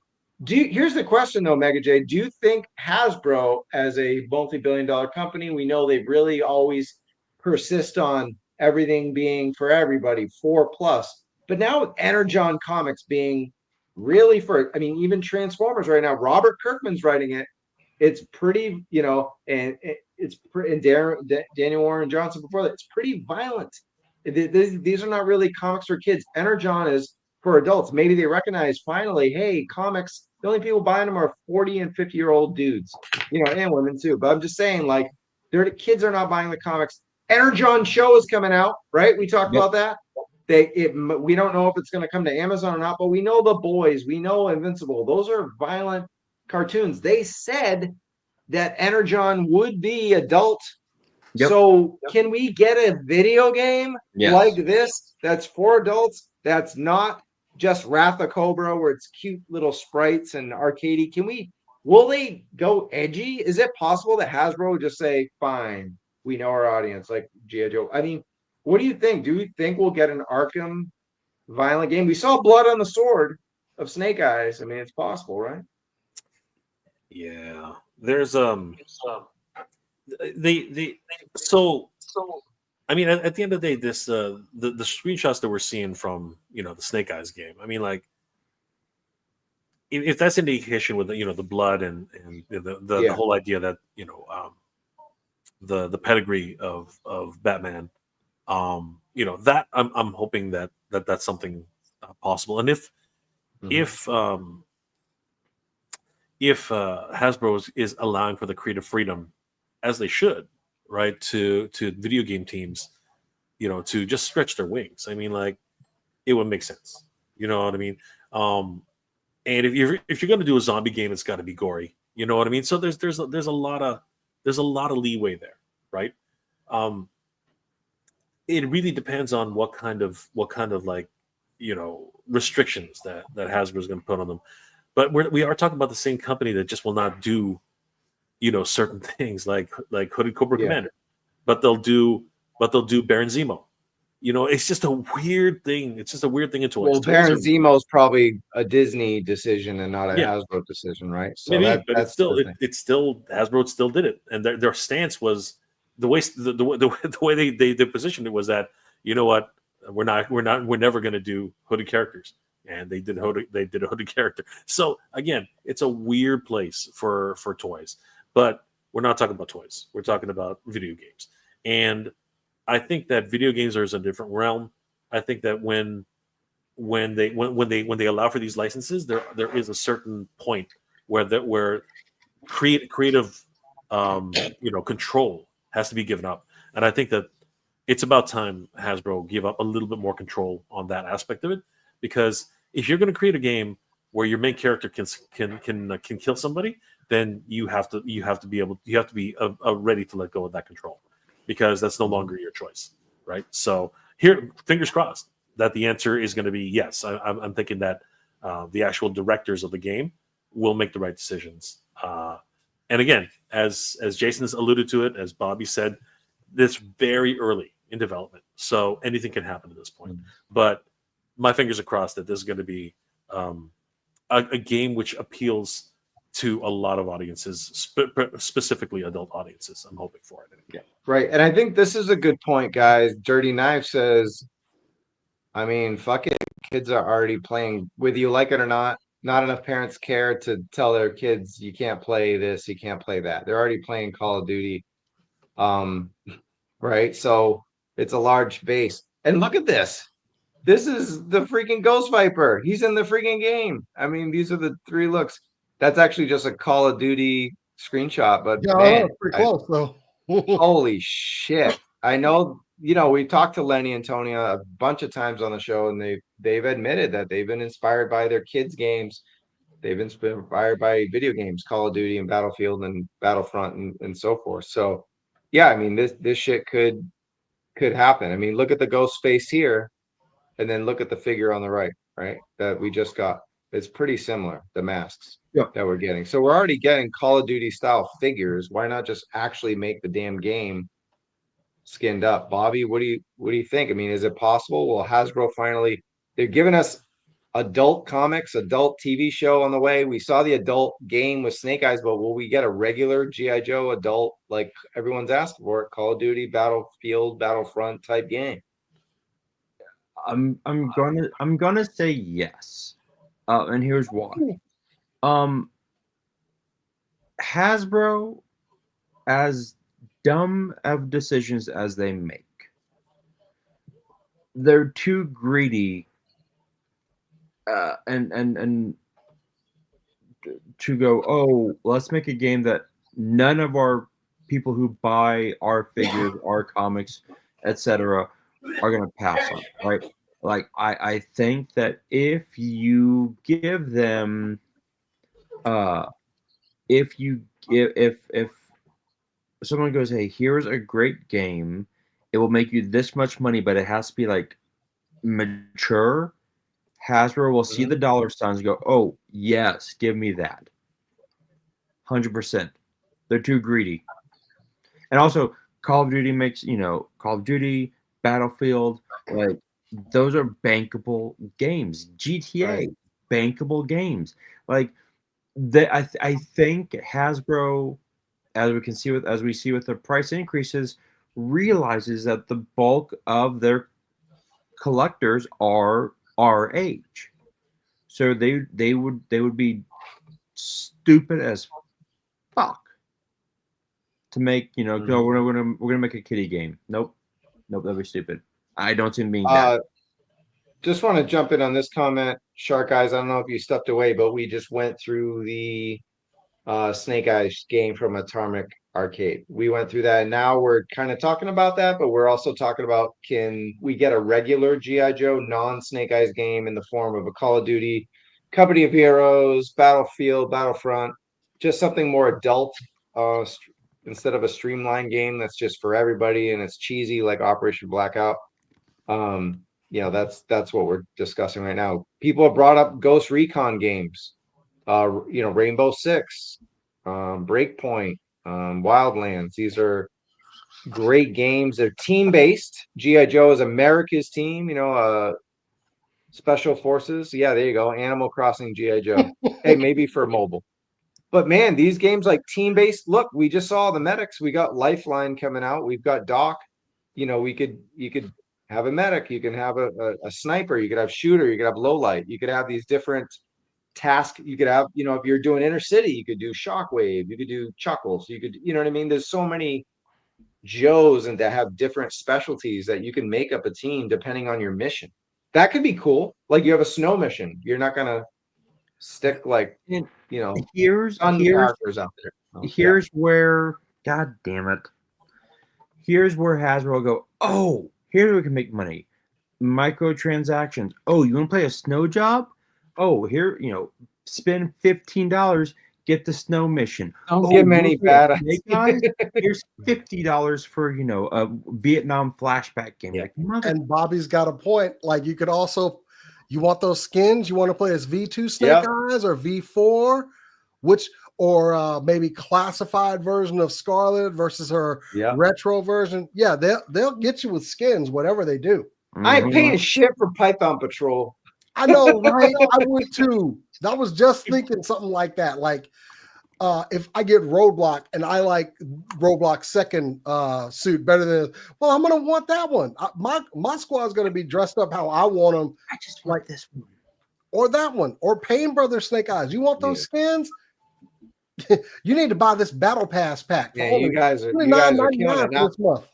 here's the question though, Mega J, do you think Hasbro, as a multi-billion-dollar company, we know they really always persist on everything being for everybody, 4+, but now with Energon Comics being really for, I mean, even Transformers right now, Robert Kirkman's writing it. It's pretty, and it's and Daniel Warren Johnson before that. It's pretty violent. These are not really comics for kids. Energon is for adults. Maybe they recognize finally, hey, comics. The only people buying them are 40 and 50-year-old dudes, and women too. But I'm just saying, like, the kids are not buying the comics. Energon show is coming out, right? We talked about that. We don't know if it's going to come to Amazon or not, but we know The Boys, we know Invincible. Those are violent cartoons. They said that Energon would be adult. Yep. So can we get a video game like this that's for adults, that's not just Wrath of Cobra where it's cute little sprites and arcadey? Will they go edgy? Is it possible that Hasbro would just say, fine, we know our audience, like GIJoe? I mean, what do you think? Do we think we'll get an Arkham violent game? We saw blood on the sword of Snake Eyes. I mean, it's possible, right? Yeah. There's so I mean, at the end of the day, this the screenshots that we're seeing from the Snake Eyes game. I mean, like, if that's indication with the blood and the whole idea that the pedigree of Batman, that I'm hoping that's something possible. And if Hasbro is allowing for the creative freedom, as they should, right, to video game teams, to just stretch their wings. I mean, like, it would make sense. You know what I mean? And if you're going to do a zombie game, it's got to be gory. You know what I mean? So there's a lot of leeway there, right? It really depends on what kind of like restrictions that Hasbro is going to put on them. But we are talking about the same company that just will not do certain things like Hooded Cobra Commander, but they'll do Baron Zemo. It's just a weird thing. It's just a weird thing in toys. Well, Baron Zemo is probably a Disney decision and not a Hasbro decision, right? So maybe, but it's still Hasbro still did it, and their stance was the way they positioned it was that, you know what, we're never going to do hooded characters, and they did a hooded character. So again, it's a weird place for toys, but we're not talking about toys. We're talking about video games, and I think that video games are in a different realm. I think that when they allow for these licenses, there is a certain point where creative control has to be given up, and I think that it's about time Hasbro give up a little bit more control on that aspect of it, because if you're going to create a game where your main character can kill somebody, then you have to be ready to let go of that control, because that's no longer your choice, right? So here, fingers crossed that the answer is going to be yes. I'm thinking that the actual directors of the game will make the right decisions. And again, as Jason has alluded to it, as Bobby said, this very early in development, so anything can happen at this point. But my fingers are crossed that this is going to be a game which appeals to a lot of audiences, specifically adult audiences. I'm hoping for it. Yeah, right. And I think this is a good point, guys. Dirty Knife says, I mean, fucking kids are already playing, whether you like it or not. Not enough parents care to tell their kids, you can't play this, you can't play that. They're already playing Call of Duty. Right? So it's a large base. And look at this. This is the freaking Ghost Viper. He's in the freaking game. I mean, these are the 3 looks. That's actually just a Call of Duty screenshot, but man, pretty close though. Holy shit. I know, we talked to Lenny and Tonya a bunch of times on the show, and they've admitted that they've been inspired by their kids' games. They've been inspired by video games, Call of Duty and Battlefield and Battlefront and so forth. So yeah, I mean, this shit could happen. I mean, look at the ghost face here, and then look at the figure on the right, that we just got. It's pretty similar, the masks Yeah. that we're getting. So we're already getting Call of Duty style figures. Why not just actually make the damn game skinned up? Bobby, what do you think? I mean, is it possible? Will Hasbro finally, they're giving us adult comics, adult TV show on the way. We saw the adult game with Snake Eyes, but will we get a regular G.I. Joe adult like everyone's asking for it, Call of Duty, Battlefield, Battlefront type game? I'm gonna say yes, and here's why. Hasbro, as dumb of decisions as they make, they're too greedy, and to go, oh, let's make a game that none of our people who buy our figures, our comics, etc., are gonna pass on, right? Like I think that if you give them, if someone goes, hey, here's a great game, it will make you this much money, but it has to be like mature. Hasbro will see the dollar signs and go, oh yes, give me that. 100%. They're too greedy. And also, Call of Duty makes, Call of Duty, Battlefield, like those are bankable games. GTA, Right. bankable games. Like I think Hasbro, as we see with the price increases, realizes that the bulk of their collectors are our age. So they would be stupid as fuck to make, go, we're gonna make a kiddie game. Nope, that'd be stupid. I don't see them being that. Just want to jump in on this comment, Shark Eyes. I don't know if you stepped away, but we just went through the Snake Eyes game from Atomic Arcade. We went through that, and now we're kind of talking about that, but we're also talking about, can we get a regular G.I. Joe non-Snake Eyes game in the form of a Call of Duty, Company of Heroes, Battlefield, Battlefront, just something more adult, instead of a streamlined game that's just for everybody and it's cheesy like Operation Blackout. That's what we're discussing right now. People have brought up Ghost Recon games, Rainbow Six, Breakpoint, Wildlands. These are great games. They're team-based. G.I. Joe is America's team, Special Forces. Yeah, there you go. Animal Crossing G.I. Joe. Hey, maybe for mobile. But man, these games like team-based, look, we just saw the medics. We got Lifeline coming out. We've got Doc. You could have a medic, you can have a sniper, you could have shooter, you could have low light, you could have these different tasks. You could have, if you're doing inner city, you could do shockwave, you could do chuckles, you could, you know what I mean? There's so many Joes and that have different specialties that you can make up a team depending on your mission. That could be cool. Like you have a snow mission. You're not gonna stick like, Here's characters out there. Here's where, god damn it. Here's where Hasbro will go, oh, here's where we can make money. Microtransactions. Oh, you want to play a snow job? Oh, here, spend $15, get the snow mission. Don't give many bad guys. Here's $50 for, a Vietnam flashback game. Yeah. Like, and Bobby's got a point. Like you could also, you want those skins? You want to play as V2 Snake Eyes or V4? Or maybe classified version of Scarlet versus her retro version. Yeah, they'll get you with skins, whatever they do. I ain't paying shit for Python Patrol. I know, right? I would too. I was just thinking something like that. Like, if I get Roadblock and I like Roadblock's second suit better than, well, I'm gonna want that one. My squad's gonna be dressed up how I want them. I just like this one or that one or Pain Brothers Snake Eyes. You want those skins? You need to buy this Battle Pass pack. Yeah, you guys are killing it now. This month.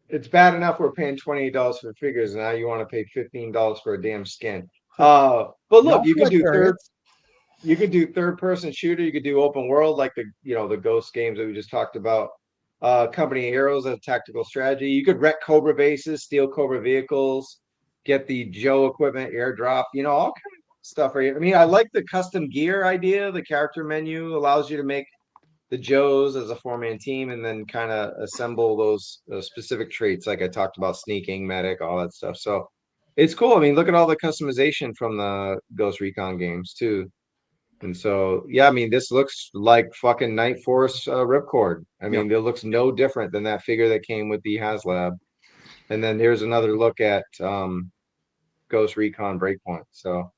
It's bad enough we're paying $28 for figures, and now you want to pay $15 for a damn skin. But look, you can do third-person shooter. You could do open world like the Ghost games that we just talked about. Company of Heroes as tactical strategy. You could wreck Cobra bases, steal Cobra vehicles, get the Joe equipment airdrop. All kind of stuff. Right? I mean, I like the custom gear idea. The character menu allows you to make the Joes as a four-man team and then kind of assemble those specific traits like I talked about, sneaking, medic, all that stuff. So It's cool. I mean, look at all the customization from the Ghost Recon games too. And so, yeah, I mean, this looks like fucking Night Force Ripcord. I mean, it looks no different than that figure that came with the HasLab. And then here's another look at Ghost Recon Breakpoint. So,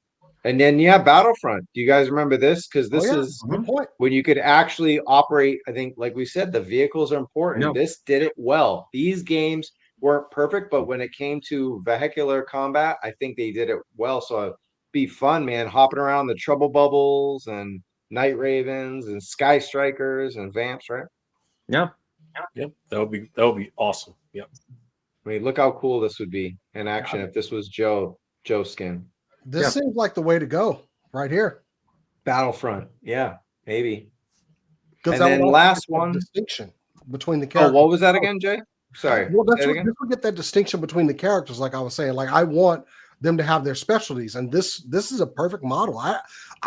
and then yeah, Battlefront. Do you guys remember this? Because this is good point. when you could actually operate. I think, like we said, the vehicles are important. Yep. This did it well. These games weren't perfect, but when it came to vehicular combat, I think they did it well. So it'd be fun, man, hopping around the Trouble Bubbles and Night Ravens and Sky Strikers and Vamps, right? Yeah. Yep, that would be awesome. Yep. I mean, look how cool this would be in action if this was Joe skin. This seems like the way to go right here. Battlefront, yeah, maybe. Because And then last one, distinction between the oh, characters. what was that again, Jay? Sorry. Well, that's Say it what again? this would get that distinction between the characters, like I was saying. Like I want them to have their specialties, and this is a perfect model. I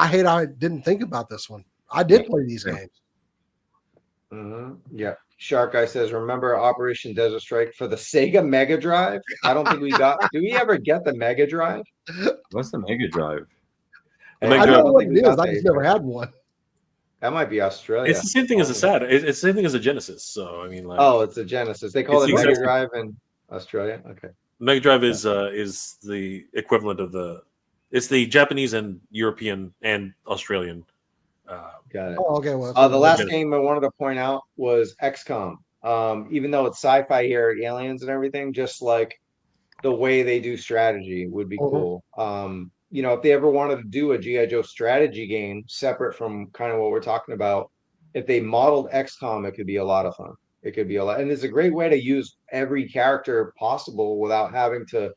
hate I didn't think about this one. I did play these games. Yeah. Shark Guy says, remember Operation Desert Strike for the Sega Mega Drive? I don't think we got. Do we ever get the Mega Drive? What's the Mega Drive? I know don't what think it we is. got I that just either. never had one. That might be Australia. It's the same thing as a SAT. It's the same thing as a Genesis. So I mean, like, Oh, it's a Genesis. They call It's it the Mega exact- Drive in Australia. Okay. Mega Drive is the equivalent of it's the Japanese and European and Australian. Got it. Oh, okay. Well, The last Genesis. game I wanted to point out was XCOM. Even though it's sci-fi here, aliens and everything, just like the way they do strategy would be cool. You know, if they ever wanted to do a G.I. Joe strategy game separate from kind of what we're talking about, if they modeled XCOM, it could be a lot of fun. It could be a lot, and it's a great way to use every character possible without having to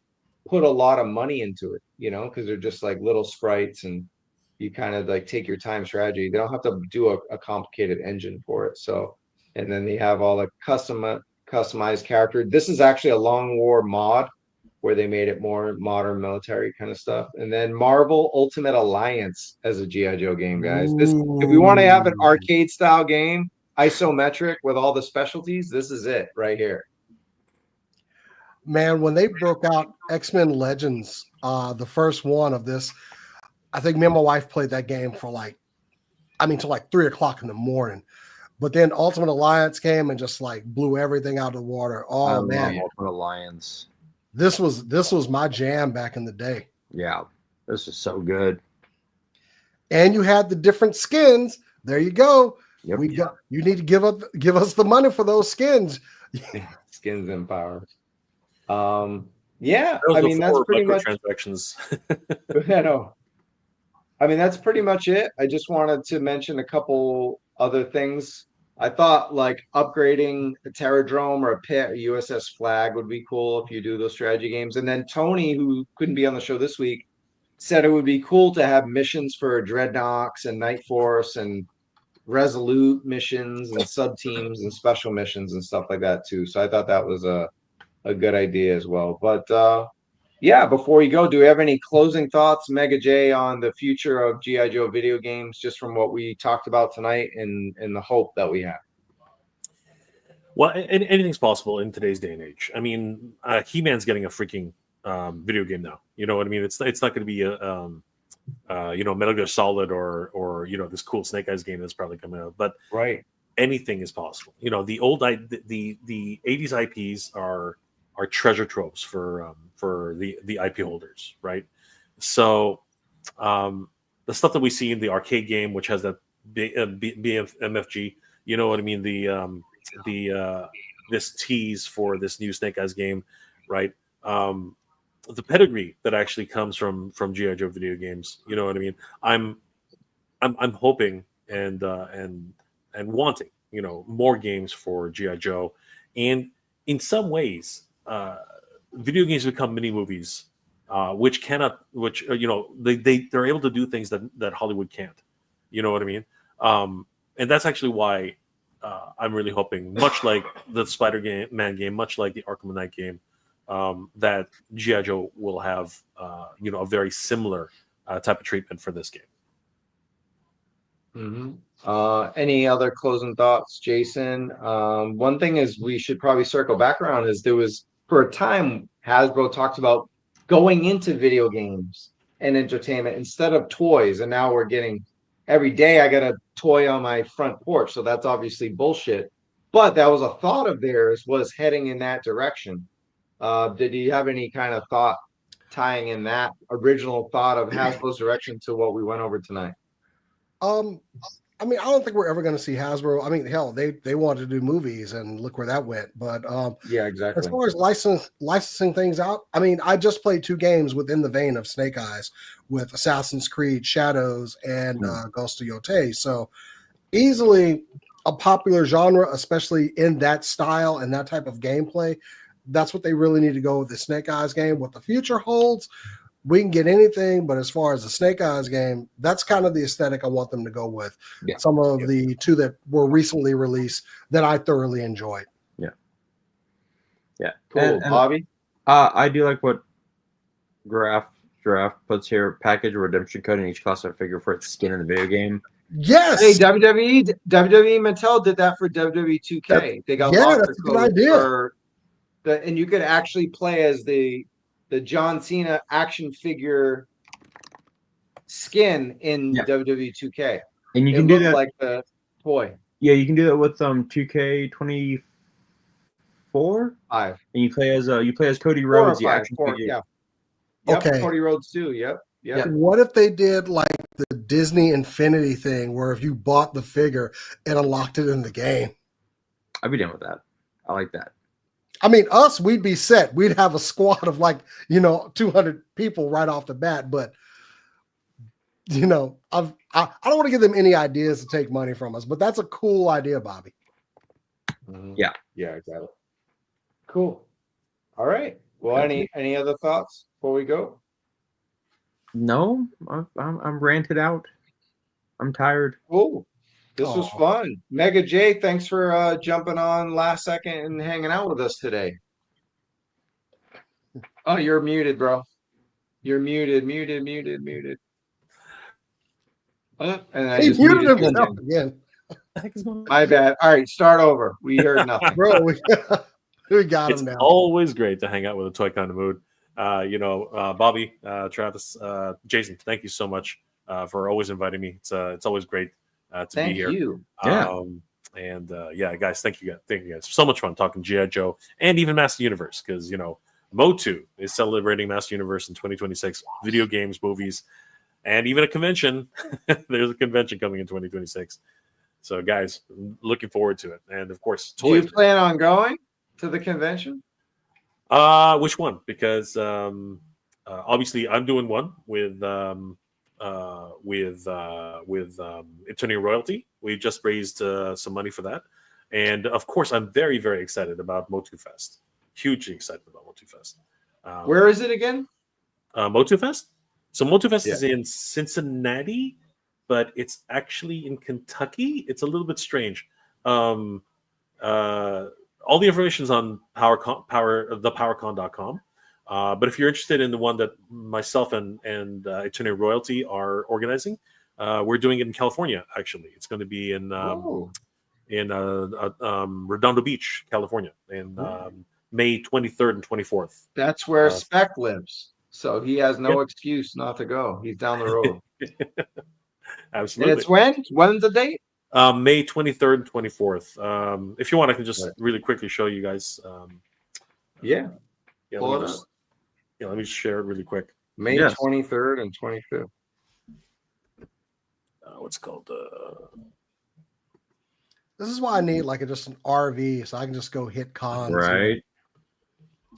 put a lot of money into it, you know, because they're just like little sprites and you kind of like take your time strategy. They don't have to do a complicated engine for it. So, and then they have all the customized character. This is actually a Long War mod where they made it more modern military kind of stuff. And then Marvel Ultimate Alliance as a G.I. Joe game, guys. This, if we want to have an arcade style game, isometric with all the specialties, this is it right here. man, when they broke out X-Men Legends, the first one of this, I think me and my wife played that game for till like 3 o'clock in the morning. But then Ultimate Alliance came and just like blew everything out of the water. Oh man, Ultimate Alliance. This was my jam back in the day. Yeah, this is so good. And you had the different skins. There you go. Yep. You need to give us the money for those skins. Skins and power. Yeah, Those I are mean that's four pretty much. microtransactions. I know. I mean that's pretty much it. I just wanted to mention a couple other things. I thought like upgrading a Terradrome or a pit or USS Flag would be cool if you do those strategy games. And then Tony, who couldn't be on the show this week, said it would be cool to have missions for Dreadnoks and Night Force and Resolute missions and sub teams and special missions and stuff like that too. So I thought that was a good idea as well. But yeah, before you go, do we have any closing thoughts, Mega J, on the future of G.I. Joe video games, just from what we talked about tonight and the hope that we have? Well, anything's possible in today's day and age. I mean, He-Man's getting a freaking video game now. You know what I mean? It's not going to be a Metal Gear Solid or this cool Snake Eyes game that's probably coming out. But Right. anything is possible. You know, the 80s IPs are treasure troves for the IP holders, right? So the stuff that we see in the arcade game, which has that BMFG, you know what I mean? This tease for this new Snake Eyes game, right? The pedigree that actually comes from G.I. Joe video games, you know what I mean? I'm hoping and wanting, more games for G.I. Joe, and in some ways, video games become mini movies, which they're able to do things that Hollywood can't. You know what I mean? And that's actually why I'm really hoping, much like the Spider-Man game, much like the Arkham Knight game, that G.I. Joe will have a very similar type of treatment for this game. Any other closing thoughts, Jason? One thing is we should probably circle back around is there was, for a time, Hasbro talked about going into video games and entertainment instead of toys. And now we're getting every day I got a toy on my front porch. So that's obviously bullshit. But that was a thought of theirs, was heading in that direction. Did you have any kind of thought tying in that original thought of Hasbro's direction to what we went over tonight? I mean, I don't think we're ever going to see Hasbro. I mean, hell, they wanted to do movies, and look where that went. But yeah, exactly. As far as licensing things out, I mean, I just played 2 games within the vein of Snake Eyes with Assassin's Creed Shadows and Ghost of Yotei. So easily a popular genre, especially in that style and that type of gameplay. That's what they really need to go with the Snake Eyes game. What the future holds, we can get anything, but as far as the Snake Eyes game, that's kind of the aesthetic I want them to go with. Yeah. Some of the 2 that were recently released that I thoroughly enjoyed. Yeah. Cool. And Bobby? I do like what Giraffe puts here: package a redemption code in each class of figure for its skin in the video game. Yes. Hey, WWE Mattel did that for WWE 2K. They got locker codes for and you could actually play as the John Cena action figure skin in WWE 2K. And you can do that like the toy. Yeah, you can do that with 2K24. 5. And you play as Cody Rhodes, the action figure. Yeah. Yep, okay. Cody Rhodes too. Yep. What if they did like the Disney Infinity thing, where if you bought the figure and unlocked it in the game? I'd be down with that. I like that. I mean, we'd be set. We'd have a squad of 200 people right off the bat. But I don't want to give them any ideas to take money from us. But that's a cool idea, Bobby. Yeah, exactly. Cool. All right. Well, any other thoughts before we go? No, I'm ranted out. I'm tired. Cool. This was fun. Mega J, thanks for jumping on last second and hanging out with us today. Oh, you're muted, bro. You're muted. And I just muted himself again. My bad. All right, start over. We heard nothing. Bro, we got him now. It's always great to hang out with a toy kind of mood. Bobby, Travis, Jason, thank you so much for always inviting me. It's always great to be here. Thank you. Guys, thank you guys. So much fun talking GI Joe and even Master Universe, because Motu is celebrating Master Universe in 2026. Video games, movies, and even a convention. There's a convention coming in 2026. So, guys, looking forward to it. And of course, toys. Do you plan on going to the convention? Which one? Because obviously I'm doing one with Eternity Royalty. We just raised some money for that, and of course I'm very, very excited about Motu Fest. Hugely excited about Motu Fest. Where is it again? Motu Fest. So Motu Fest is in Cincinnati, but it's actually in Kentucky. It's a little bit strange. All the information is on thepowercon.com. But if you're interested in the one that myself and Eternity Royalty are organizing, we're doing it in California. Actually, it's going to be in Redondo Beach, California, in May 23rd and 24th. That's where Spec lives, so he has no excuse not to go. He's down the road. Absolutely. And it's when? When's the date? May 23rd and 24th. If you want, I can just really quickly show you guys. Let me just share it really quick. May 23rd and 25th. What's called? This is why I need just an RV so I can just go hit cons. Right.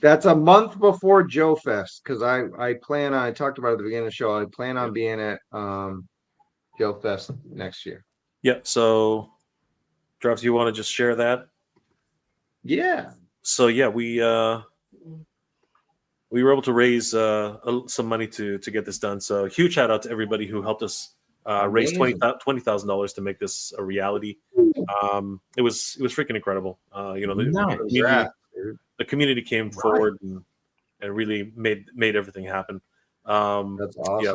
That's a month before Joe Fest, because I plan on. I talked about it at the beginning of the show. I plan on being at Joe Fest next year. Yeah. So, Travis, you want to just share that? Yeah. So we were able to raise some money to get this done. So huge shout out to everybody who helped us raise $20,000 to make this a reality. It was freaking incredible. The community came forward and really made everything happen. That's awesome. Yeah,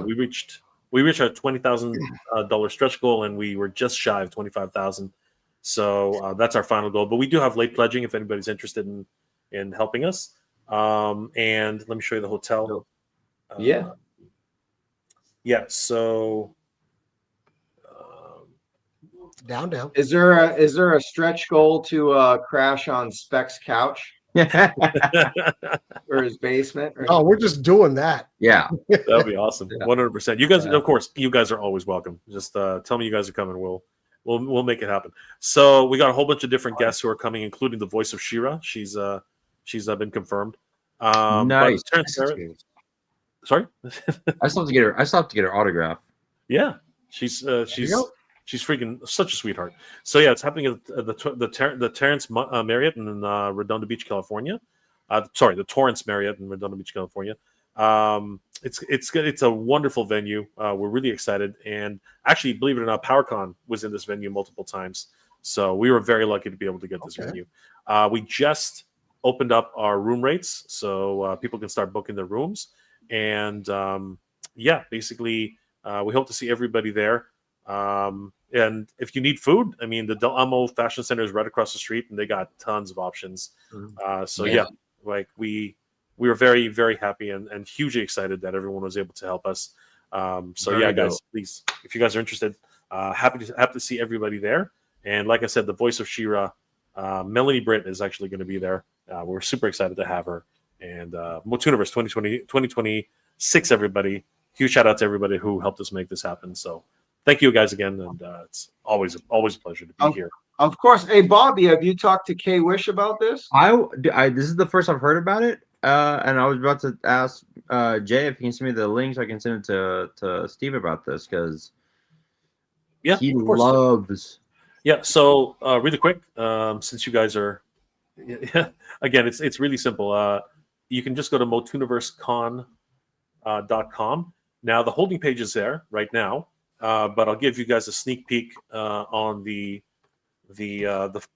we reached our $20,000 stretch goal, and we were just shy of $25,000. So that's our final goal. But we do have late pledging if anybody's interested in helping us. And let me show you the hotel. Yeah. Yeah. So. Down. Is there a stretch goal to crash on Specs' couch or his basement? Oh, we're just doing that. Yeah. That'd be awesome. Yeah. 100%. You guys, of course, you guys are always welcome. Just tell me you guys are coming. We'll make it happen. So we got a whole bunch of different guests who are coming, including the voice of Shira. She's been confirmed. Nice. But sorry. I still have to get her. I still have to get her autograph. Yeah, she's freaking such a sweetheart. So yeah, it's happening at the Terrence Marriott in Redondo Beach, California. The Torrance Marriott in Redondo Beach, California. It's a wonderful venue. We're really excited, and actually, believe it or not, PowerCon was in this venue multiple times. So we were very lucky to be able to get this venue. We just opened up our room rates, so people can start booking their rooms. And basically, we hope to see everybody there. And if you need food, I mean, the Del Amo Fashion Center is right across the street, and they got tons of options. We were very, very happy and hugely excited that everyone was able to help us. Guys, please, if you guys are interested, happy to see everybody there. And like I said, the voice of Shira, Melanie Britt, is actually going to be there. We're super excited to have her. And Motooniverse 2026, everybody. Huge shout out to everybody who helped us make this happen. So thank you guys again, and it's always a pleasure to be here. Of course. Hey, Bobby, have you talked to K Wish about this? This is the first I've heard about it, and I was about to ask Jay if he can send me the link so I can send it to Steve about this, because he loves. Yeah. So really quick, since you guys are, again, it's really simple. You can just go to motooniversecon.com. Now the holding page is there right now, but I'll give you guys a sneak peek on the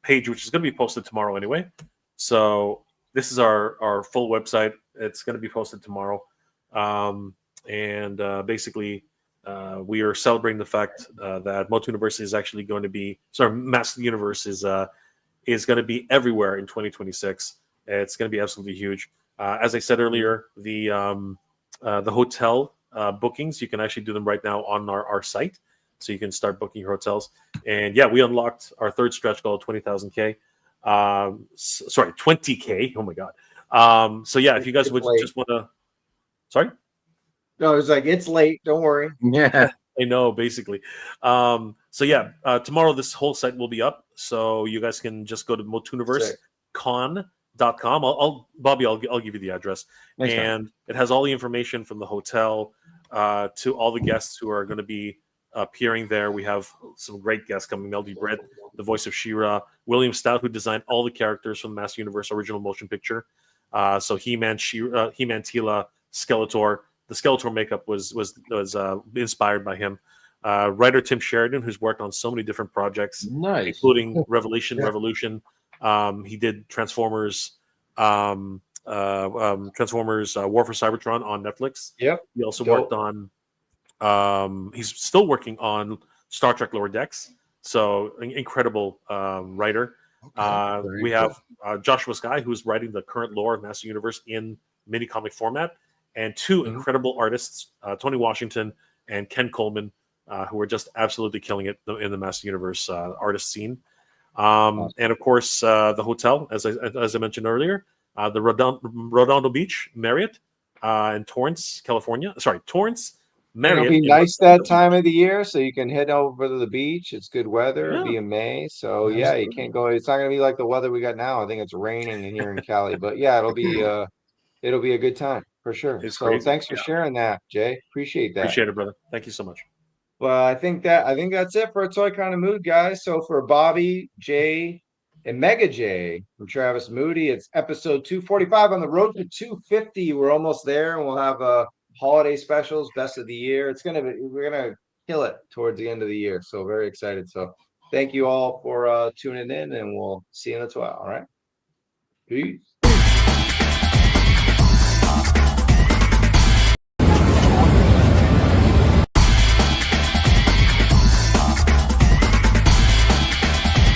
page, which is going to be posted tomorrow anyway. So this is our full website. It's going to be posted tomorrow, basically we are celebrating the fact that Motooniverse is actually going to be Master Universe is going to be everywhere in 2026. It's going to be absolutely huge. As I said earlier, the hotel bookings, you can actually do them right now on our site. So you can start booking your hotels. And yeah, we unlocked our third stretch goal, 20,000K. 20K. Oh my God. If you guys would just want to, sorry? No, it's like, it's late. Don't worry. Yeah. I know, basically. Tomorrow this whole site will be up. So you guys can just go to motooniversecon.com. Bobby, I'll give you the address. Thanks, and it has all the information from the hotel to all the guests who are going to be appearing there. We have some great guests coming. Melody Britt, the voice of She-Ra, William Stout, who designed all the characters from the Master Universe original motion picture. So He-Man, He-Man, Teela, Skeletor. The Skeletor makeup was inspired by him. Writer Tim Sheridan, who's worked on so many different projects, including Revolution. He did Transformers, War for Cybertron on Netflix. Yep. He also worked on. He's still working on Star Trek Lower Decks. So incredible writer. We have Joshua Skye, who's writing the current lore of Master Universe in mini comic format, and two incredible artists, Tony Washington and Ken Coleman, who are just absolutely killing it in the Master Universe artist scene. And of course, the hotel, as I mentioned earlier, the Redondo Beach Marriott in Torrance, California. Torrance Marriott. It'll be nice that time of the year, so you can head over to the beach. It's good weather. It'll be in May, so you can't go. It's not going to be like the weather we got now. I think it's raining here in Cali, but yeah, it'll be a good time for sure. It's so crazy. Thanks for sharing that, Jay. Appreciate that. Appreciate it, brother. Thank you so much. Well, I think that's it for a Toy Kind of Mood, guys. So for Bobby, Jay, and Mega J from Travis Moody, it's episode 245 on the road to 250. We're almost there, and we'll have holiday specials, best of the year. We're gonna kill it towards the end of the year. So very excited. So thank you all for tuning in, and we'll see you in the 12. All right. Peace.